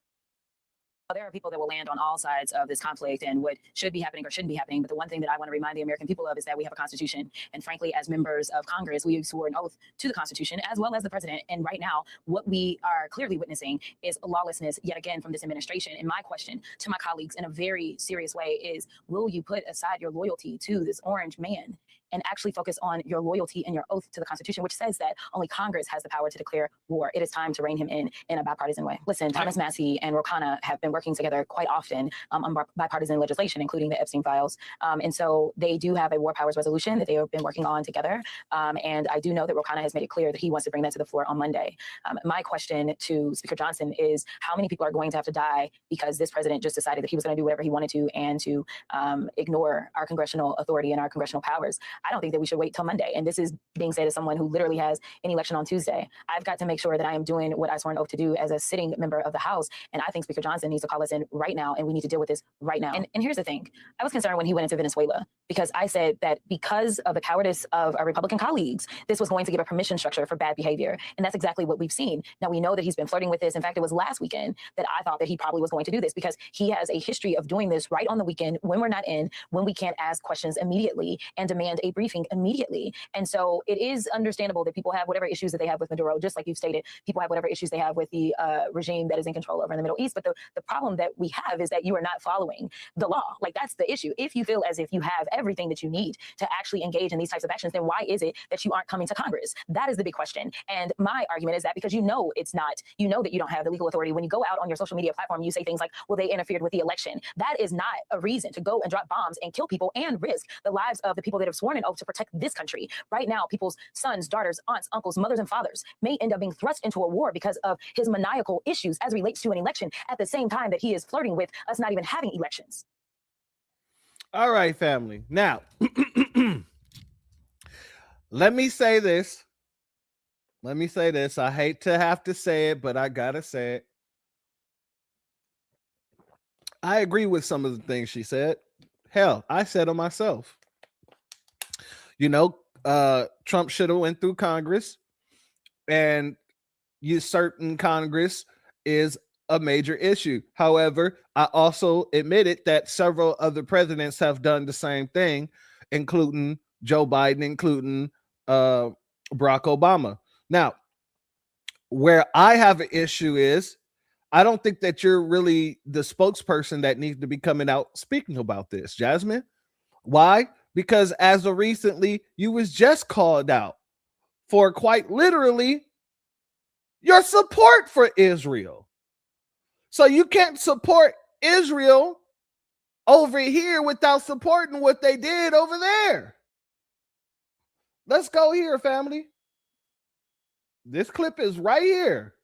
There are people that will land on all sides of this conflict and what should be happening or shouldn't be happening. But the one thing that I want to remind the American people of is that we have a constitution. And frankly, as members of Congress, we swore an oath to the Constitution as well as the president. And right now, what we are clearly witnessing is lawlessness yet again from this administration. And my question to my colleagues in a very serious way is, will you put aside your loyalty to this orange man and actually focus on your loyalty and your oath to the Constitution, which says that only Congress has the power to declare war? It is time to rein him in a bipartisan way. Listen, Thomas Massie and Ro Khanna have been working together quite often on bipartisan legislation, including the Epstein files. And so they do have a war powers resolution that they have been working on together. And I do know that Ro Khanna has made it clear that he wants to bring that to the floor on Monday. My question to Speaker Johnson is, how many people are going to have to die because this president just decided that he was going to do whatever he wanted to and to ignore our congressional authority and our congressional powers? I don't think that we should wait till Monday. And this is being said as someone who literally has an election on Tuesday. I've got to make sure that I am doing what I swore an oath to do as a sitting member of the House. And I think Speaker Johnson needs to call us in right now, and we need to deal with this right now. And here's the thing. I was concerned when he went into Venezuela because I said that because of the cowardice of our Republican colleagues, this was going to give a permission structure for bad behavior. And that's exactly what we've seen. Now, we know that he's been flirting with this. In fact, it was last weekend that I thought that he probably was going to do this because he has a history of doing this right on the weekend when we're not in, when we can't ask questions immediately and demand a briefing immediately. And so it is understandable that people have whatever issues that they have with Maduro, just like you've stated. People have whatever issues they have with the regime that is in control over in the Middle East. But the problem that we have is that you are not following the law. Like, that's the issue. If you feel as if you have everything that you need to actually engage in these types of actions, then why is it that you aren't coming to Congress? That is the big question. And my argument is that because you know it's not, you know that you don't have the legal authority. When you go out on your social media platform, you say things like, well, they interfered with the election. That is not a reason to go and drop bombs and kill people and risk the lives of the people that have sworn an oath to protect this country. Right now, people's sons, daughters, aunts, uncles, mothers, and fathers may end up being thrust into a war because of his maniacal issues as relates to an election at the same time that he is flirting with us not even having elections. All right, family. Now, let me say this. I hate to have to say it, but I gotta say it. I agree with some of the things she said. Hell, I said them myself. You know, Trump should have went through Congress, and usurping Congress is a major issue. However, I also admitted that several other presidents have done the same thing, including Joe Biden, including Barack Obama. Now, where I have an issue is I don't think that you're really the spokesperson that needs to be coming out speaking about this, Jasmine. Why? Because as of recently, you was just called out for quite literally your support for Israel. So you can't support Israel over here without supporting what they did over there. Let's go here, family. This clip is right here.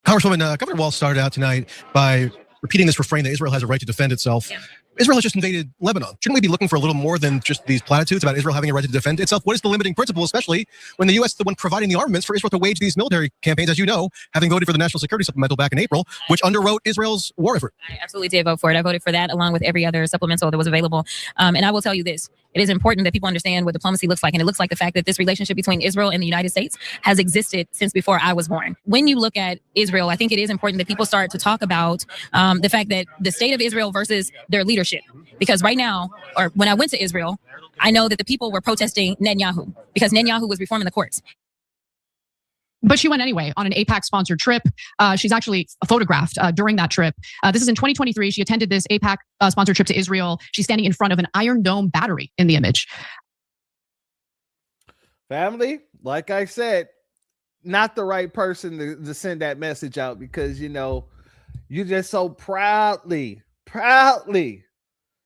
Congresswoman, Governor Walz started out tonight by repeating this refrain that Israel has a right to defend itself. Yeah. Israel has just invaded Lebanon. Shouldn't we be looking for a little more than just these platitudes about Israel having a right to defend itself? What is the limiting principle, especially when the U.S. is the one providing the armaments for Israel to wage these military campaigns, as you know, having voted for the National Security Supplemental back in April, which underwrote Israel's war effort? I absolutely did vote for it. I voted for that along with every other supplemental that was available. And I will tell you this. It is important that people understand what diplomacy looks like. And it looks like the fact that this relationship between Israel and the United States has existed since before I was born. When you look at Israel, I think it is important that people start to talk about the fact that the state of Israel versus their leadership. Because right now, or when I went to Israel, I know that the people were protesting Netanyahu because Netanyahu was reforming the courts. But she went anyway on an AIPAC-sponsored trip. She's actually photographed during that trip. This is in 2023. She attended this AIPAC-sponsored trip to Israel. She's standing in front of an Iron Dome battery in the image. Family, like I said, not the right person to send that message out because, you know, you just so proudly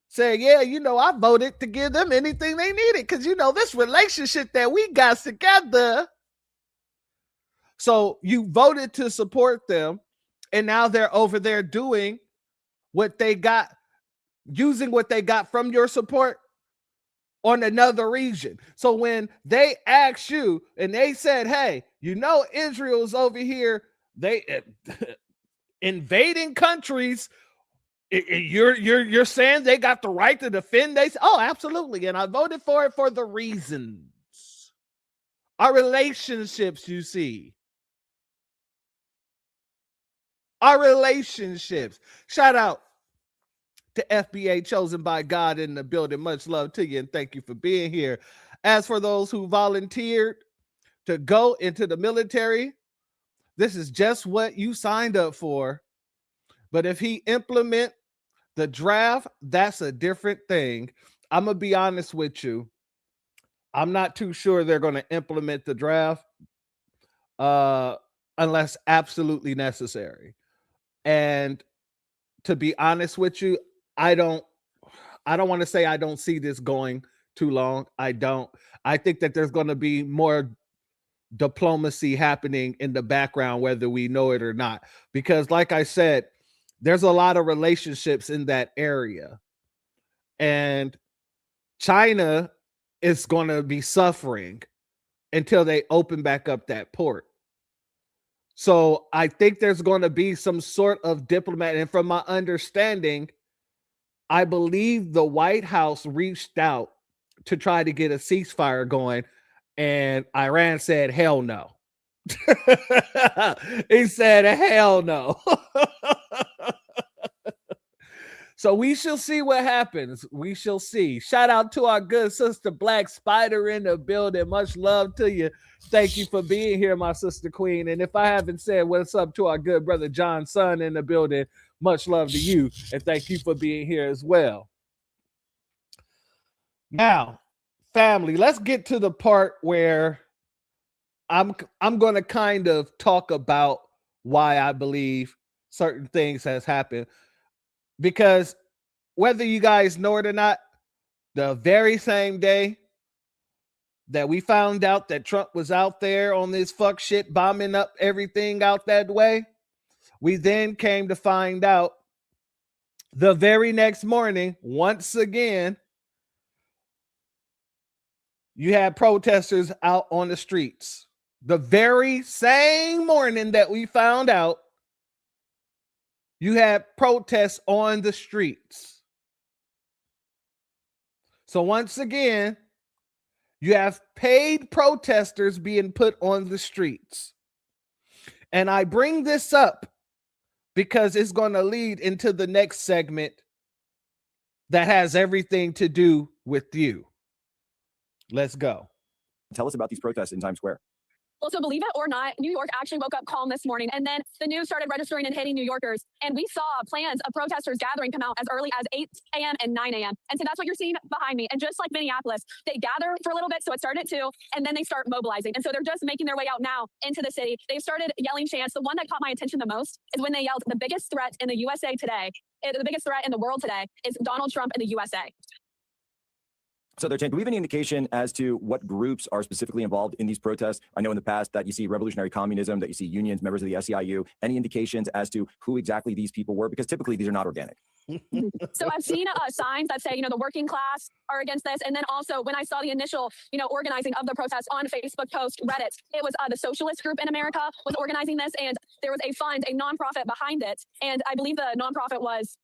say, yeah, you know, I voted to give them anything they needed because, you know, this relationship that we got together. So you voted to support them, and now they're over there doing what they got, using what they got from your support on another region. So when they asked you and they said, hey, you know, Israel's over here, they invading countries. You're saying they got the right to defend? They say, oh, absolutely. And I voted for it for the reasons. Our relationships, you see. Our relationships. Shout out to FBA Chosen by God in the building. Much love to you and thank you for being here. As for those who volunteered to go into the military, this is just what you signed up for. But if he implement the draft, that's a different thing. I'm going to be honest with you. I'm not too sure they're going to implement the draft unless absolutely necessary. And to be honest with you, I don't want to say I don't see this going too long. I don't. I think that there's going to be more diplomacy happening in the background, whether we know it or not. Because like I said, there's a lot of relationships in that area. And China is going to be suffering until they open back up that port. So I think there's going to be some sort of diplomat. And from my understanding, I believe the White House reached out to try to get a ceasefire going, and Iran said, hell no. He said, hell no. So we shall see what happens. We shall see. Shout out to our good sister Black Spider in the building. Much love to you. Thank you for being here, my sister queen. And if I haven't said what's up to our good brother John Son in the building, much love to you. And thank you for being here as well. Now, family, let's get to the part where I'm going to kind of talk about why I believe certain things has happened. Because whether you guys know it or not, the very same day that we found out that Trump was out there on this fuck shit bombing up everything out that way, we then came to find out the very next morning, once again, you had protesters out on the streets. The very same morning that we found out, you had protests on the streets. So once again, you have paid protesters being put on the streets. And I bring this up because it's going to lead into the next segment that has everything to do with you. Let's go. Tell us about these protests in Times Square. Well, so believe it or not, New York actually woke up calm this morning, and then the news started registering and hitting New Yorkers, and we saw plans of protesters gathering come out as early as 8 a.m. and 9 a.m. And so that's what you're seeing behind me. And just like Minneapolis, they gather for a little bit, so it started at 2, and then they start mobilizing. And so they're just making their way out now into the city. They've started yelling chants. The one that caught my attention the most is when they yelled, "The biggest threat in the USA today, the biggest threat in the world today is Donald Trump in the USA." So do we have any indication as to what groups are specifically involved in these protests? I know in the past that you see revolutionary communism, that you see unions, members of the SEIU. Any indications as to who exactly these people were? Because typically these are not organic. So I've seen signs that say, the working class are against this. And then also when I saw the initial, organizing of the protests on Facebook post, Reddit, it was the Socialist Group in America was organizing this. And there was a fund, a nonprofit behind it. And I believe the nonprofit was,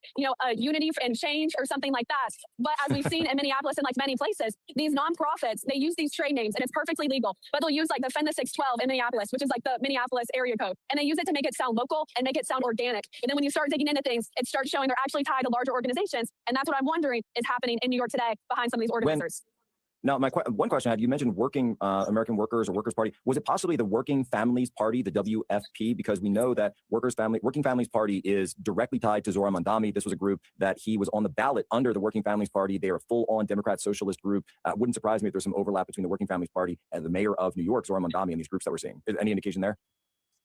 a Unity and Change or something like that. But as we've seen in Minneapolis and like many places, these nonprofits, they use these trade names and it's perfectly legal. But they'll use like the Defend the 612 in Minneapolis, which is like the Minneapolis area code. And they use it to make it sound local and make it sound organic. And then when you start digging into things, it starts showing they're actually tied to larger organizations. And that's what I'm wondering is happening in New York today behind some of these organizers. Now, one question I had, you mentioned Working American Workers or Workers' Party. Was it possibly the Working Families Party, the WFP? Because we know that Working Families Party is directly tied to Zohran Mamdani. This was a group that he was on the ballot under the Working Families Party. They are a full-on Democrat socialist group. Wouldn't surprise me if there's some overlap between the Working Families Party and the mayor of New York, Zohran Mamdani, and these groups that we're seeing. Is any indication there?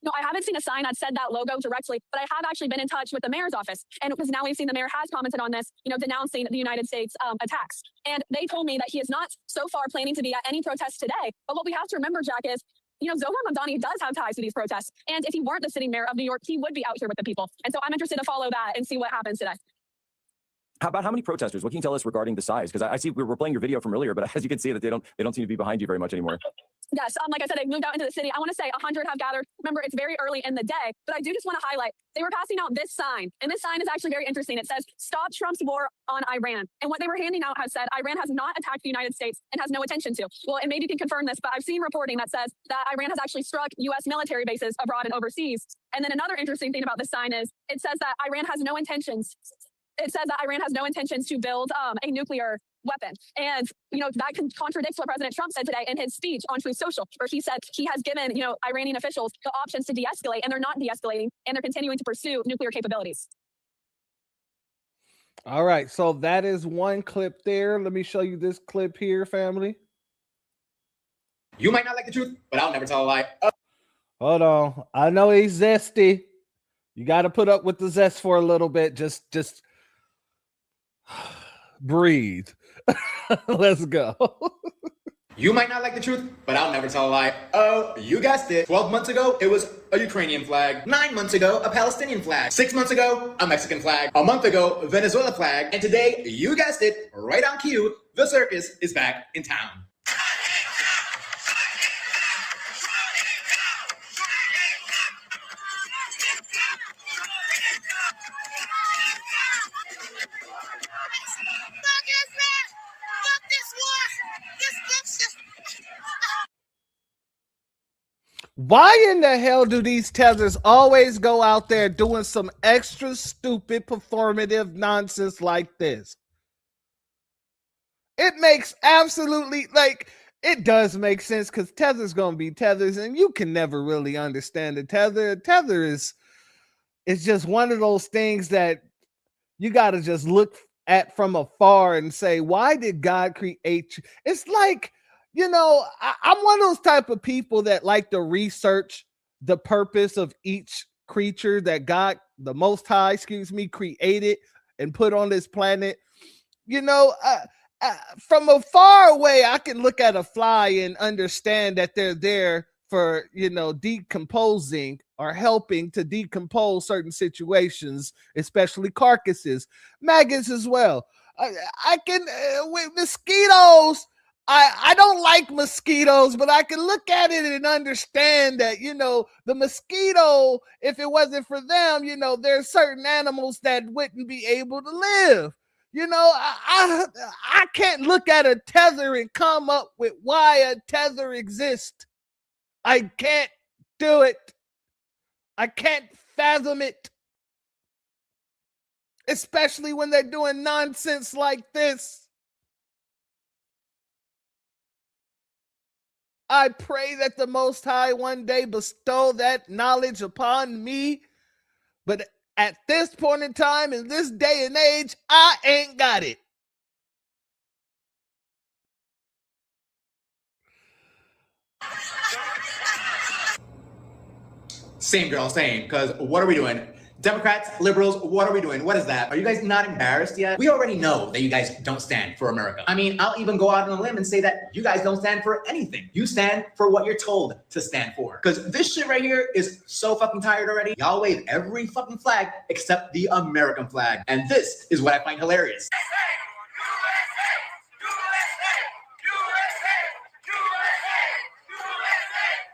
No, I haven't seen a sign that said that logo directly, but I have actually been in touch with the mayor's office. And because now we've seen the mayor has commented on this, denouncing the United States attacks. And they told me that he is not so far planning to be at any protests today. But what we have to remember, Jack, is, Zohran Mamdani does have ties to these protests. And if he weren't the sitting mayor of New York, he would be out here with the people. And so I'm interested to follow that and see what happens today. How many protesters? What can you tell us regarding the size? Because I see we're playing your video from earlier, but as you can see that they don't seem to be behind you very much anymore. Yes, like I said, they moved out into the city. I want to say 100 have gathered. Remember, it's very early in the day, but I do just want to highlight, they were passing out this sign, and this sign is actually very interesting. It says, "Stop Trump's war on Iran." And what they were handing out has said, Iran has not attacked the United States and has no intention to. Well, and maybe you can confirm this, but I've seen reporting that says that Iran has actually struck U.S. military bases abroad and overseas. And then another interesting thing about this sign is it says that Iran has no intentions. It says that Iran has no intentions to build a nuclear weapon. And, that contradicts what President Trump said today in his speech on Truth Social, where he said he has given, Iranian officials the options to de-escalate, and they're not de-escalating, and they're continuing to pursue nuclear capabilities. All right, so that is one clip there. Let me show you this clip here, family. You might not like the truth, but I'll never tell a lie. Hold on. I know he's zesty. You got to put up with the zest for a little bit. Just breathe. Let's go. You might not like the truth, but I'll never tell a lie. Oh, you guessed it. 12 months ago, it was a Ukrainian flag. 9 months ago, a Palestinian flag. 6 months ago, a Mexican flag. A month ago, a Venezuela flag. And today, you guessed it, right on cue, the circus is back in town. Why in the hell do these tethers always go out there doing some extra stupid performative nonsense like this? It makes absolutely, it does make sense because tether's going to be tethers, and you can never really understand the tether. Tether is just one of those things that you got to just look at from afar and say, why did God create you? It's like, I'm one of those type of people that like to research the purpose of each creature that God, the Most High, created and put on this planet. From a far away, I can look at a fly and understand that they're there for, decomposing or helping to decompose certain situations, especially carcasses, maggots as well. I can, with mosquitoes, I don't like mosquitoes, but I can look at it and understand that, the mosquito, if it wasn't for them, there's certain animals that wouldn't be able to live. I can't look at a tether and come up with why a tether exists. I can't do it. I can't fathom it. Especially when they're doing nonsense like this. I pray that the Most High one day bestow that knowledge upon me. But at this point in time, in this day and age, I ain't got it. Same girl, same. Because what are we doing? Democrats, liberals, what are we doing? What is that? Are you guys not embarrassed yet? We already know that you guys don't stand for America. I mean, I'll even go out on a limb and say that you guys don't stand for anything. You stand for what you're told to stand for. Because this shit right here is so fucking tired already. Y'all wave every fucking flag except the American flag. And this is what I find hilarious.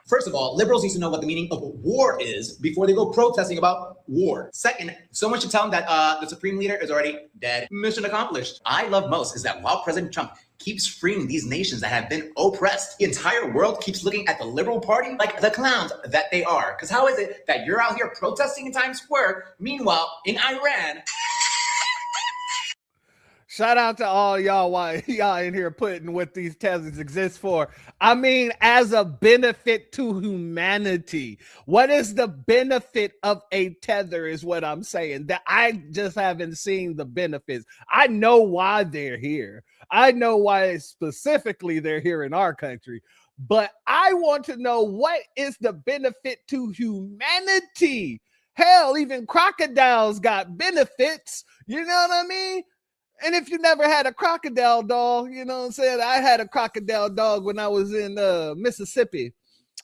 First of all, liberals need to know what the meaning of war is before they go protesting about war. Second, someone should tell them that the Supreme Leader is already dead. Mission accomplished. I love most is that while President Trump keeps freeing these nations that have been oppressed, the entire world keeps looking at the liberal party like the clowns that they are. Because how is it that you're out here protesting in Times Square, meanwhile, in Iran, shout out to all y'all while y'all in here putting what these tethers exist for. I mean, as a benefit to humanity. What is the benefit of a tether is what I'm saying. That I just haven't seen the benefits. I know why they're here. I know why specifically they're here in our country. But I want to know what is the benefit to humanity. Hell, even crocodiles got benefits. You know what I mean? And if you never had a crocodile dog, you know what I'm saying? I had a crocodile dog when I was in Mississippi.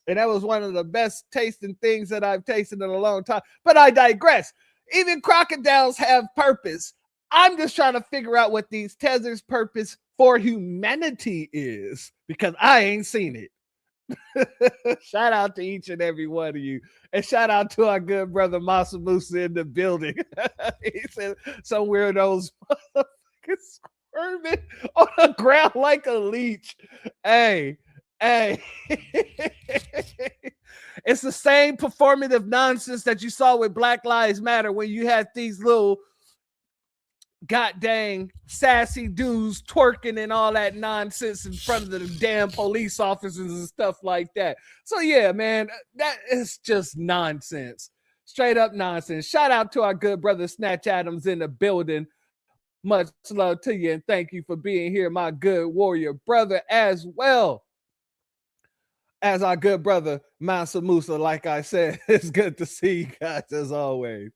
And that was one of the best tasting things that I've tasted in a long time. But I digress. Even crocodiles have purpose. I'm just trying to figure out what these tethers' purpose for humanity is. Because I ain't seen it. Shout out to each and every one of you. And shout out to our good brother Masa Musa in the building. He said some weirdos squirming on the ground like a leech. Hey. It's the same performative nonsense that you saw with Black Lives Matter when you had these little goddamn sassy dudes twerking and all that nonsense in front of the damn police officers and stuff like that. So yeah, man, that is just nonsense. Straight up nonsense. Shout out to our good brother Snatch Adams in the building. Much love to you and thank you for being here, my good warrior brother, as well as our good brother Mansa Musa. Like I said, it's good to see you guys as always.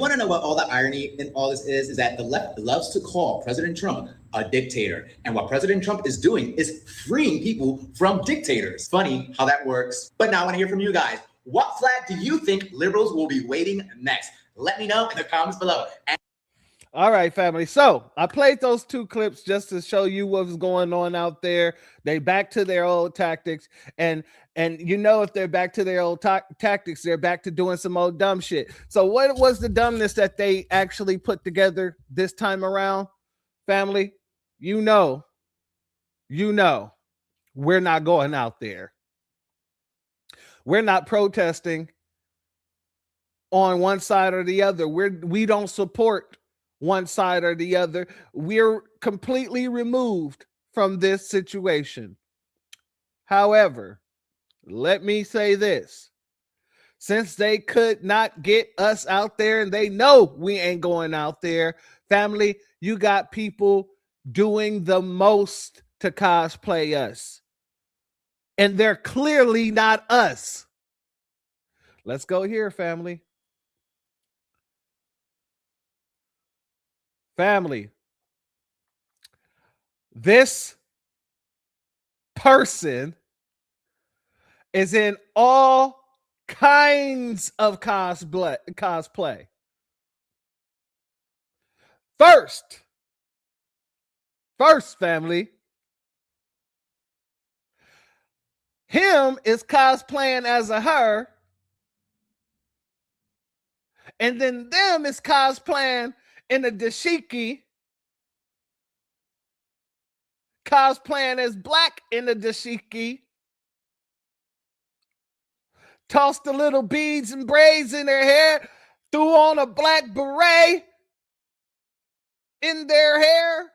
want to know what all the irony in all this is that the left loves to call President Trump a dictator. And what President Trump is doing is freeing people from dictators. Funny how that works. But now I want to hear from you guys. What flag do you think liberals will be waving next? Let me know in the comments below. All right, family. So I played those two clips just to show you what's going on out there. They back to their old tactics. And you know, if they're back to their old tactics, they're back to doing some old dumb shit. So what was the dumbness that they actually put together this time around, family? You know, we're not going out there. We're not protesting on one side or the other. We don't support one side or the other. We're completely removed from this situation. However, let me say this. Since they could not get us out there and they know we ain't going out there, family, you got people doing the most to cosplay us. And they're clearly not us. Let's go here, family. Family. This person is in all kinds of cosplay. First, family. Him is cosplaying as a her. And then them is cosplaying in a dashiki. Cosplaying as black in a dashiki. Tossed the little beads and braids in their hair. Threw on a black beret in their hair.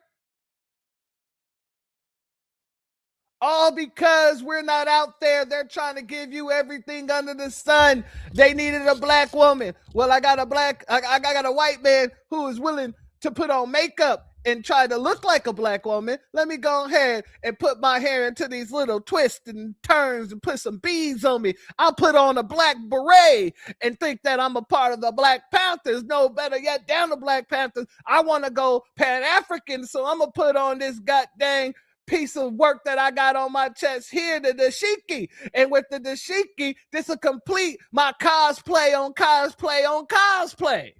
All because we're not out there. They're trying to give you everything under the sun. They needed a black woman. Well, I got a white man who is willing to put on makeup and try to look like a black woman. Let me go ahead and put my hair into these little twists and turns and put some beads on me. I'll put on a black beret and think that I'm a part of the Black Panthers. No, better yet, down the Black Panthers. I want to go Pan-African, so I'm going to put on this goddamn piece of work that I got on my chest here, the dashiki. And with the dashiki, this will complete my cosplay on cosplay on cosplay.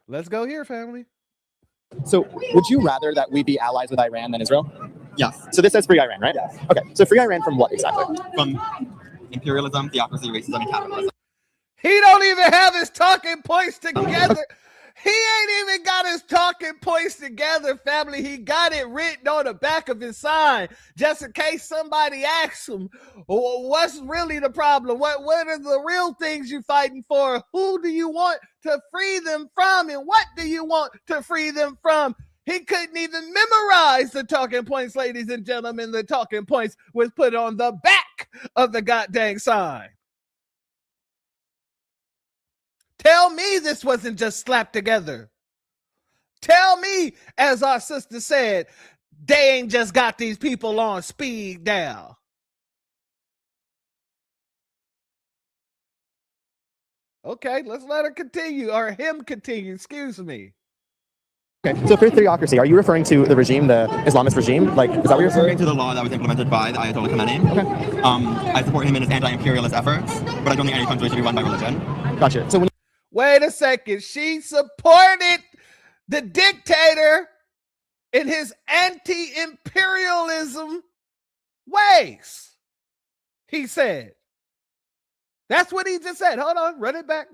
Let's go here, family. So would you rather that we be allies with Iran than Israel? Yes. So this says free Iran, right? Yes. Okay. So free Iran from what exactly? From imperialism, theocracy, racism, and capitalism. He don't even have his talking points together. He ain't even got his talking points together, family. He got it written on the back of his sign, just in case somebody asks him, what's really the problem? What are the real things you're fighting for? Who do you want to free them from? And what do you want to free them from? He couldn't even memorize the talking points, ladies and gentlemen. The talking points was put on the back of the goddamn sign. Tell me this wasn't just slapped together. Tell me, as our sister said, they ain't just got these people on speed dial. Okay, let's let her continue, or him continue, excuse me. Okay, so for theocracy, are you referring to the regime, the Islamist regime? Like, is that what you're referring to? The law that was implemented by the Ayatollah Khamenei. Okay. I support him in his anti-imperialist efforts, but I don't think any country should be run by religion. Gotcha. So when wait a second. She supported the dictator in his anti-imperialism ways, he said. That's what he just said. Hold on. Run it back.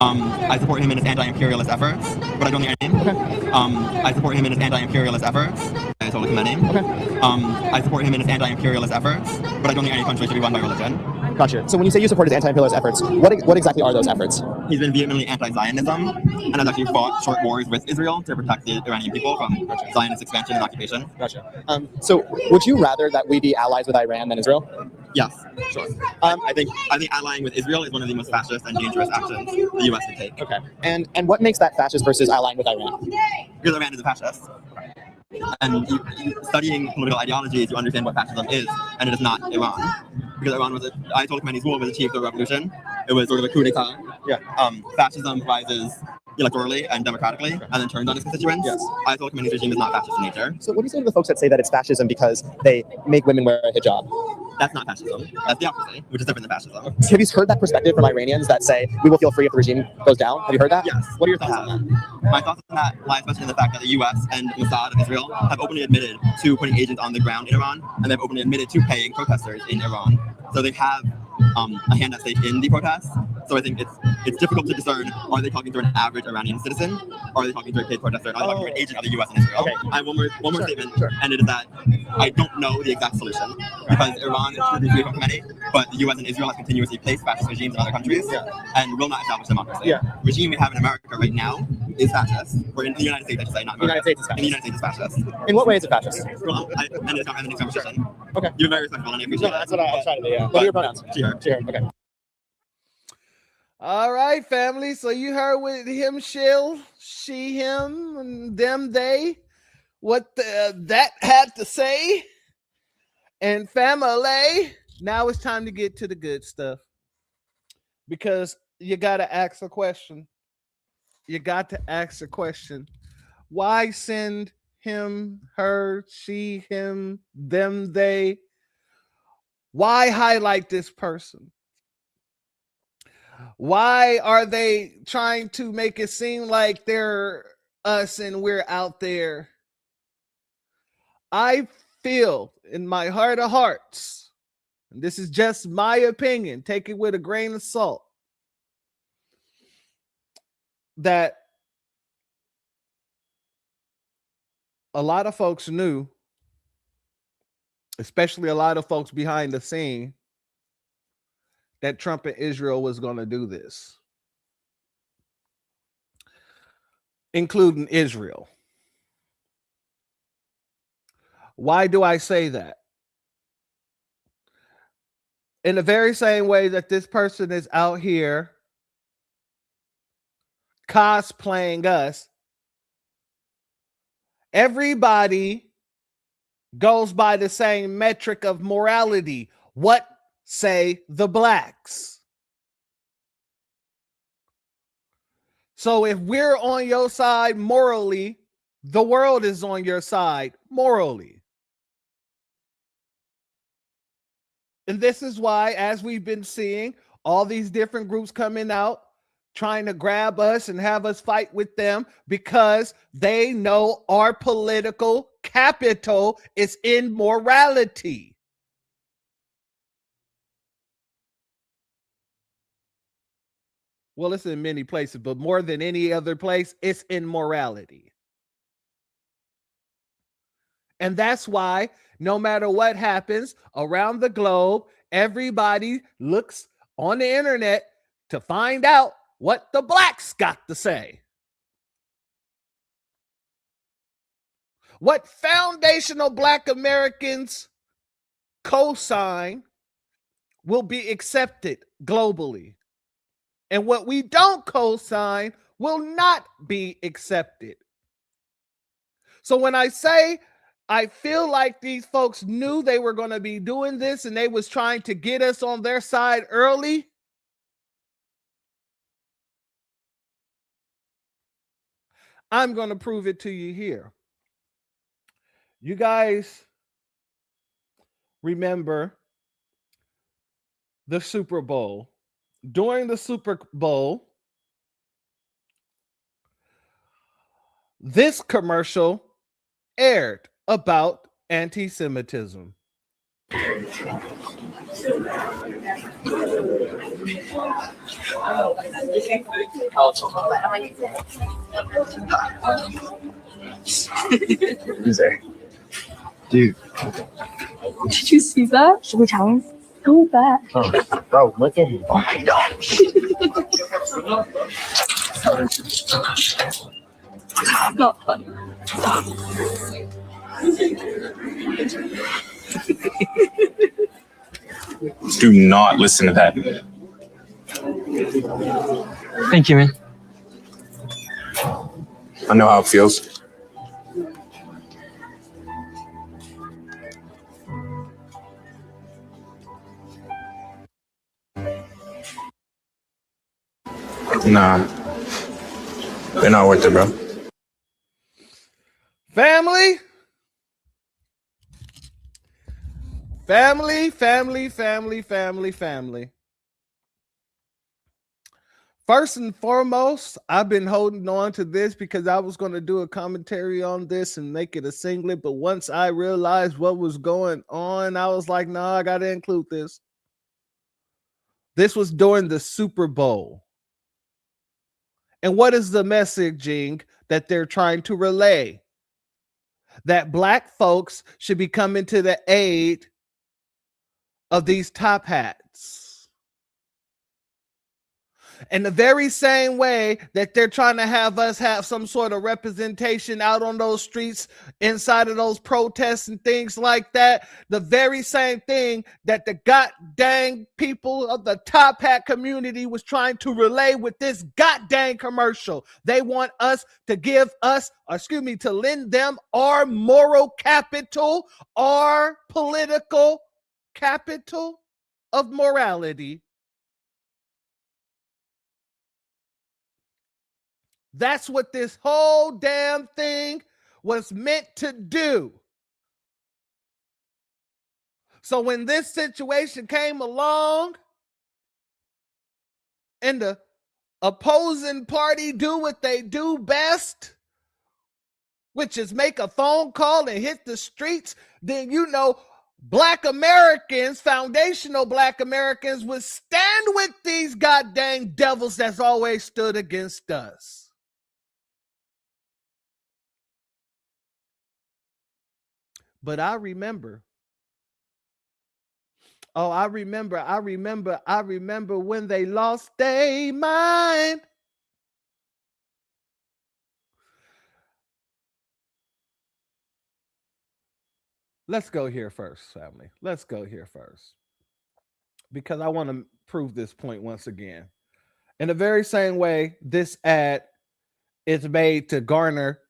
I support him in his anti-imperialist efforts, but I don't think any. Okay. I support him in his anti-imperialist efforts. Ayatollah Khamenei. Okay. I support him in his anti-imperialist efforts, but I don't think any country should be run by religion. Gotcha. So when you say you support his anti-imperialist efforts, what exactly are those efforts? He's been vehemently anti-Zionism and has actually fought short wars with Israel to protect the Iranian people from Zionist expansion and occupation. Gotcha. So would you rather that we be allies with Iran than Israel? Yes, sure. I think allying with Israel is one of the most fascist and dangerous actions the U.S. can take. Okay. And what makes that fascist versus allying with Iran? Because Iran is a fascist. And studying political ideologies, you understand what fascism is, and it is not Iran. Because Iran was Ayatollah Khamenei's rule was achieved through a revolution. It was sort of a coup d'etat. Yeah. Fascism rises electorally and democratically, and then turns on its constituents. Yes. Ayatollah Khamenei's regime is not fascist in nature. So what do you say to the folks that say that it's fascism because they make women wear a hijab? That's not fascism. That's theocracy, which is different than fascism. Have you heard that perspective from Iranians that say we will feel free if the regime goes down? Have you heard that? Yes. What are your thoughts on that? My thoughts on that lie especially in the fact that the U.S. and Mossad of Israel have openly admitted to putting agents on the ground in Iran, and they've openly admitted to paying protesters in Iran. So they have a hand at stake in the protests. So I think it's difficult to discern, are they talking to an average Iranian citizen, or are they talking to a paid protester, or are they talking to an agent of the U.S. and Israel? Okay. I have one more statement, and it is that I don't know the exact solution, because Iran is truly free from Khamenei, but the U.S. and Israel have continuously placed fascist regimes in other countries, and will not establish democracy. Yeah. The regime we have in America right now is fascist, or in the United States, I should say, not America. In the United States is fascist. In what way is it fascist? Well, I ended the next conversation. Okay. You're very respectful, and I appreciate that's what I was trying to do, yeah. What are your pronouns? She, her. Okay. All right, family. So you heard with him, shill, she, him, and them, they, what that had to say. And family, now it's time to get to the good stuff. Because you got to ask a question. You got to ask a question. Why send him, her, she, him, them, they? Why highlight this person? Why are they trying to make it seem like they're us and we're out there? I feel in my heart of hearts, and this is just my opinion, take it with a grain of salt, that a lot of folks knew, especially a lot of folks behind the scene, that Trump and Israel was going to do this, including Israel. Why do I say that? In the very same way that this person is out here cosplaying us, everybody goes by the same metric of morality. What say the blacks? So if we're on your side morally, the world is on your side morally. And this is why, as we've been seeing, all these different groups coming out, trying to grab us and have us fight with them, because they know our political capital is in morality. Well, it's in many places, but more than any other place, it's in morality. And that's why no matter what happens around the globe, everybody looks on the internet to find out what the blacks got to say. What foundational Black Americans co-sign will be accepted globally. And what we don't co-sign will not be accepted. So when I say I feel like these folks knew they were going to be doing this and they was trying to get us on their side early, I'm going to prove it to you here. You guys remember the Super Bowl. During the Super Bowl, this commercial aired about anti-Semitism. Loser. Dude. Did you see that? Should we challenge? So bad. Oh, bro, look at him. Oh my gosh. Not funny. Do not listen to that. Thank you, man. I know how it feels. Nah, they're not worth it, bro. Family, family. First and foremost, I've been holding on to this because I was going to do a commentary on this and make it a singlet. But once I realized what was going on, I was like, nah, I got to include this. This was during the Super Bowl. And what is the messaging that they're trying to relay? That black folks should be coming to the aid of these top hats. In the very same way that they're trying to have us have some sort of representation out on those streets, inside of those protests and things like that, the very same thing that the goddamn people of the top hat community was trying to relay with this goddamn commercial. They want us to give us, to lend them our moral capital, our political capital of morality. That's what this whole damn thing was meant to do. So when this situation came along and the opposing party do what they do best, which is make a phone call and hit the streets, then you know Black Americans, foundational Black Americans, would stand with these goddamn devils that's always stood against us. But I remember. Oh, I remember when they lost their mind. Let's go here first, family. Let's go here first. Because I want to prove this point once again. In the very same way, this ad is made to garner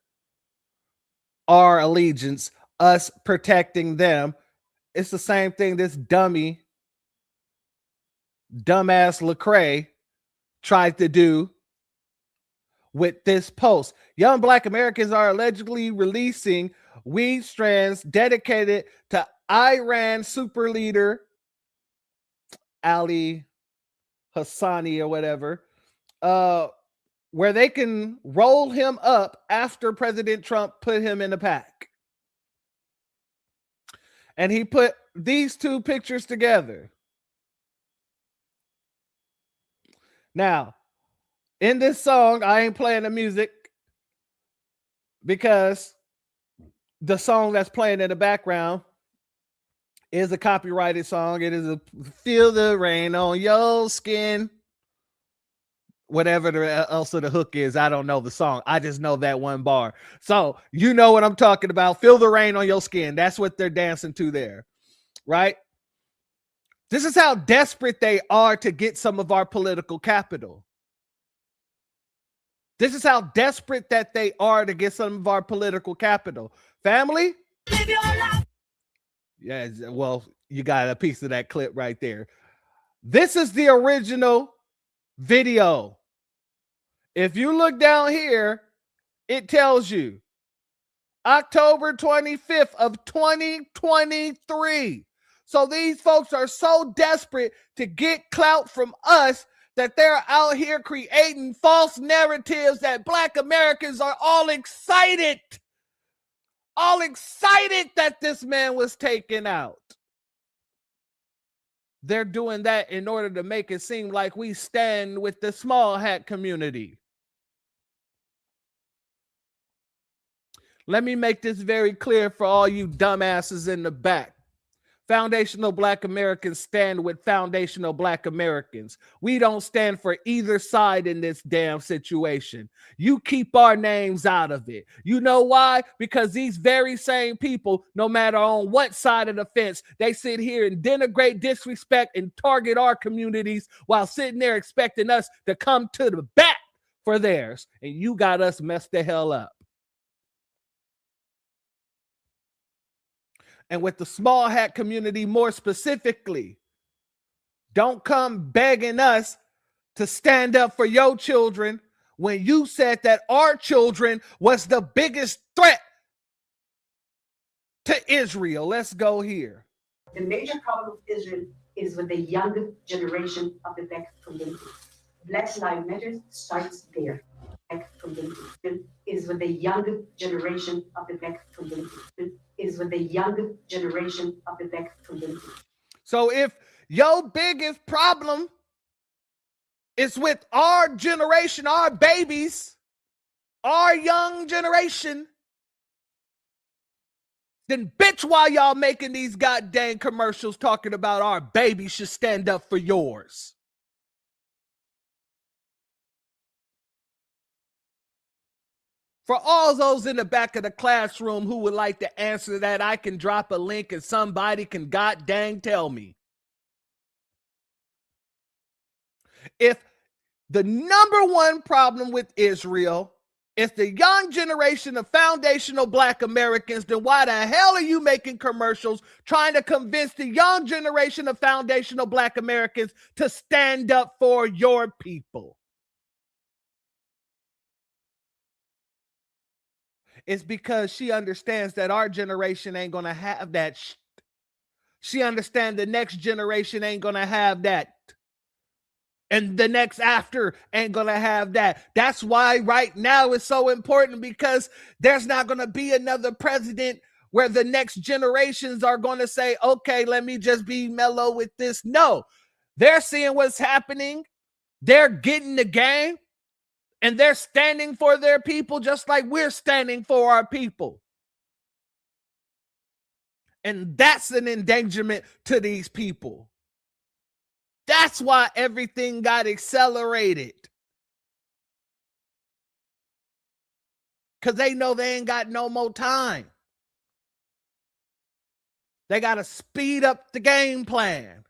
our allegiance, us protecting them. It's the same thing this dumbass Lecrae tried to do with this post. Young Black Americans are allegedly releasing weed strands dedicated to Iran super leader Ali Hassani or whatever, where they can roll him up after President Trump put him in a pack. And he put these two pictures together. Now, in this song, I ain't playing the music because the song that's playing in the background is a copyrighted song. It is a Feel the Rain on Your Skin. Whatever else the hook is, I don't know the song. I just know that one bar. So you know what I'm talking about. Feel the rain on your skin. That's what they're dancing to there, right? This is how desperate they are to get some of our political capital. This is how desperate that they are to get some of our political capital. Family? Live your life. Yeah, well, you got a piece of that clip right there. This is the original video. If you look down here, it tells you October 25th of 2023. So these folks are so desperate to get clout from us that they're out here creating false narratives that Black Americans are all excited that this man was taken out. They're doing that in order to make it seem like we stand with the small hat community. Let me make this very clear for all you dumbasses in the back. Foundational Black Americans stand with foundational Black Americans. We don't stand for either side in this damn situation. You keep our names out of it. You know why? Because these very same people, no matter on what side of the fence, they sit here and denigrate, disrespect, and target our communities while sitting there expecting us to come to the bat for theirs. And you got us messed the hell up. And with the small hat community more specifically, don't come begging us to stand up for your children when you said that our children was the biggest threat to Israel. Let's go here. The major problem of Israel is with the younger generation of the Black community. Black Lives Matter starts there. Black community is with the younger generation of the Black community. Is with the younger generation of the Black community. So if your biggest problem is with our generation, our babies, our young generation, then bitch, why y'all making these goddamn commercials talking about our babies should stand up for yours? For all those in the back of the classroom who would like to answer that, I can drop a link and somebody can god dang tell me. If the number one problem with Israel is the young generation of foundational Black Americans, then why the hell are you making commercials trying to convince the young generation of foundational Black Americans to stand up for your people? It's because she understands that our generation ain't going to have that. She understands the next generation ain't going to have that. And the next after ain't going to have that. That's why right now it's so important, because there's not going to be another president where the next generations are going to say, okay, let me just be mellow with this. No, they're seeing what's happening. They're getting the game. And they're standing for their people just like we're standing for our people. And that's an endangerment to these people. That's why everything got accelerated. Because they know they ain't got no more time. They got to speed up the game plan.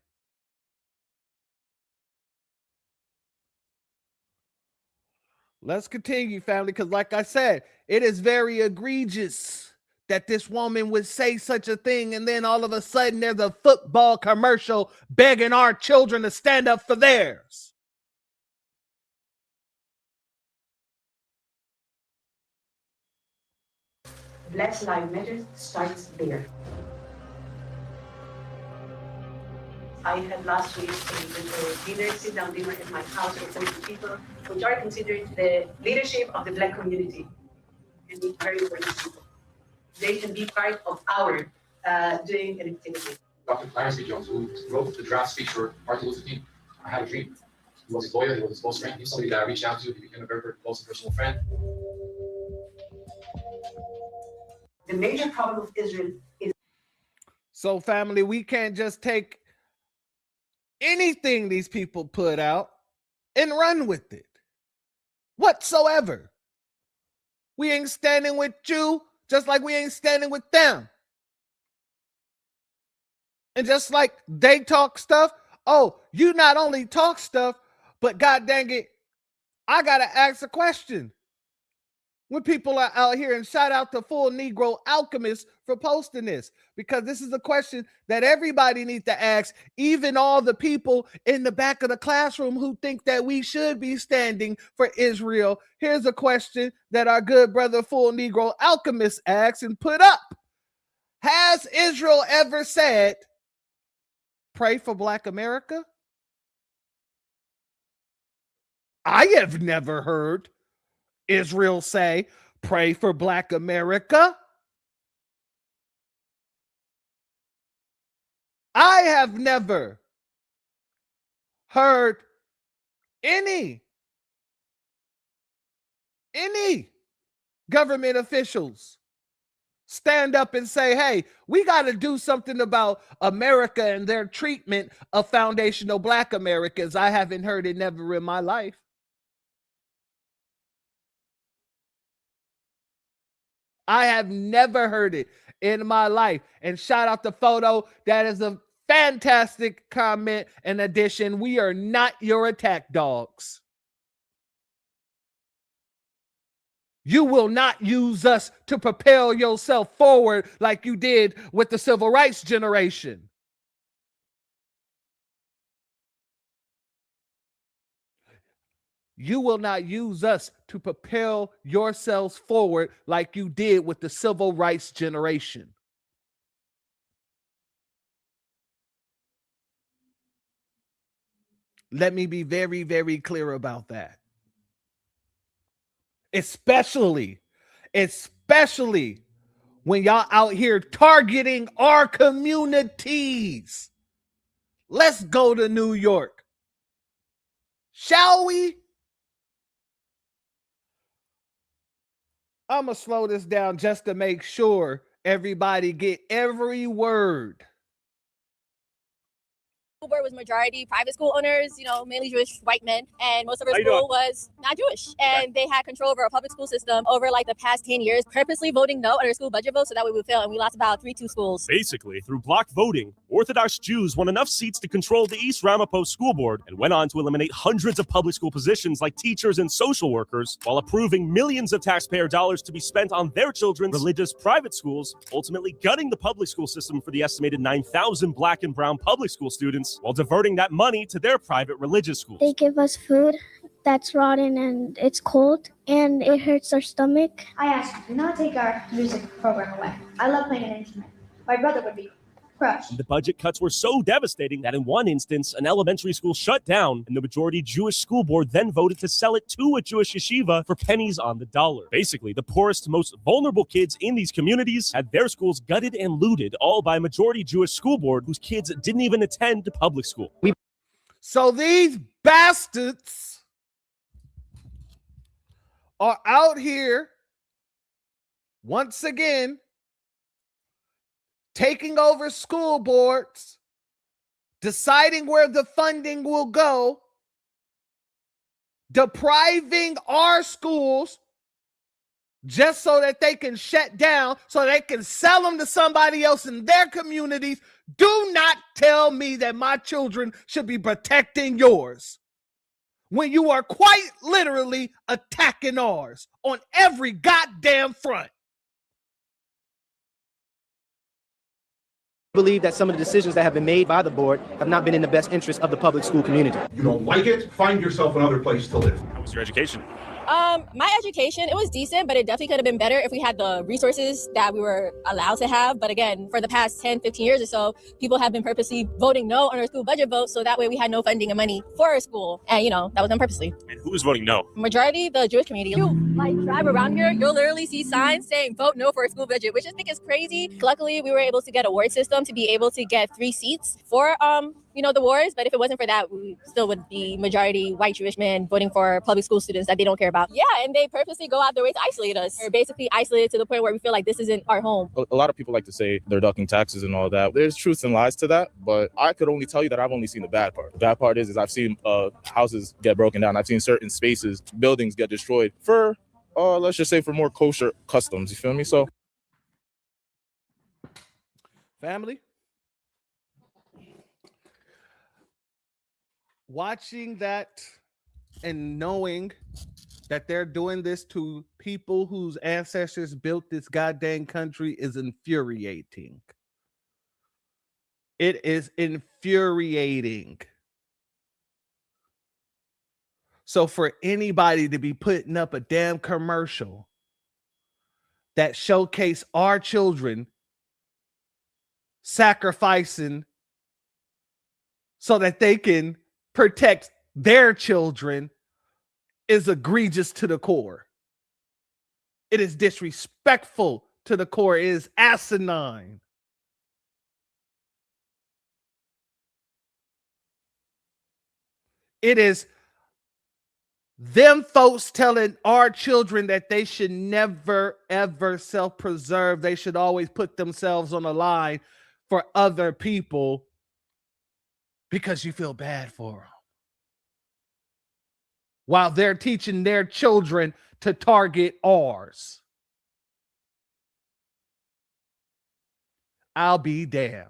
Let's continue, family, because like I said, it is very egregious that this woman would say such a thing, and then all of a sudden there's a football commercial begging our children to stand up for theirs. Black Lives Matter starts there. I had last week a dinner, sit-down dinner at my house with 40 people, which are considered the leadership of the Black community. And it's very important people. They can be part of our doing an activity. Dr. Clarence B. Jones, who wrote the draft speech for Martin Luther King, I had a dream. He was his lawyer, he was his close friend. He's somebody that I reached out to. He became a very, very close and personal friend. The major problem of Israel is... So, family, we can't just take anything these people put out and run with it whatsoever. We ain't standing with you, just like we ain't standing with them. And just like they talk stuff, oh, you not only talk stuff, but god dang it, I gotta ask a question. When people are out here, and shout out to Full Negro Alchemist for posting this, because this is a question that everybody needs to ask, even all the people in the back of the classroom who think that we should be standing for Israel. Here's a question that our good brother Full Negro Alchemist asks and put up. Has Israel ever said, pray for Black America? I have never heard Israel say, pray for Black America. I have never heard any government officials stand up and say, hey, we got to do something about America and their treatment of foundational Black Americans. I haven't heard it never in my life. I have never heard it in my life. And shout out the photo. That is a fantastic comment and addition. We are not your attack dogs. You will not use us to propel yourself forward like you did with the civil rights generation. You will not use us to propel yourselves forward like you did with the civil rights generation. Let me be very, very clear about that. Especially when y'all out here targeting our communities. Let's go to New York. Shall we? I'm going to slow this down just to make sure everybody get every word. School board was majority private school owners, mainly Jewish white men, and most of our How you school doing? was not Jewish. And they had control over our public school system over like the past 10 years, purposely voting no on our school budget vote so that way we would fail. And we lost about 3-2 schools. Basically, through block voting, Orthodox Jews won enough seats to control the East Ramapo School Board and went on to eliminate hundreds of public school positions like teachers and social workers while approving millions of taxpayer dollars to be spent on their children's religious private schools, ultimately gutting the public school system for the estimated 9,000 black and brown public school students while diverting that money to their private religious schools. They give us food that's rotten and it's cold and it hurts our stomach. I asked, do not take our music program away. I love playing an instrument. My brother would be crushed. The budget cuts were so devastating that in one instance, an elementary school shut down, and the majority Jewish school board then voted to sell it to a Jewish yeshiva for pennies on the dollar. Basically, the poorest, most vulnerable kids in these communities had their schools gutted and looted, all by a majority Jewish school board whose kids didn't even attend public school. So these bastards are out here once again taking over school boards, deciding where the funding will go, depriving our schools just so that they can shut down, so they can sell them to somebody else in their communities. Do not tell me that my children should be protecting yours when you are quite literally attacking ours on every goddamn front. I believe that some of the decisions that have been made by the board have not been in the best interest of the public school community. You don't like it, find yourself another place to live. How was your education? My education, it was decent, but it definitely could have been better if we had the resources that we were allowed to have. But again, for the past 10, 15 years or so, people have been purposely voting no on our school budget vote, so that way we had no funding and money for our school. And, that was done purposely. And who was voting no? Majority, the Jewish community. You, drive around here, you'll literally see signs saying vote no for our school budget, which I think is crazy. Luckily, we were able to get a ward system to be able to get 3 seats for, the wards. But if it wasn't for that, we still would be majority white Jewish men voting for public school students that they don't care about. Yeah, and they purposely go out their way to isolate us. We're basically isolated to the point where we feel like this isn't our home. A lot of people like to say they're ducking taxes and all that. There's truth and lies to that, but I could only tell you that I've only seen the bad part. The bad part is I've seen houses get broken down. I've seen certain spaces, buildings get destroyed for, let's just say, for more kosher customs. You feel me? So, family, watching that and knowing that they're doing this to people whose ancestors built this goddamn country is infuriating. It is infuriating. So for anybody to be putting up a damn commercial that showcase our children sacrificing so that they can protect their children is egregious to the core. It is disrespectful to the core. It is asinine. It is them folks telling our children that they should never, ever self-preserve. They should always put themselves on the line for other people because you feel bad for them, while they're teaching their children to target ours. I'll be damned.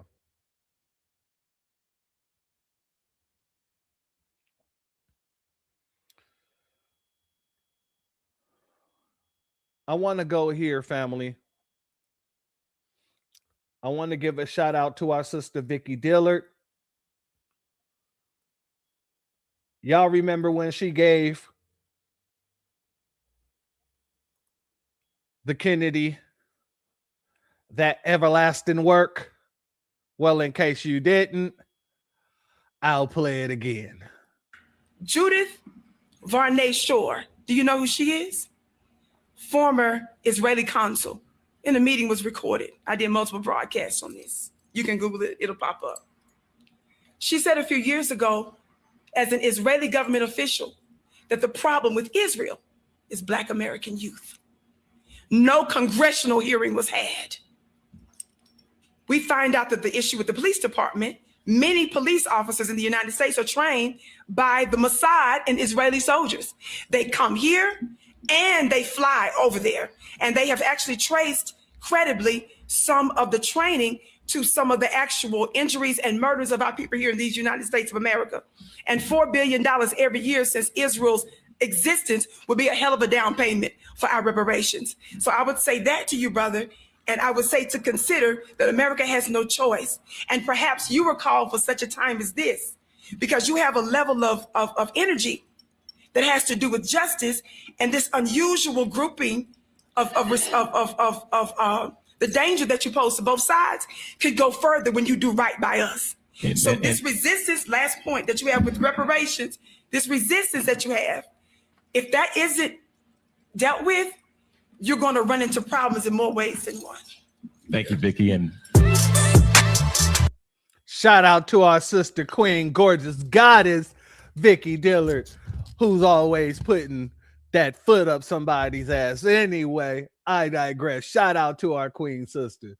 I want to go here, family. I want to give a shout out to our sister Vicky Dillard. Y'all remember when she gave the Kennedy that everlasting work? Well, in case you didn't, I'll play it again. Judith Varney Shore. Do you know who she is? Former Israeli consul. And the meeting was recorded. I did multiple broadcasts on this. You can Google it, it'll pop up. She said a few years ago, as an Israeli government official, that the problem with Israel is Black American youth. No congressional hearing was had. We find out that the issue with the police department Many police officers in the United States are trained by the Mossad and Israeli soldiers. They come here and they fly over there. And they have actually traced credibly some of the training to some of the actual injuries and murders of our people here in these United States of America. And $4 billion every year since Israel's existence would be a hell of a down payment for our reparations. So I would say that to you, brother. And I would say to consider that America has no choice. And perhaps you were called for such a time as this because you have a level of energy that has to do with justice and this unusual grouping of the danger that you pose to both sides could go further when you do right by us. So this resistance, last point that you have with reparations, this resistance that you have, if that isn't dealt with, you're going to run into problems in more ways than one. Thank you, Vicky. And shout out to our sister, Queen, gorgeous goddess, Vicky Dillard, who's always putting that foot up somebody's ass. Anyway, I digress. Shout out to our Queen sister.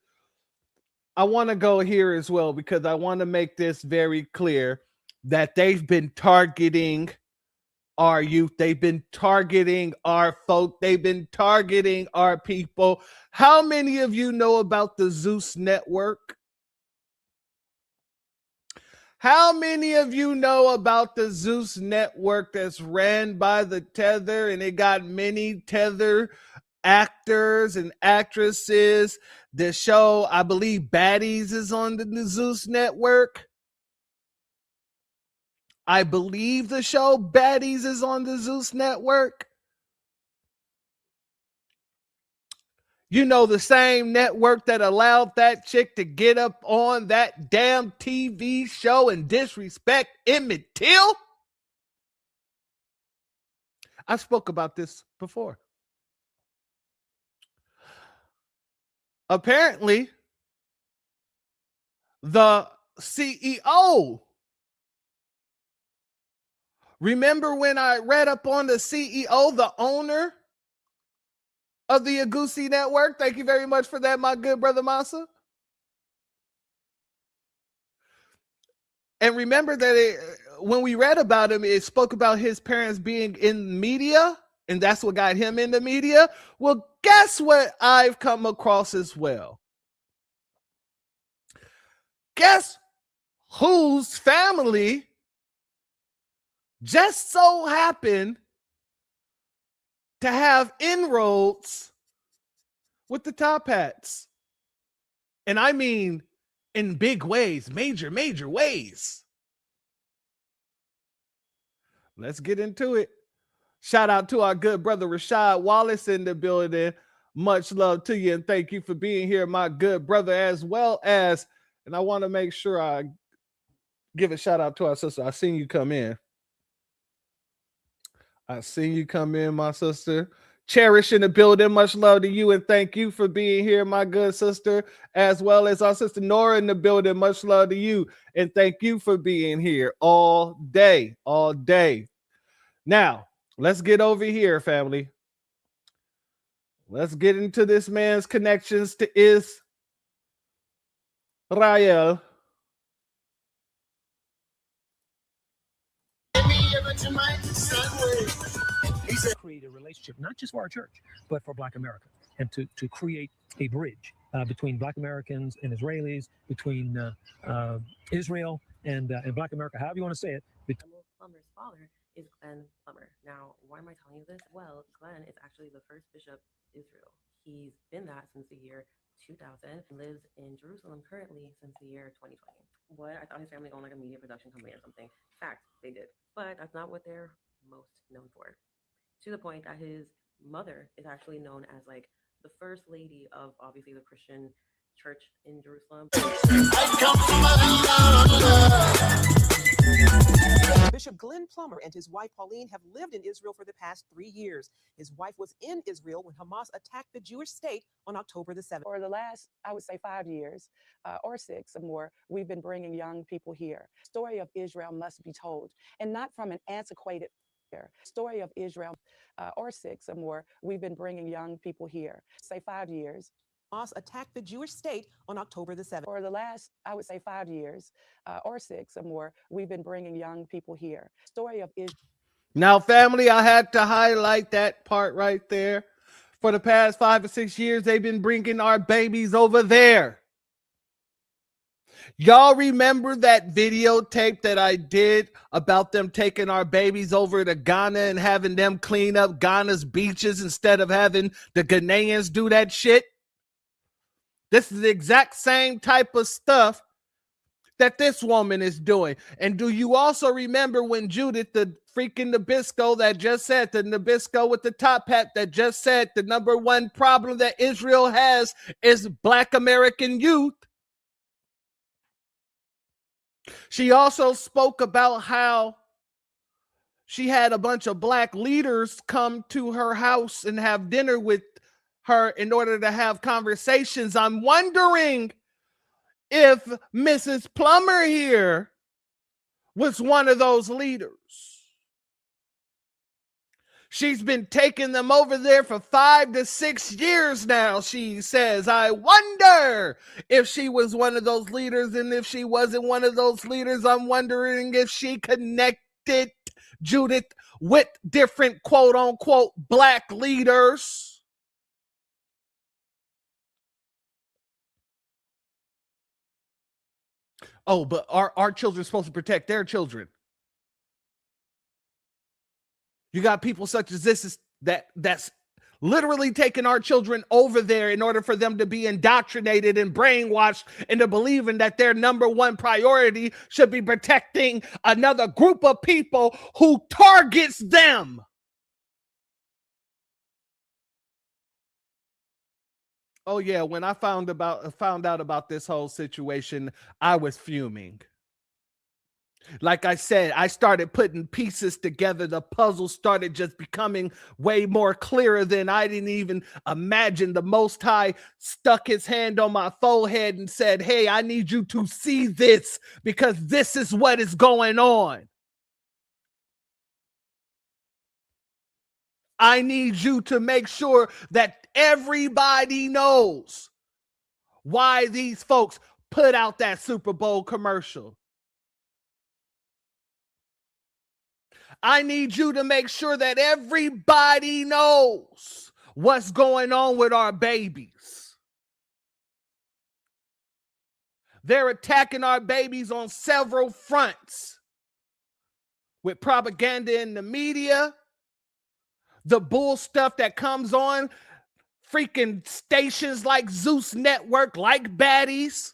I want to go here as well because I want to make this very clear that they've been targeting our youth. They've been targeting our folk. They've been targeting our people. How many of you know about the Zeus Network? How many of you know about the Zeus Network that's ran by the Tether, and it got many Tether actors and actresses? The show, I believe Baddies is on the Zeus Network. I believe the show Baddies is on the Zeus Network. You know, the same network that allowed that chick to get up on that damn TV show and disrespect Emmett Till. I spoke about this before. Apparently, the CEO. Remember when I read up on the CEO, the owner of the Agusi Network? Thank you very much for that, my good brother Masa. And remember that when we read about him, it spoke about his parents being in media, and that's what got him into media. Well, guess what I've come across as well? Guess whose family just so happened to have inroads with the Top Hats? And I mean in big ways, major ways. Let's get into it. Shout out to our good brother Rashad Wallace in the building. Much love to you and thank you for being here, my good brother, as well as, and I want to make sure I give a shout out to our sister. I seen you come in. I seen you come in, my sister. Cherish in the building. Much love to you and thank you for being here, my good sister, as well as our sister Nora in the building. Much love to you and thank you for being here all day, all day. Now, let's get over here, family. Let's get into this man's connections to Israel. Create a relationship, not just for our church, but for Black America, and to create a bridge between Black Americans and Israelis, between Israel and Black America, however you want to say it. Plummer's father is Glenn Plummer. Now, why am I telling you this? Well, Glenn is actually the first bishop of Israel. He's been that since the year 2000 and lives in Jerusalem currently since the year 2020. What? I thought his family owned like a media production company or something. Fact, they did. But that's not what they're most known for. To the point that his mother is actually known as like the first lady of obviously the Christian church in Jerusalem. Bishop Glenn Plummer and his wife Pauline have lived in Israel for the past 3 years. His wife was in Israel when Hamas attacked the Jewish state on October the 7th. For the last, I would say 5 years or 6 or more, we've been bringing young people here. Story of Israel must be told, and not from an antiquated story of Israel or 6 or more, we've been bringing young people here. Say 5 years. Hamas attacked the Jewish state on October the 7th. For the last, I would say, 5 years or 6 or more, we've been bringing young people here. Story of Israel. Now, family, I had to highlight that part right there. For the past 5 or 6 years, they've been bringing our babies over there. Y'all remember that videotape that I did about them taking our babies over to Ghana and having them clean up Ghana's beaches instead of having the Ghanaians do that shit? This is the exact same type of stuff that this woman is doing. And do you also remember when Judith, the freaking Nabisco that just said, the Nabisco with the top hat that just said the number one problem that Israel has is Black American youth? She also spoke about how she had a bunch of Black leaders come to her house and have dinner with her in order to have conversations. I'm wondering if Mrs. Plummer here was one of those leaders. She's been taking them over there for 5 to 6 years now, she says. I wonder if she was one of those leaders, and if she wasn't one of those leaders, I'm wondering if she connected Judith with different quote-unquote Black leaders. Oh, but our children are supposed to protect their children. You got people such as this that's literally taking our children over there in order for them to be indoctrinated and brainwashed into believing that their number one priority should be protecting another group of people who targets them. Oh yeah, when I found out about this whole situation, I was fuming. Like I said, I started putting pieces together. The puzzle started just becoming way more clearer than I didn't even imagine. The Most High stuck his hand on my forehead and said, hey, I need you to see this because this is what is going on. I need you to make sure that everybody knows why these folks put out that Super Bowl commercial. I need you to make sure that everybody knows what's going on with our babies. They're attacking our babies on several fronts with propaganda in the media, the bull stuff that comes on freaking stations like Zeus Network, like Baddies,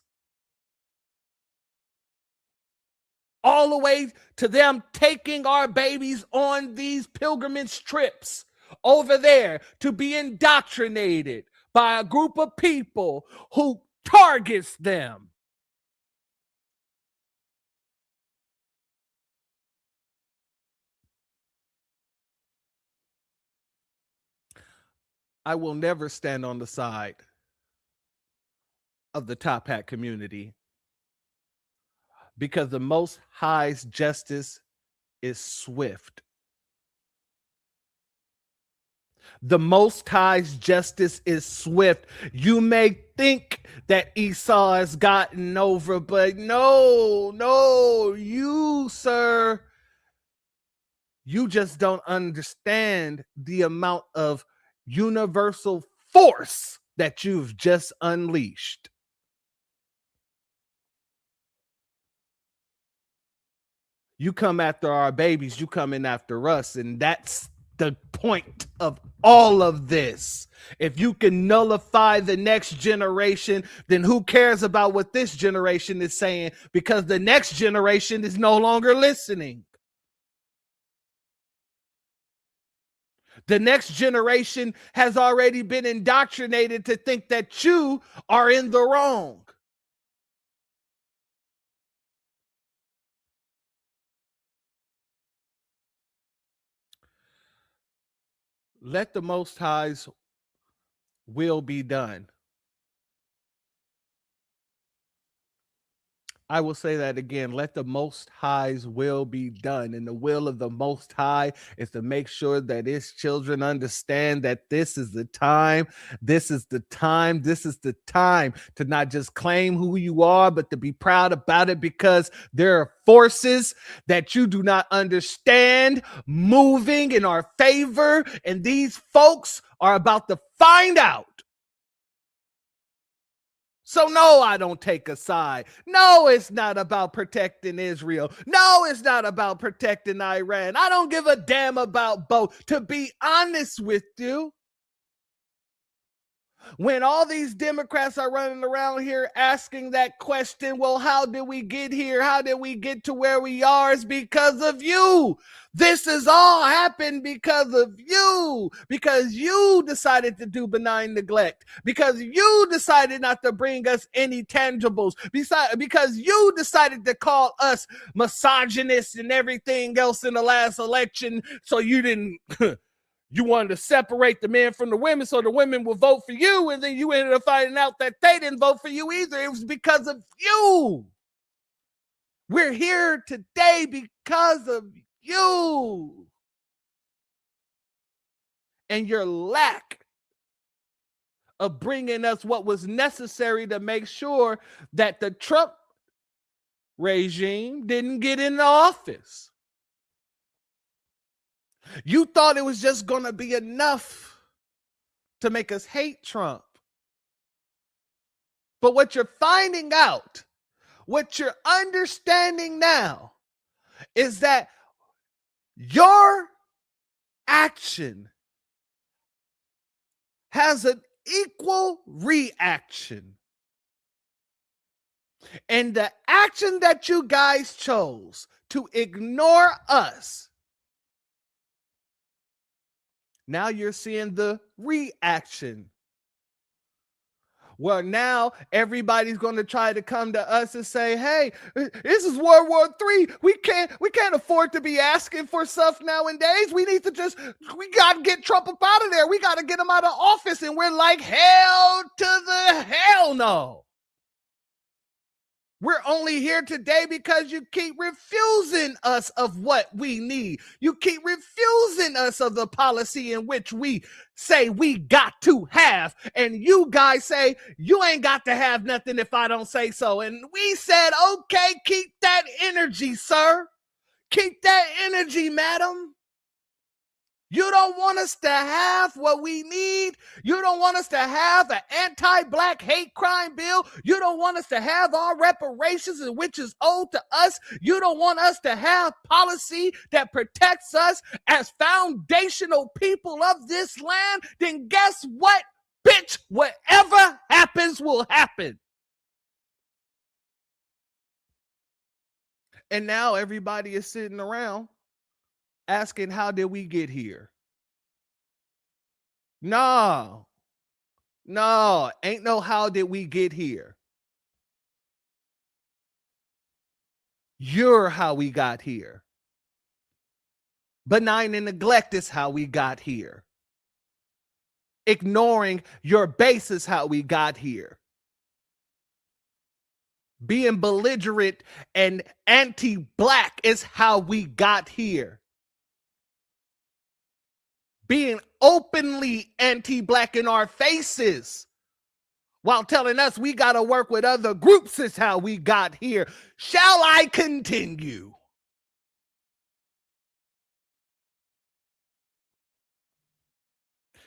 all the way to them taking our babies on these pilgrimage trips over there to be indoctrinated by a group of people who targets them. I will never stand on the side of the top hat community because the Most High's justice is swift. The Most High's justice is swift. You may think that Esau has gotten over, but no, you, sir, you just don't understand the amount of universal force that you've just unleashed. You come after our babies, you coming after us, and that's the point of all of this. If you can nullify the next generation, then who cares about what this generation is saying? Because the next generation is no longer listening. The next generation has already been indoctrinated to think that you are in the wrong. Let the Most High's will be done. I will say that again. Let the Most High's will be done. And the will of the Most High is to make sure that his children understand that this is the time. This is the time. This is the time to not just claim who you are, but to be proud about it, because there are forces that you do not understand moving in our favor. And these folks are about to find out. So no, I don't take a side. No, it's not about protecting Israel. No, it's not about protecting Iran. I don't give a damn about both. To be honest with you, when all these Democrats are running around here asking that question, well, how did we get here? How did we get to where we are? It's because of you. This has all happened because of you, because you decided to do benign neglect, because you decided not to bring us any tangibles, because you decided to call us misogynists and everything else in the last election. So you didn't, you wanted to separate the men from the women so the women will vote for you. And then you ended up finding out that they didn't vote for you either. It was because of you. We're here today because of you and your lack of bringing us what was necessary to make sure that the Trump regime didn't get in the office. You thought it was just going to be enough to make us hate Trump. But what you're finding out, what you're understanding now, is that your action has an equal reaction. And the action that you guys chose to ignore us, now you're seeing the reaction. Well, now everybody's going to try to come to us and say, hey, this is World War III. We can't afford to be asking for stuff nowadays. We got to get Trump up out of there. We got to get him out of office. And we're like, hell to the hell no. We're only here today because you keep refusing us of what we need. You keep refusing us of the policy in which we say we got to have. And you guys say, you ain't got to have nothing if I don't say so. And we said, okay, keep that energy, sir. Keep that energy, madam. You don't want us to have what we need. You don't want us to have an anti-black hate crime bill. You don't want us to have our reparations, which is owed to us. You don't want us to have policy that protects us as foundational people of this land. Then guess what, bitch? Whatever happens will happen. And now everybody is sitting around asking, how did we get here? No, ain't no how did we get here. You're how we got here. Benign and neglect is how we got here. Ignoring your base is how we got here. Being belligerent and anti-black is how we got here. Being openly anti-black in our faces while telling us we got to work with other groups is how we got here. Shall I continue?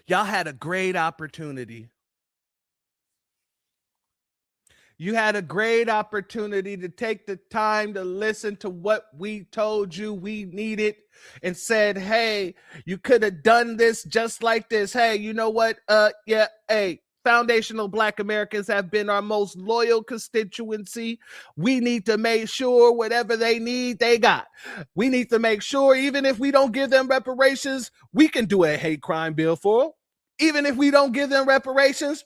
Y'all had a great opportunity. You had a great opportunity to take the time to listen to what we told you we needed and said, hey, you could have done this just like this. Hey, you know what? Foundational Black Americans have been our most loyal constituency. We need to make sure whatever they need, they got. We need to make sure even if we don't give them reparations, we can do a hate crime bill for them. Even if we don't give them reparations,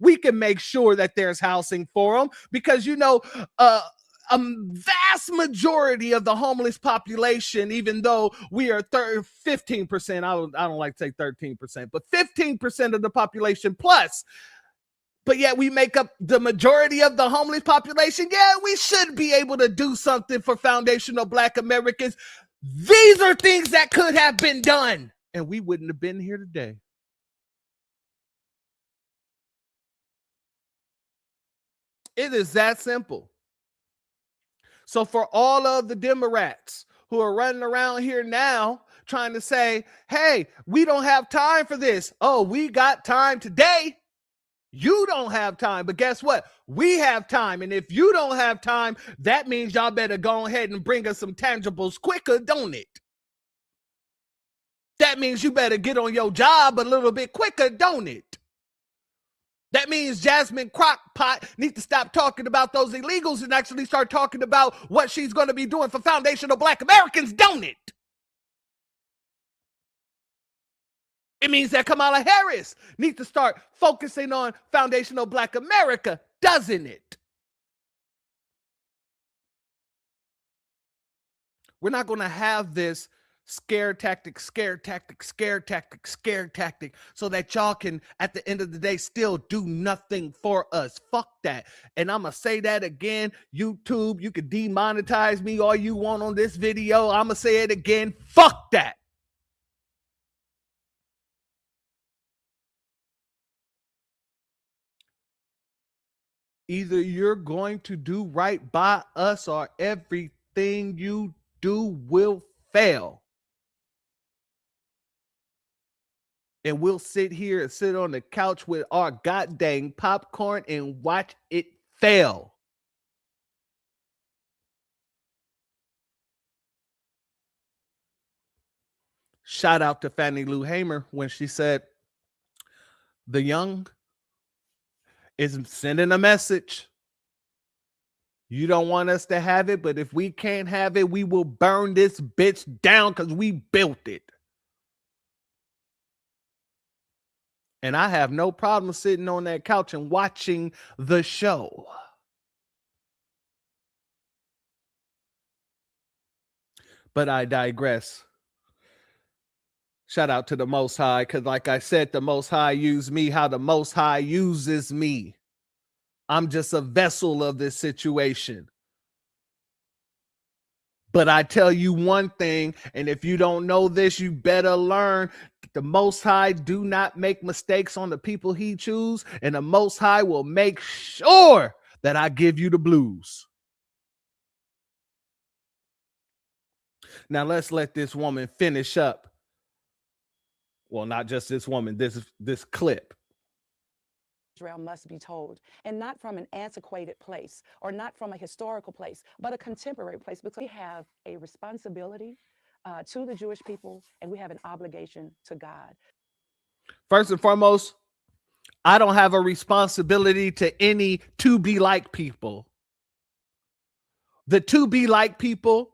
we can make sure that there's housing for them, because, you know, a vast majority of the homeless population, even though we are 15%, I don't like to say 13%, but 15% of the population plus but yet we make up the majority of the homeless population. Yeah, we should be able to do something for foundational Black Americans. These are things that could have been done, and we wouldn't have been here today. It is that simple. So for all of the Democrats who are running around here now trying to say, hey, we don't have time for this. Oh, we got time today. You don't have time, but guess what? We have time. And if you don't have time, that means y'all better go ahead and bring us some tangibles quicker, don't it? That means you better get on your job a little bit quicker, don't it? That means Jasmine Crockpot needs to stop talking about those illegals and actually start talking about what she's going to be doing for foundational Black Americans, don't it? It means that Kamala Harris needs to start focusing on foundational Black America, doesn't it? We're not going to have this scare tactic, so that y'all can, at the end of the day, still do nothing for us. Fuck that. And I'm going to say that again. YouTube, you can demonetize me all you want on this video. I'm going to say it again. Fuck that. Either you're going to do right by us or everything you do will fail. And we'll sit here and sit on the couch with our goddamn popcorn and watch it fail. Shout out to Fannie Lou Hamer when she said, the young is sending a message. You don't want us to have it, but if we can't have it, we will burn this bitch down because we built it. And I have no problem sitting on that couch and watching the show. But I digress. Shout out to the Most High, because like I said, the Most High used me how the Most High uses me. I'm just a vessel of this situation. But I tell you one thing, and if you don't know this, you better learn. The Most High do not make mistakes on the people he chooses, and the Most High will make sure that I give you the blues. Now let's let this woman finish up. Well, not just this woman, this clip. Israel must be told, and not from an antiquated place or not from a historical place, but a contemporary place, because we have a responsibility to the Jewish people and we have an obligation to God. First and foremost, I don't have a responsibility to any to be like people. The to be like people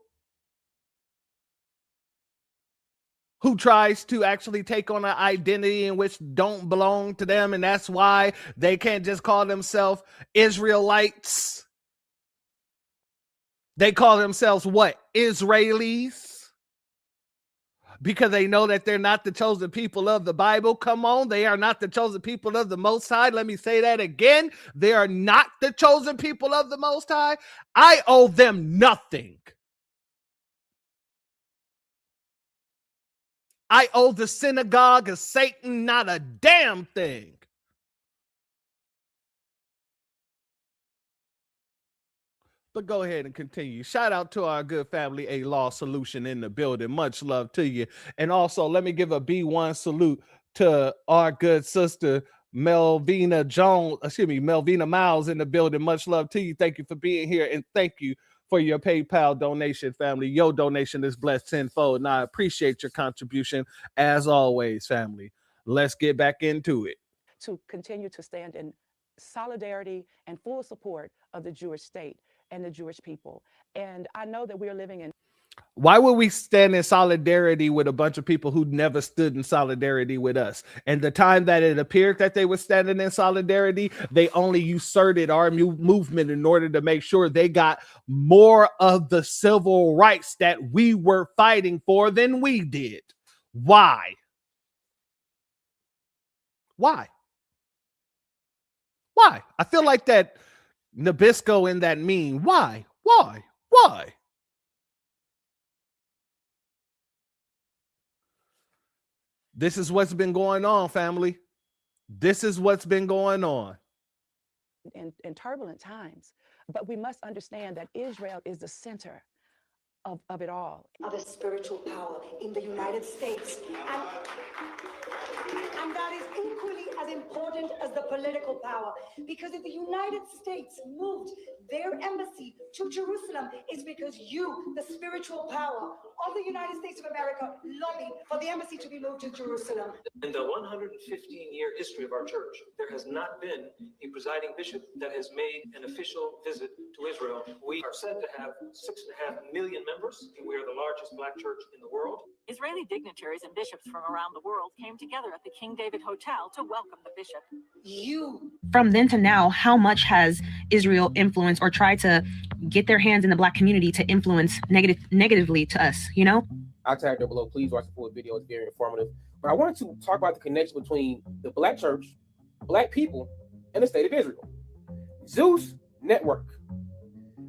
who tries to actually take on an identity in which don't belong to them, and that's why they can't just call themselves Israelites. They call themselves what? Israelis. Because they know that they're not the chosen people of the Bible. Come on, they are not the chosen people of the Most High. Let me say that again. They are not the chosen people of the Most High. I owe them nothing. I owe the synagogue of Satan not a damn thing. But go ahead and continue. Shout out to our good family, A Law Solution in the building. Much love to you. And also, let me give a B1 salute to our good sister, Melvina Miles in the building. Much love to you. Thank you for being here. And thank you for your PayPal donation, family. Your donation is blessed tenfold, and I appreciate your contribution as always, family. Let's get back into it. To continue to stand in solidarity and full support of the Jewish state and the Jewish people. And I know that we are living in. Why would we stand in solidarity with a bunch of people who never stood in solidarity with us? And the time that it appeared that they were standing in solidarity, they only usurped our movement in order to make sure they got more of the civil rights that we were fighting for than we did. Why? Why? Why? I feel like that Nabisco in that meme. Why? This is what's been going on, family. This is what's been going on. In turbulent times. But we must understand that Israel is the center of it all. Of a spiritual power in the United States. And that is equally as important as the political power. Because if the United States moved their embassy to Jerusalem, it's because you, the spiritual power of the United States of America, lobbied for the embassy to be moved to Jerusalem. In the 115-year history of our church, there has not been a presiding bishop that has made an official visit to Israel. We are said to have 6.5 million members. We are the largest Black church in the world. Israeli dignitaries and bishops from around the world came together at the King David Hotel to welcome the bishop. From then to now, how much has Israel influenced or tried to get their hands in the Black community to influence negatively to us, you know? I'll tag there below. Please watch the full video. It's very informative. But I wanted to talk about the connection between the Black church, Black people, and the state of Israel. Zeus Network.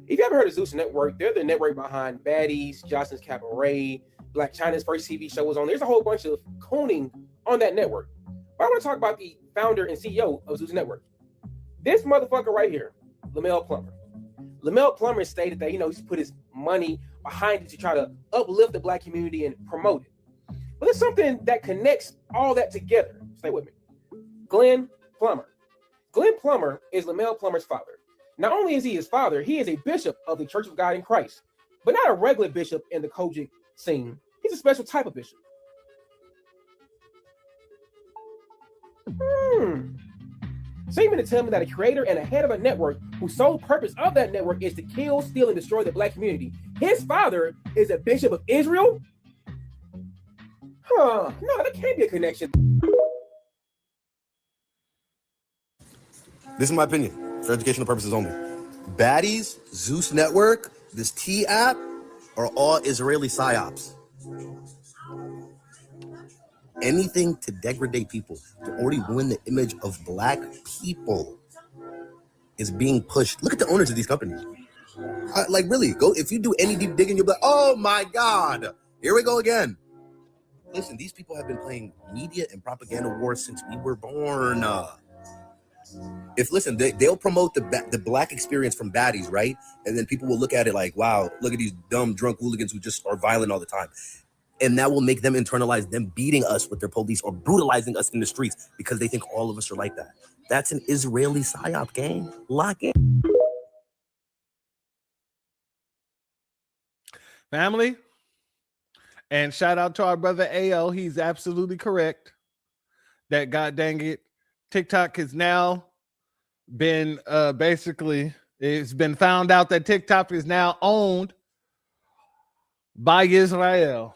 If you ever heard of Zeus Network, they're the network behind Baddies, Johnson's Cabaret, Black China's first TV show was on. There's a whole bunch of cooning on that network. But I want to talk about the founder and CEO of Zeus Network. This motherfucker right here, Lamel Plummer. Lamel Plummer stated that, he's put his money behind it to try to uplift the Black community and promote it. But there's something that connects all that together. Stay with me. Glenn Plummer. Glenn Plummer is Lamel Plummer's father. Not only is he his father, he is a bishop of the Church of God in Christ, but not a regular bishop in the Kojic scene. He's a special type of bishop. So you mean to tell me that a creator and a head of a network whose sole purpose of that network is to kill, steal, and destroy the Black community, his father is a bishop of Israel? No, there can't be a connection. This is my opinion, for educational purposes only. Baddies, Zeus Network, this T app are all Israeli psyops. Anything to degrade people, to already ruin the image of Black people is being pushed. Look at the owners of these companies. Like, really, go if you do any deep digging, you'll be like, oh my God, here we go again. Listen, these people have been playing media and propaganda wars since we were born. They'll promote the Black experience from Baddies, right? And then people will look at it like, wow, look at these dumb, drunk hooligans who just are violent all the time. And that will make them internalize them beating us with their police or brutalizing us in the streets because they think all of us are like that. That's an Israeli psyop, gang. Lock it. Family. And shout out to our brother AO. He's absolutely correct. That god dang it. TikTok has now been it's been found out that TikTok is now owned by Israel.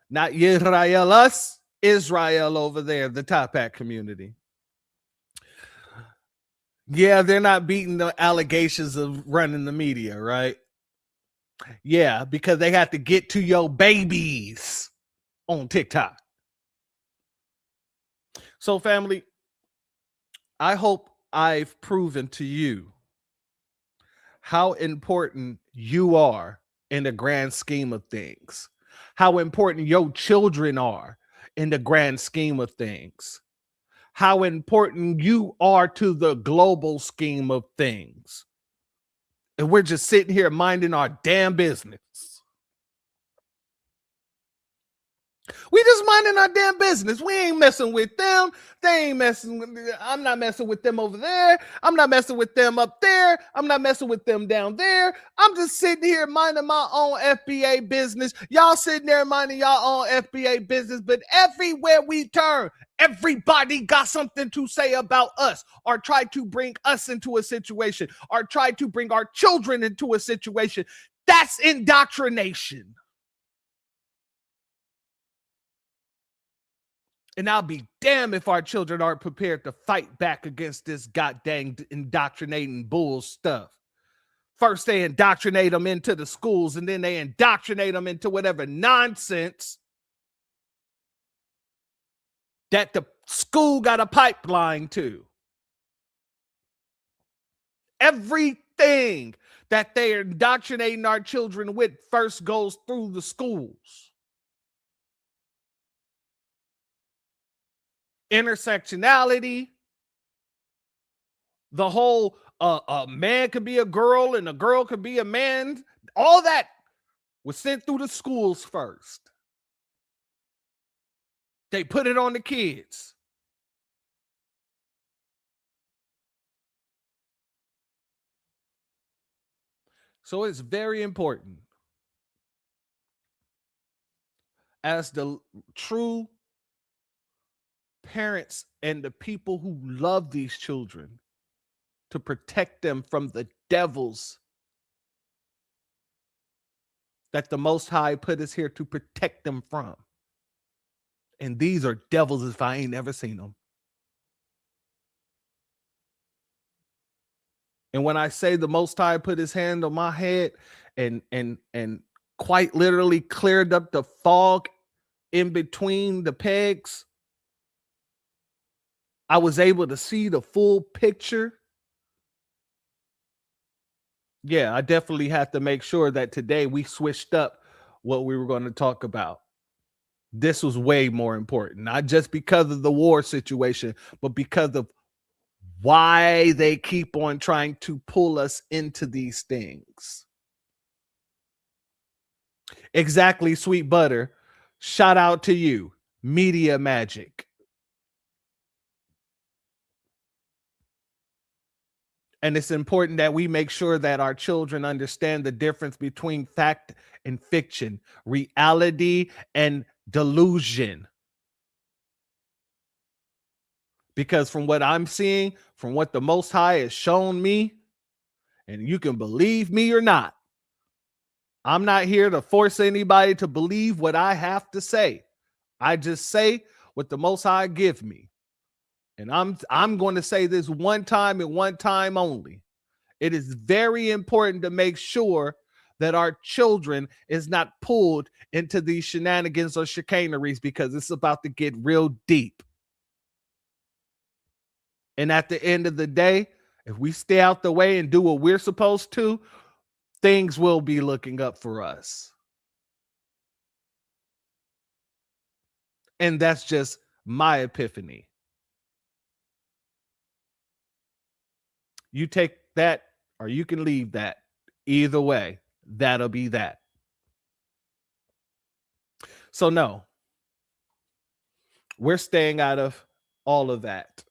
Not Israel, us, Israel over there, the Top Hat community. Yeah, they're not beating the allegations of running the media, right? Yeah, because they have to get to your babies on TikTok. So, family, I hope I've proven to you how important you are in the grand scheme of things. How important your children are in the grand scheme of things. How important you are to the global scheme of things. And we're just sitting here minding our damn business. We just minding our damn business. We ain't messing with them. They ain't messing with me. I'm not messing with them over there. I'm not messing with them up there. I'm not messing with them down there. I'm just sitting here minding my own FBA business. Y'all sitting there minding y'all own FBA business. But everywhere we turn, everybody got something to say about us or try to bring us into a situation or try to bring our children into a situation. That's indoctrination. And I'll be damned if our children aren't prepared to fight back against this goddamn indoctrinating bull stuff. First, they indoctrinate them into the schools, and then they indoctrinate them into whatever nonsense that the school got a pipeline to. Everything that they are indoctrinating our children with first goes through the schools. Intersectionality, the whole a man could be a girl and a girl could be a man, all that was sent through the schools first. They put it on the kids. So it's very important, as the true parents and the people who love these children, to protect them from the devils that the Most High put us here to protect them from. And these are devils if I ain't ever seen them. And when I say the Most High put his hand on my head and quite literally cleared up the fog in between the pegs, I was able to see the full picture. Yeah, I definitely had to make sure that today we switched up what we were going to talk about. This was way more important, not just because of the war situation, but because of why they keep on trying to pull us into these things. Exactly, Sweet Butter. Shout out to you, Media Magic. And it's important that we make sure that our children understand the difference between fact and fiction, reality and delusion. Because from what I'm seeing, from what the Most High has shown me, and you can believe me or not, I'm not here to force anybody to believe what I have to say. I just say what the Most High give me. And I'm going to say this one time and one time only. It is very important to make sure that our children is not pulled into these shenanigans or chicaneries, because it's about to get real deep. And at the end of the day, if we stay out the way and do what we're supposed to, things will be looking up for us. And that's just my epiphany. You take that or you can leave that. Either way, that'll be that. So no, we're staying out of all of that.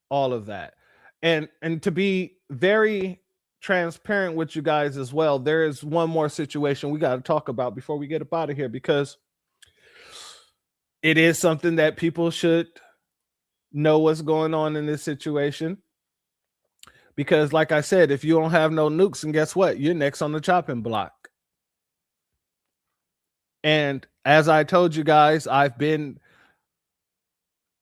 All of that. And to be very transparent with you guys as well, there is one more situation we got to talk about before we get up out of here, because it is something that people should know what's going on in this situation. Because like I said, if you don't have no nukes, and guess what? You're next on the chopping block. And as I told you guys, I've been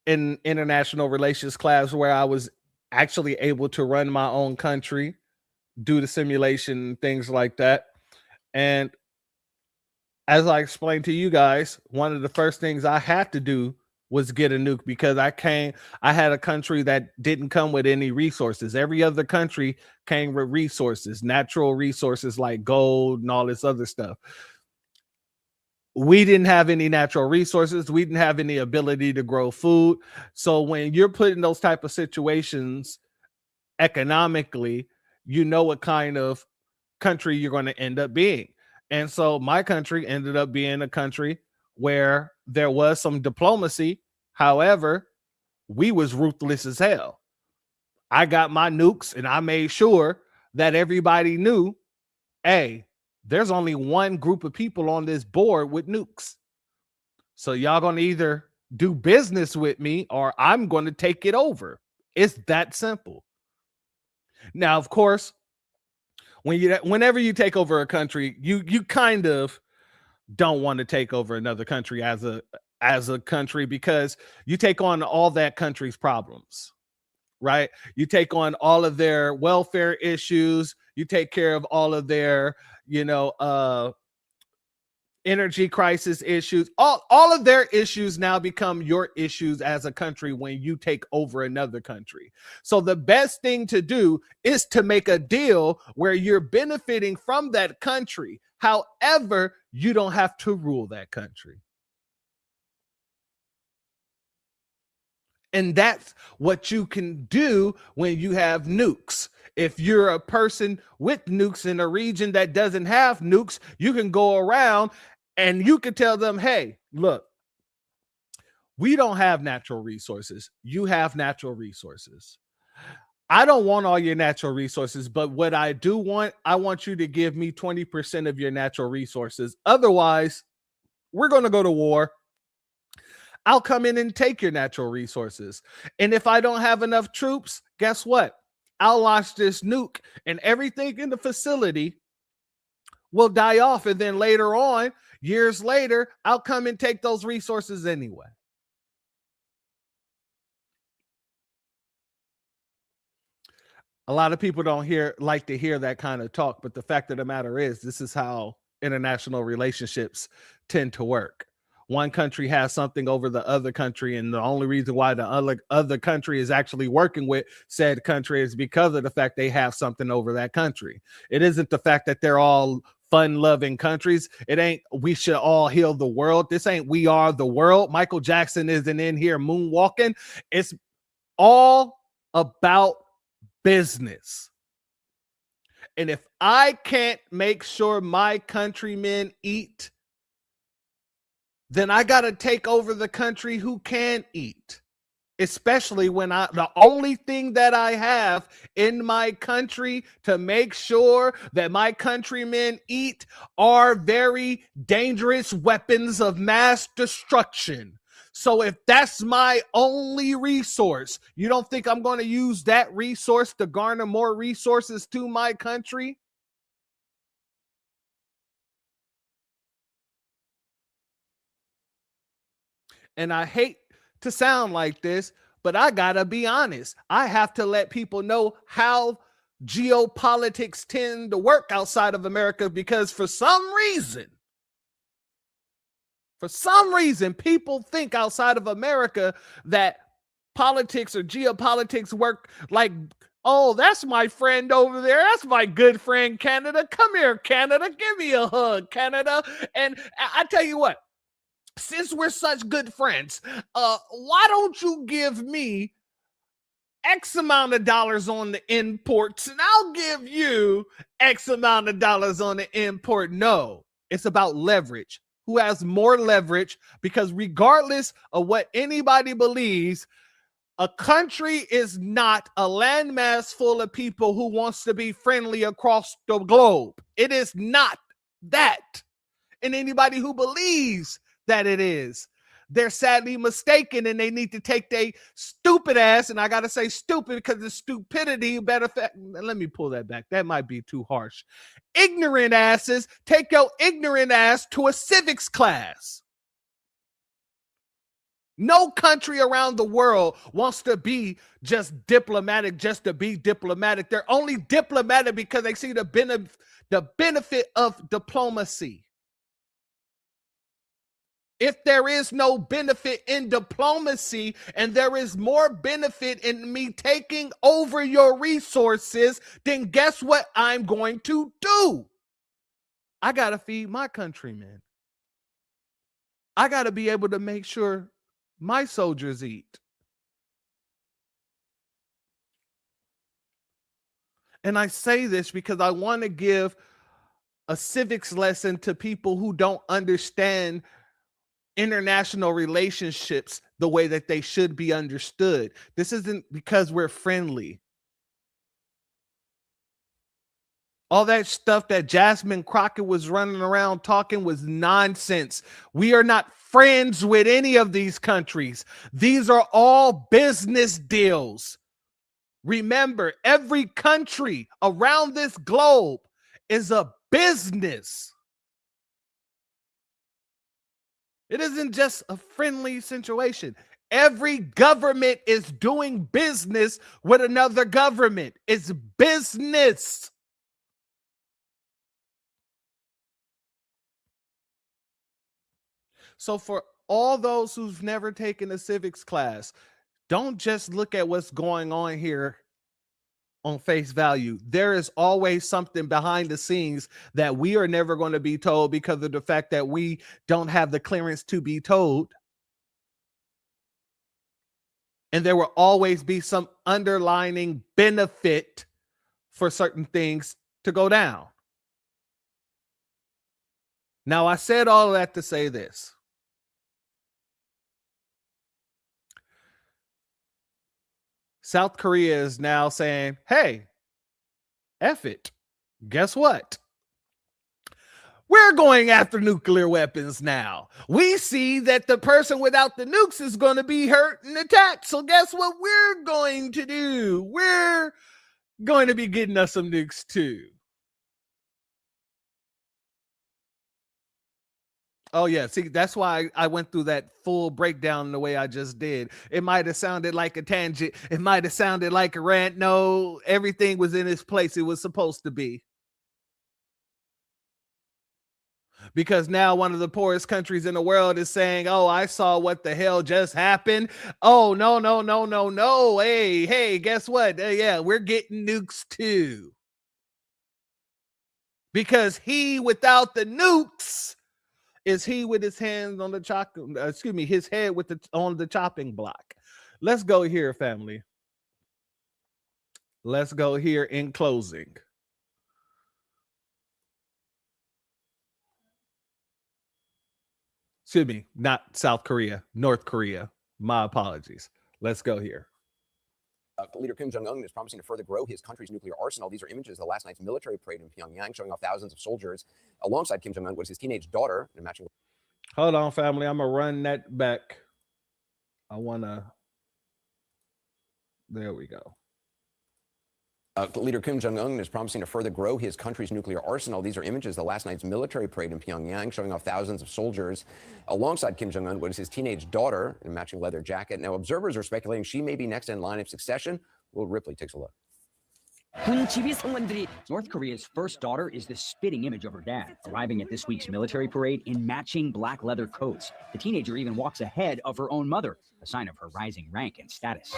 in international relations class where I was actually able to run my own country, do the simulation, things like that. And as I explained to you guys, one of the first things I had to do was get a nuke, because I had a country that didn't come with any resources. Every other country came with resources, natural resources like gold and all this other stuff. We didn't have any natural resources. We didn't have any ability to grow food. So when you're put in those type of situations economically, you know what kind of country you're going to end up being. And so my country ended up being a country where there was some diplomacy. However, we was ruthless as hell. I got my nukes and I made sure that everybody knew, hey, there's only one group of people on this board with nukes. So y'all going to either do business with me or I'm going to take it over. It's that simple. Now, of course, whenever you take over a country, you kind of don't want to take over another country as a country, because you take on all that country's problems, right? You take on all of their welfare issues. You take care of all of their, energy crisis issues, all of their issues now become your issues as a country when you take over another country. So the best thing to do is to make a deal where you're benefiting from that country. However, you don't have to rule that country. And that's what you can do when you have nukes. If you're a person with nukes in a region that doesn't have nukes, you can go around and you can tell them, hey, look, we don't have natural resources. You have natural resources. I don't want all your natural resources, but what I do want, I want you to give me 20% of your natural resources. Otherwise, we're going to go to war. I'll come in and take your natural resources. And if I don't have enough troops, guess what? I'll launch this nuke and everything in the facility will die off. And then later on, years later, I'll come and take those resources anyway. A lot of people don't like to hear that kind of talk, but the fact of the matter is, this is how international relationships tend to work. One country has something over the other country, and the only reason why the other country is actually working with said country is because of the fact they have something over that country. It isn't the fact that they're all fun-loving countries. It ain't we should all heal the world. This ain't we are the world. Michael Jackson isn't in here moonwalking. It's all about business. And if I can't make sure my countrymen eat, then I got to take over the country who can eat, especially when the only thing that I have in my country to make sure that my countrymen eat are very dangerous weapons of mass destruction. So if that's my only resource, you don't think I'm going to use that resource to garner more resources to my country? And I hate to sound like this, but I gotta be honest. I have to let people know how geopolitics tend to work outside of America, because for some reason, people think outside of America that politics or geopolitics work like, oh, that's my friend over there. That's my good friend, Canada. Come here, Canada. Give me a hug, Canada. And I tell you what, since we're such good friends, why don't you give me X amount of dollars on the imports and I'll give you X amount of dollars on the import? No, it's about leverage. Who has more leverage? Because regardless of what anybody believes, a country is not a landmass full of people who wants to be friendly across the globe. It is not that. And anybody who believes that it is, they're sadly mistaken, and they need to take their stupid ass, and I gotta say stupid because the stupidity let me pull that back. That might be too harsh. Ignorant asses, take your ignorant ass to a civics class. No country around the world wants to be just diplomatic just to be diplomatic. They're only diplomatic because they see the benefit of diplomacy. If there is no benefit in diplomacy and there is more benefit in me taking over your resources, then guess what I'm going to do? I got to feed my countrymen. I got to be able to make sure my soldiers eat. And I say this because I want to give a civics lesson to people who don't understand international relationships the way that they should be understood. This isn't because we're friendly. All that stuff that Jasmine Crockett was running around talking was nonsense. We are not friends with any of these countries. These are all business deals. Remember, every country around this globe is a business. It isn't just a friendly situation. Every government is doing business with another government. It's business. So for all those who've never taken a civics class, don't just look at what's going on here on face value. There is always something behind the scenes that we are never going to be told because of the fact that we don't have the clearance to be told. And there will always be some underlining benefit for certain things to go down. Now, I said all of that to say this. South Korea is now saying, hey, F it. Guess what? We're going after nuclear weapons now. We see that the person without the nukes is going to be hurt and attacked. So guess what we're going to do? We're going to be getting us some nukes too. Oh, yeah. See, that's why I went through that full breakdown the way I just did. It might have sounded like a tangent. It might have sounded like a rant. No, everything was in its place it was supposed to be. Because now one of the poorest countries in the world is saying, oh, I saw what the hell just happened. Oh, no, no, no, no, no. Hey, guess what? Yeah, we're getting nukes too. Because he without the nukes is he with his hands on the his head with on the chopping block. Let's go here, family. Let's go here in closing. Excuse me, not South Korea, North Korea. My apologies. Let's go here. Leader Kim Jong-un is promising to further grow his country's nuclear arsenal. These are images of last night's military parade in Pyongyang showing off thousands of soldiers. Alongside Kim Jong-un was his teenage daughter. Hold on, family. I'm going to run that back. There we go. Leader Kim Jong-un is promising to further grow his country's nuclear arsenal. These are images of last night's military parade in Pyongyang showing off thousands of soldiers. Alongside Kim Jong-un was his teenage daughter in a matching leather jacket. Now, observers are speculating she may be next in line of succession. Will Ripley takes a look. North Korea's first daughter is the spitting image of her dad, arriving at this week's military parade in matching black leather coats. The teenager even walks ahead of her own mother, a sign of her rising rank and status.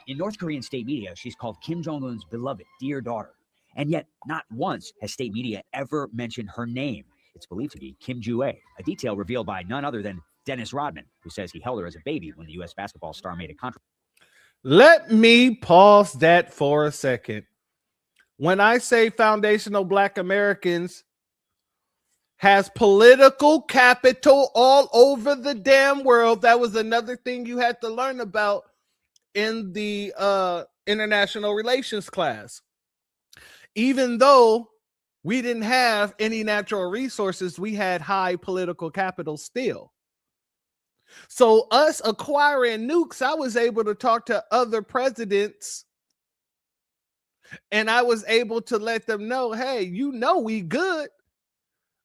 In North Korean state media, she's called Kim Jong-un's beloved, dear daughter. And yet, not once has state media ever mentioned her name. It's believed to be Kim Ju-ae, a detail revealed by none other than Dennis Rodman, who says he held her as a baby when the U.S. basketball star made a contract. Let me pause that for a second. When I say foundational Black Americans has political capital all over the damn world, that was another thing you had to learn about in the international relations class. Even though we didn't have any natural resources, we had high political capital still. So us acquiring nukes, I was able to talk to other presidents and I was able to let them know, hey, you know we good.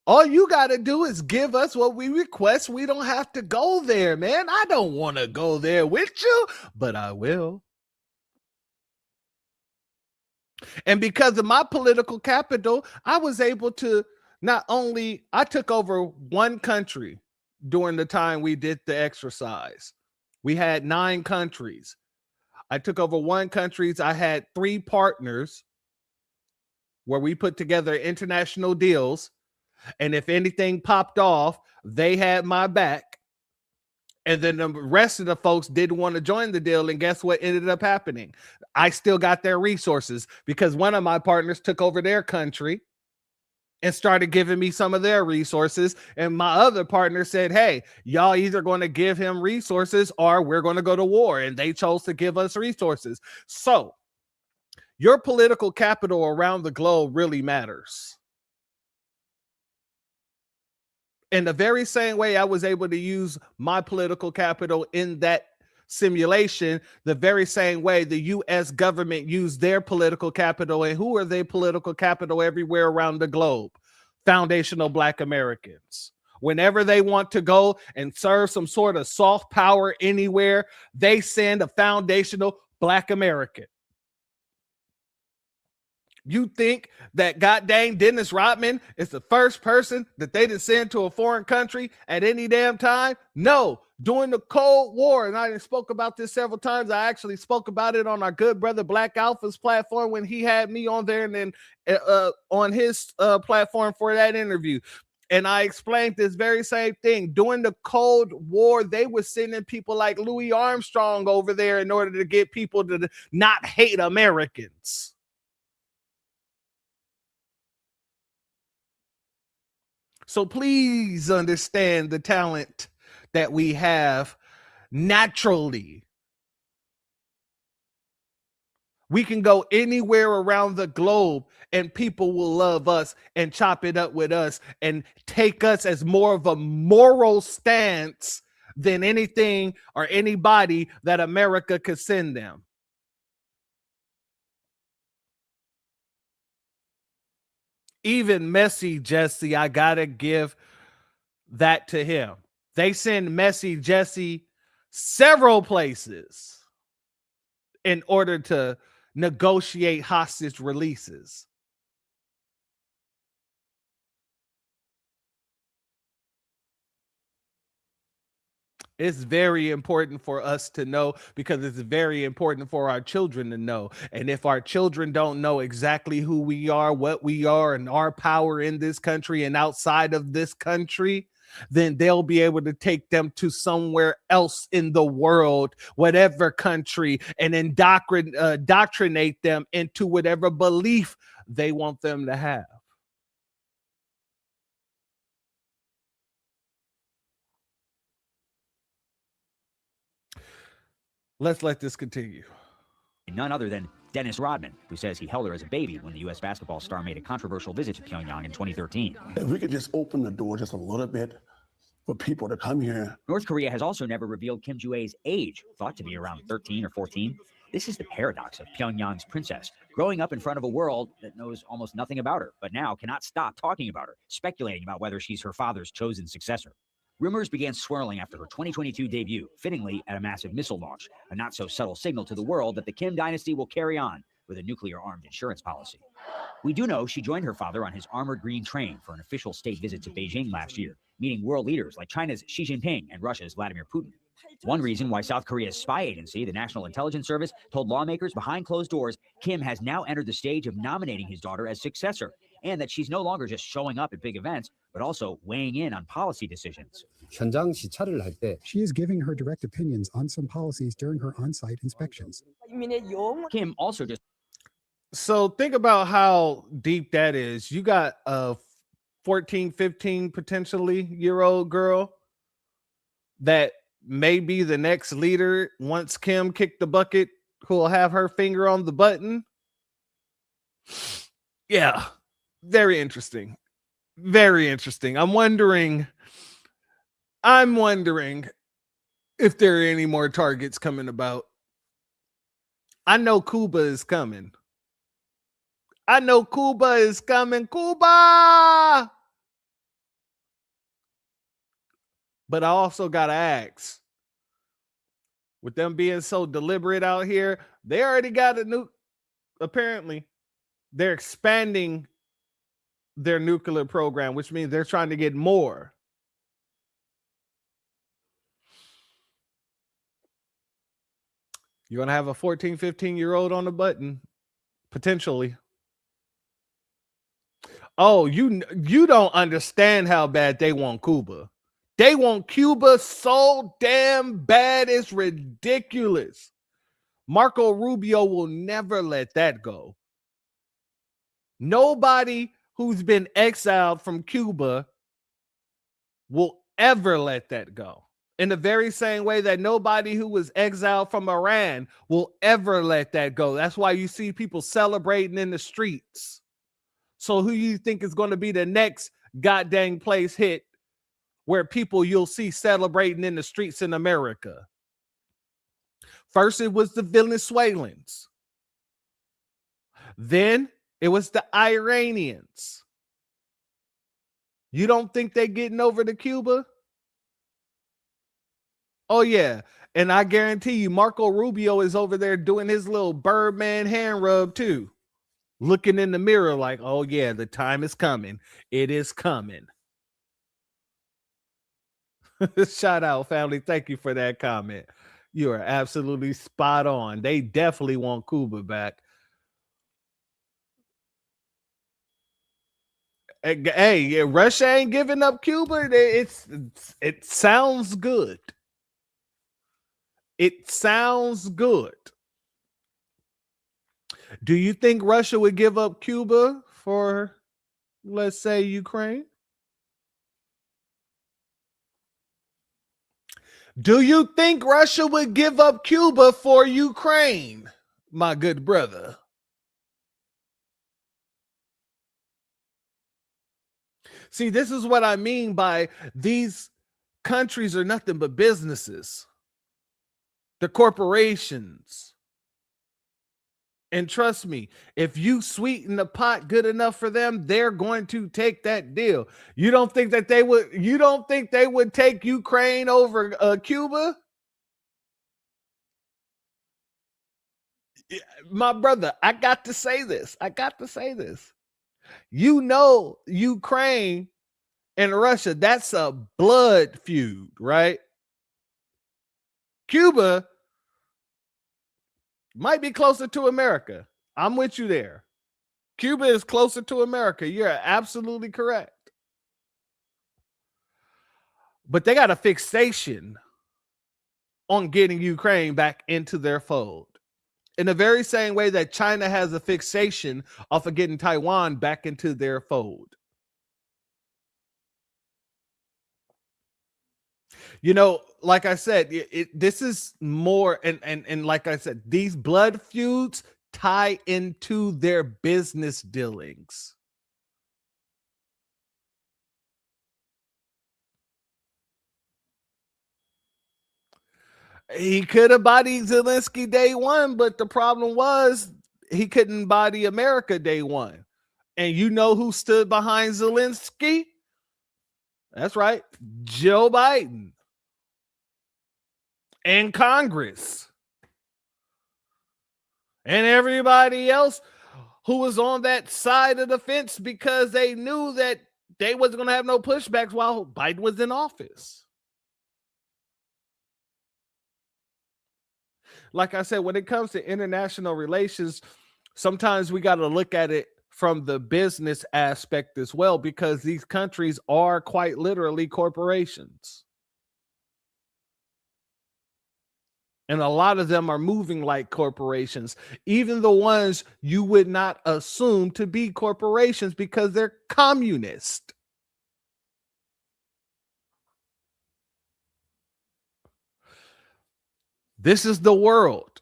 All you got to do is give us what we request. We don't have to go there, man. I don't want to go there with you, but I will. And because of my political capital, I was able to I took over one country during the time we did the exercise. We had 9 countries. I took over one country. I had 3 partners where we put together international deals. And if anything popped off, they had my back. And then the rest of the folks didn't want to join the deal. And guess what ended up happening? I still got their resources because one of my partners took over their country and started giving me some of their resources. And my other partner said, hey, y'all either going to give him resources or we're going to go to war. And they chose to give us resources. So your political capital around the globe really matters. In the very same way I was able to use my political capital in that simulation, the very same way the U.S. government used their political capital. And who are their political capital everywhere around the globe? Foundational Black Americans. Whenever they want to go and serve some sort of soft power anywhere, they send a foundational Black American. You think that goddamn Dennis Rodman is the first person that they did send to a foreign country at any damn time? No. During the Cold War, and I spoke about this several times. I actually spoke about it on our good brother Black Alpha's platform when he had me on there, and then on his platform for that interview. And I explained this very same thing. During the Cold War, they were sending people like Louis Armstrong over there in order to get people to not hate Americans. So please understand the talent that we have naturally. We can go anywhere around the globe and people will love us and chop it up with us and take us as more of a moral stance than anything or anybody that America could send them. Even Messy Jesse, I gotta give that to him. They send Messy Jesse several places in order to negotiate hostage releases. It's very important for us to know because it's very important for our children to know. And if our children don't know exactly who we are, what we are, and our power in this country and outside of this country, then they'll be able to take them to somewhere else in the world, whatever country, and indoctrinate them into whatever belief they want them to have. Let's let this continue. None other than Dennis Rodman, who says he held her as a baby when the U.S. basketball star made a controversial visit to Pyongyang in 2013. If we could just open the door just a little bit for people to come here. North Korea has also never revealed Kim Joo-ae's age, thought to be around 13 or 14. This is the paradox of Pyongyang's princess, growing up in front of a world that knows almost nothing about her, but now cannot stop talking about her, speculating about whether she's her father's chosen successor. Rumors began swirling after her 2022 debut, fittingly at a massive missile launch, a not-so-subtle signal to the world that the Kim dynasty will carry on with a nuclear-armed insurance policy. We do know she joined her father on his armored green train for an official state visit to Beijing last year, meeting world leaders like China's Xi Jinping and Russia's Vladimir Putin. One reason why South Korea's spy agency, the National Intelligence Service, told lawmakers behind closed doors Kim has now entered the stage of nominating his daughter as successor, and that she's no longer just showing up at big events, but also weighing in on policy decisions. She is giving her direct opinions on some policies during her on-site inspections. Kim also just... So think about how deep that is. You got a 14, 15, potentially year-old girl that may be the next leader once Kim kicked the bucket, who will have her finger on the button. Yeah, very interesting. Very interesting. I'm wondering if there are any more targets coming about. I know Cuba is coming. Cuba! But I also got to ask, with them being so deliberate out here, they already got a nuke. Apparently, they're expanding their nuclear program, which means they're trying to get more. You're going to have a 14, 15-year-old on the button, potentially. Oh, you don't understand how bad they want Cuba. They want Cuba so damn bad, it's ridiculous. Marco Rubio will never let that go. Nobody who's been exiled from Cuba will ever let that go. In the very same way that nobody who was exiled from Iran will ever let that go. That's why you see people celebrating in the streets. So who you think is going to be the next goddamn place hit where people you'll see celebrating in the streets in America? First, it was the Venezuelans. Then it was the Iranians. You don't think they're getting over to Cuba? Oh, yeah. And I guarantee you, Marco Rubio is over there doing his little Birdman hand rub, too. looking in the mirror like, oh yeah, the time is coming. It is coming. Shout out, family. Thank you for that comment. You are absolutely spot on. They definitely want Cuba back. Hey, Russia ain't giving up Cuba. It sounds good. It sounds good. Do you think Russia would give up Cuba for, let's say, Ukraine? Do you think Russia would give up Cuba for Ukraine, my good brother? See, this is what I mean by these countries are nothing but businesses. The corporations. And trust me, if you sweeten the pot good enough for them, they're going to take that deal. You don't think that they would take Ukraine over Cuba? My brother, I got to say this. You know, Ukraine and Russia, that's a blood feud, right? Cuba might be closer to America. I'm with you there. Cuba is closer to America. You're absolutely correct. But they got a fixation on getting Ukraine back into their fold. In the very same way that China has a fixation off of getting Taiwan back into their fold. You know, like I said, this is more, and like I said, these blood feuds tie into their business dealings. He could have bodied Zelensky day one, but the problem was he couldn't body America day one. And you know who stood behind Zelensky? That's right, Joe Biden. And Congress. And everybody else who was on that side of the fence because they knew that they wasn't going to have no pushbacks while Biden was in office. Like I said, when it comes to international relations, sometimes we got to look at it from the business aspect as well, because these countries are quite literally corporations. And a lot of them are moving like corporations, even the ones you would not assume to be corporations because they're communist. This is the world.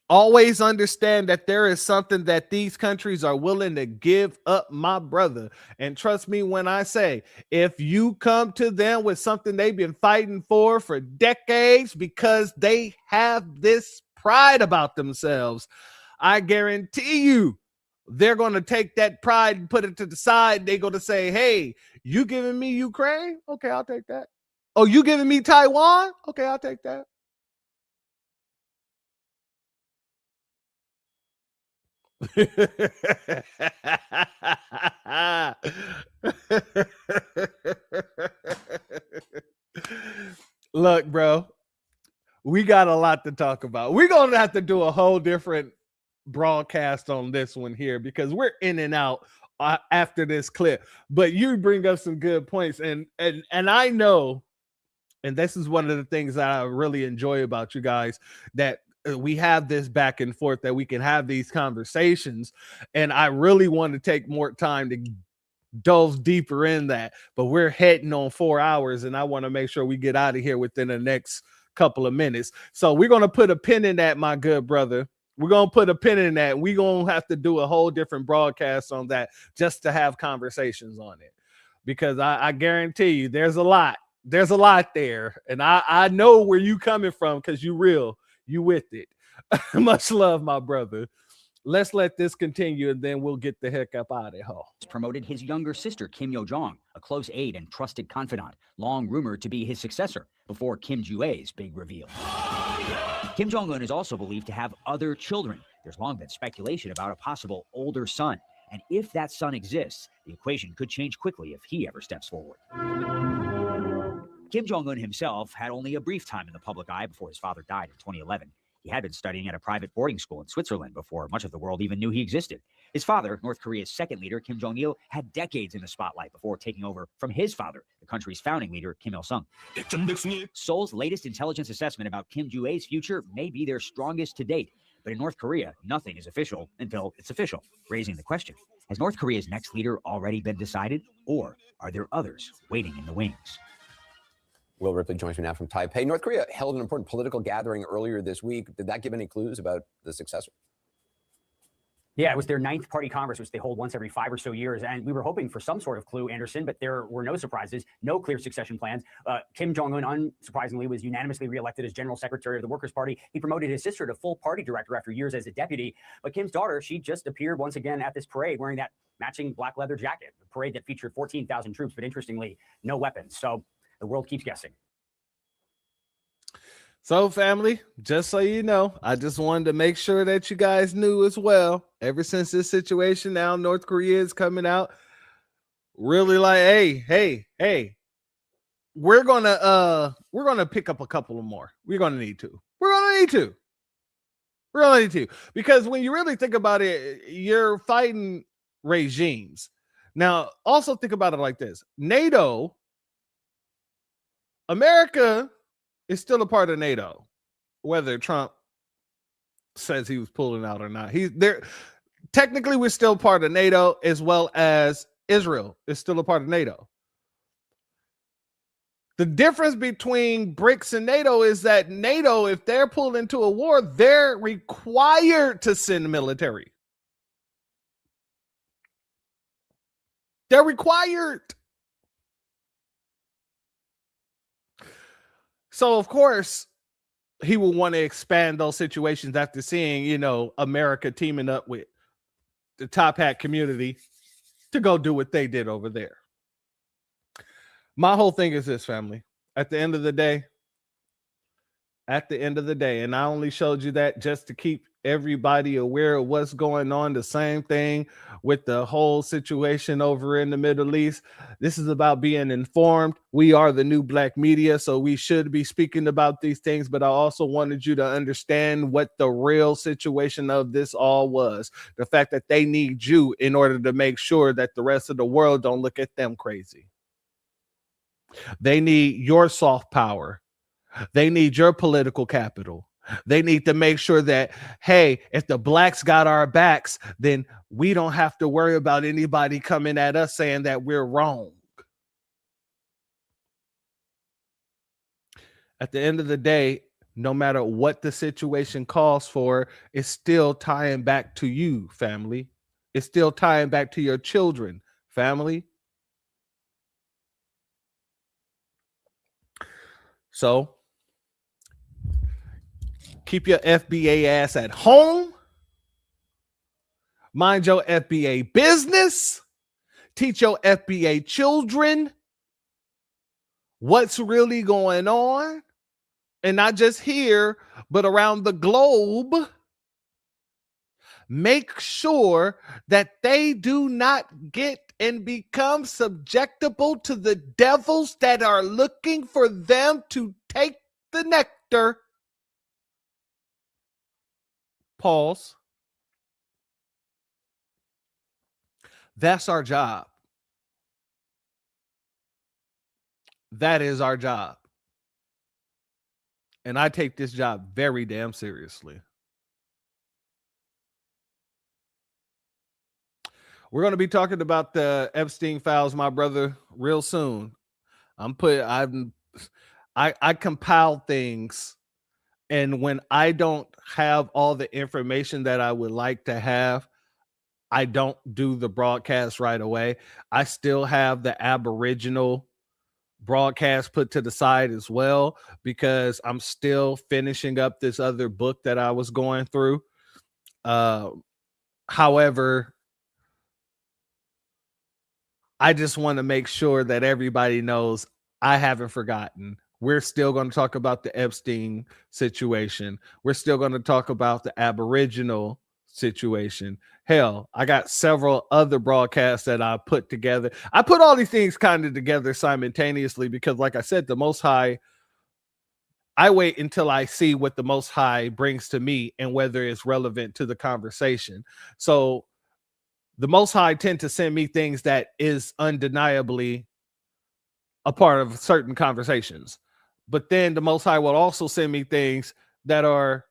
Always understand that there is something that these countries are willing to give up, my brother. And trust me when I say, if you come to them with something they've been fighting for decades because they have this pride about themselves, I guarantee you they're going to take that pride and put it to the side. They're going to say, hey, you giving me Ukraine? Okay, I'll take that. Oh, you giving me Taiwan? Okay, I'll take that. Look, bro, we got a lot to talk about. We're going to have to do a whole different broadcast on this one here because we're in and out after this clip. But you bring up some good points, and I know, and this is one of the things that I really enjoy about you guys, that we have this back and forth, that we can have these conversations. And I really want to take more time to delve deeper in that, but we're heading on 4 hours and I want to make sure we get out of here within the next couple of minutes. So we're going to put a pin in that, my good brother. We're going to put a pin in that. We're going to have to do a whole different broadcast on that just to have conversations on it, because I guarantee you there's a lot there. And I know where you coming from, because you real. You with it. Much love, my brother. let's let this continue, and then we'll get the heck up out of here. Promoted his younger sister, Kim Yo-jong, a close aide and trusted confidant, long rumored to be his successor before Kim Ju-ae's big reveal. Kim Jong-un is also believed to have other children. There's long been speculation about a possible older son. And if that son exists, the equation could change quickly if he ever steps forward. Kim Jong-un himself had only a brief time in the public eye before his father died in 2011. He had been studying at a private boarding school in Switzerland before much of the world even knew he existed. His father, North Korea's second leader, Kim Jong-il, had decades in the spotlight before taking over from his father, the country's founding leader, Kim Il-sung. Seoul's latest intelligence assessment about Kim Ju-ae's future may be their strongest to date. But in North Korea, nothing is official until it's official, raising the question, has North Korea's next leader already been decided, or are there others waiting in the wings? Will Ripley joins me now from Taipei. North Korea held an important political gathering earlier this week. Did that give any clues about the successor? Yeah, it was their 9th party congress, which they hold once every 5 or so years. And we were hoping for some sort of clue, Anderson, but there were no surprises, no clear succession plans. Kim Jong-un, unsurprisingly, was unanimously reelected as general secretary of the Workers' Party. He promoted his sister to full party director after years as a deputy. But Kim's daughter, she just appeared once again at this parade wearing that matching black leather jacket, a parade that featured 14,000 troops, but interestingly, no weapons. So the world keeps guessing. So, family, just so you know, I just wanted to make sure that you guys knew as well. Ever since this situation, now North Korea is coming out really like, hey, we're gonna pick up a couple of more. We're gonna need to. Because when you really think about it, you're fighting regimes. Now, also think about it like this: NATO, America is still a part of NATO, whether Trump says he was pulling out or not. He's there. Technically, we're still part of NATO, as well as Israel is still a part of NATO. The difference between BRICS and NATO is that NATO, if they're pulled into a war, they're required to send military. They're required. So, of course, he will want to expand those situations after seeing, America teaming up with the Top Hat community to go do what they did over there. My whole thing is this, family. At the end of the day, and I only showed you that just to keep everybody aware of what's going on. The same thing with the whole situation over in the Middle East. This is about being informed. We are the new black media, so we should be speaking about these things, but I also wanted you to understand what the real situation of this all was. The fact that they need you in order to make sure that the rest of the world don't look at them crazy. They need your soft power. They need your political capital. They need to make sure that, hey, if the blacks got our backs, then we don't have to worry about anybody coming at us saying that we're wrong. At the end of the day, no matter what the situation calls for, it's still tying back to you, family. It's still tying back to your children, family. So, keep your FBA ass at home. Mind your FBA business. Teach your FBA children what's really going on. And not just here, but around the globe. Make sure that they do not get and become subjectable to the devils that are looking for them to take the nectar. Pause. That's our job. That is our job. And I take this job very damn seriously. We're going to be talking about the Epstein files, my brother, real soon. I compile things, and when I don't have all the information that I would like to have, I don't do the broadcast right away. I still have the Aboriginal broadcast put to the side as well, because I'm still finishing up this other book that I was going through. However, I just want to make sure that everybody knows I haven't forgotten. We're still going to talk about the Epstein situation. We're still going to talk about the Aboriginal situation. Hell, I got several other broadcasts that I put together. I put all these things kind of together simultaneously because, like I said, the Most High, I wait until I see what the Most High brings to me and whether it's relevant to the conversation. So the Most High tend to send me things that is undeniably a part of certain conversations. But then the Most High will also send me things that are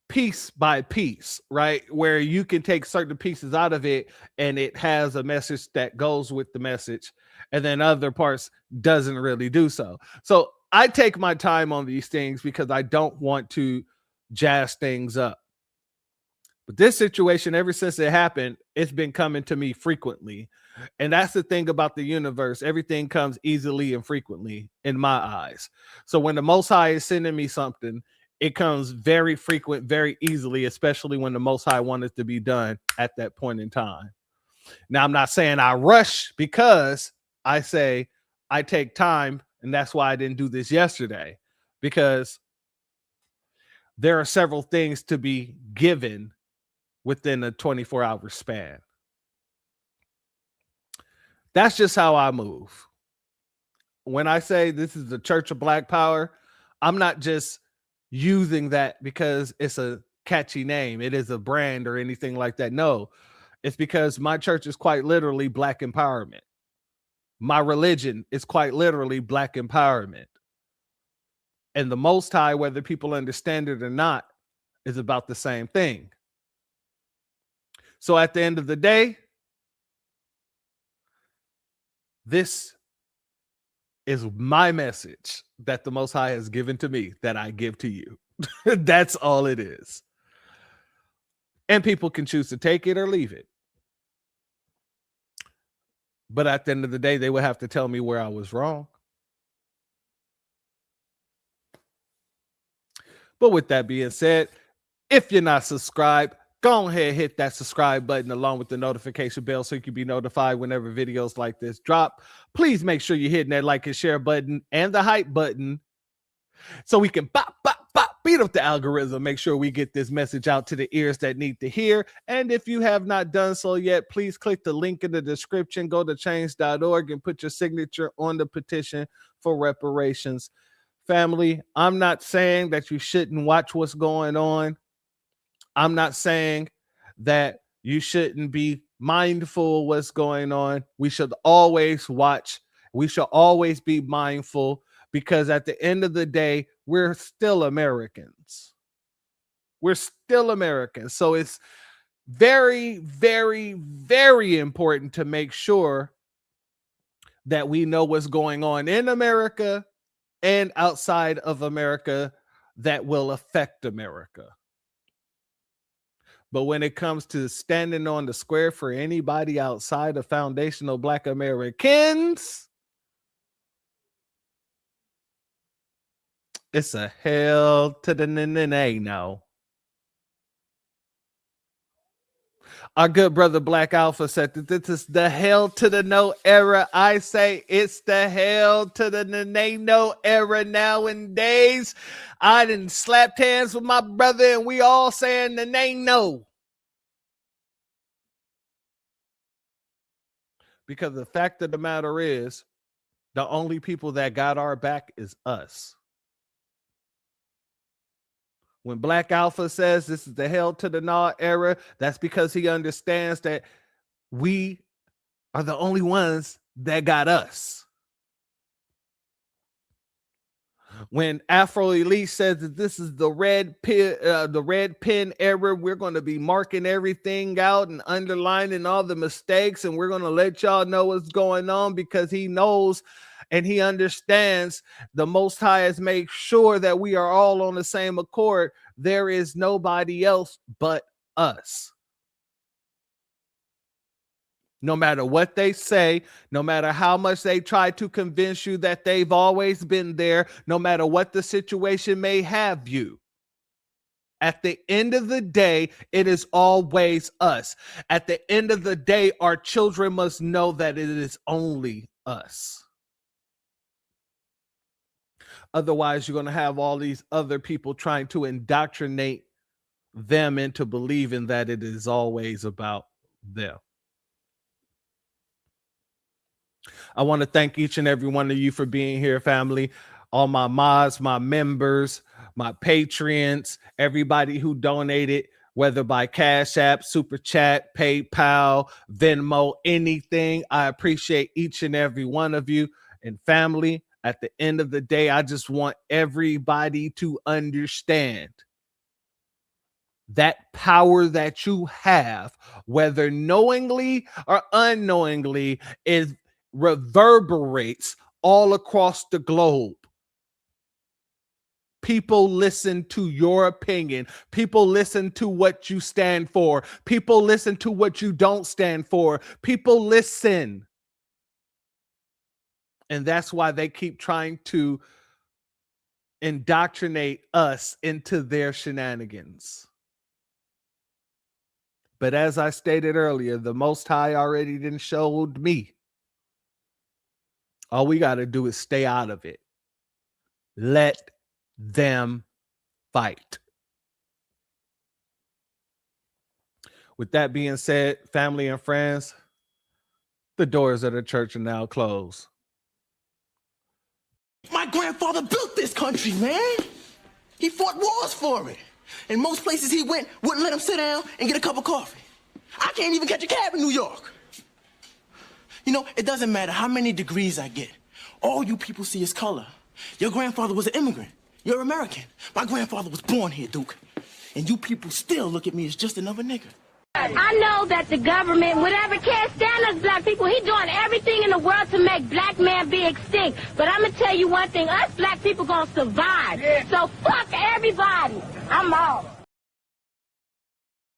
piece by piece, right? Where you can take certain pieces out of it and it has a message that goes with the message, and then other parts doesn't really do so. So I take my time on these things because I don't want to jazz things up. But this situation, ever since it happened, it's been coming to me frequently. And that's the thing about the universe. Everything comes easily and frequently in my eyes. So when the Most High is sending me something, it comes very frequent, very easily, especially when the Most High wanted to be done at that point in time. Now, I'm not saying I rush, because I say I take time, and that's why I didn't do this yesterday, because there are several things to be given within a 24-hour span. That's just how I move. When I say this is the Church of Black Power, I'm not just using that because it's a catchy name, it is a brand or anything like that. No, it's because my church is quite literally Black empowerment. My religion is quite literally Black empowerment. And the Most High, whether people understand it or not, is about the same thing. So at the end of the day, this is my message that the Most High has given to me that I give to you. That's all it is. And people can choose to take it or leave it. But at the end of the day, they would have to tell me where I was wrong. But with that being said, if you're not subscribed, go ahead, hit that subscribe button along with the notification bell so you can be notified whenever videos like this drop. Please make sure you're hitting that like and share button and the hype button so we can beat up the algorithm. Make sure we get this message out to the ears that need to hear. And if you have not done so yet, please click the link in the description. Go to change.org and put your signature on the petition for reparations. Family, I'm not saying that you shouldn't watch what's going on. I'm not saying that you shouldn't be mindful of what's going on. We should always watch. We should always be mindful, because at the end of the day, we're still Americans. We're still Americans. So it's very, very, very important to make sure that we know what's going on in America and outside of America that will affect America. But when it comes to standing on the square for anybody outside of foundational Black Americans, it's a hell to the no. Our good brother Black Alpha said that this is the hell to the no era. I say it's the hell to the no era nowadays. I done slapped hands with my brother and we all saying the no. Because the fact of the matter is, the only people that got our back is us. When Black Alpha says this is the hell to the no era, that's because he understands that we are the only ones that got us. When Afro Elite says that this is the red pen era, we're going to be marking everything out and underlining all the mistakes, and we're going to let y'all know what's going on, because he knows and he understands the Most High has made sure that we are all on the same accord. There is nobody else but us. No matter what they say, no matter how much they try to convince you that they've always been there, no matter what the situation may have you, At the end of the day, it is always us. At the end of the day, our children must know that it is only us. Otherwise, you're going to have all these other people trying to indoctrinate them into believing that it is always about them. I want to thank each and every one of you for being here, family. All my mods, my members, my Patreons, everybody who donated, whether by Cash App, Super Chat, PayPal, Venmo, anything. I appreciate each and every one of you. And family, at the end of the day, I just want everybody to understand that power that you have, whether knowingly or unknowingly, is reverberates all across the globe. People listen to your opinion. People listen to what you stand for. People listen to what you don't stand for. People listen. And that's why they keep trying to indoctrinate us into their shenanigans. But as I stated earlier, the Most High already done showed me. All we got to do is stay out of it. Let them fight. With that being said, family and friends, the doors of the church are now closed. My grandfather built this country, man. He fought wars for it. And most places he went wouldn't let him sit down and get a cup of coffee. I can't even catch a cab in New York. You know, it doesn't matter how many degrees I get. All you people see is color. Your grandfather was an immigrant. You're American. My grandfather was born here, Duke. And you people still look at me as just another nigga. I know that the government, whatever, can't stand us black people. He's doing everything in the world to make black man be extinct. But I'm going to tell you one thing. Us black people going to survive. Yeah. So fuck everybody. I'm out.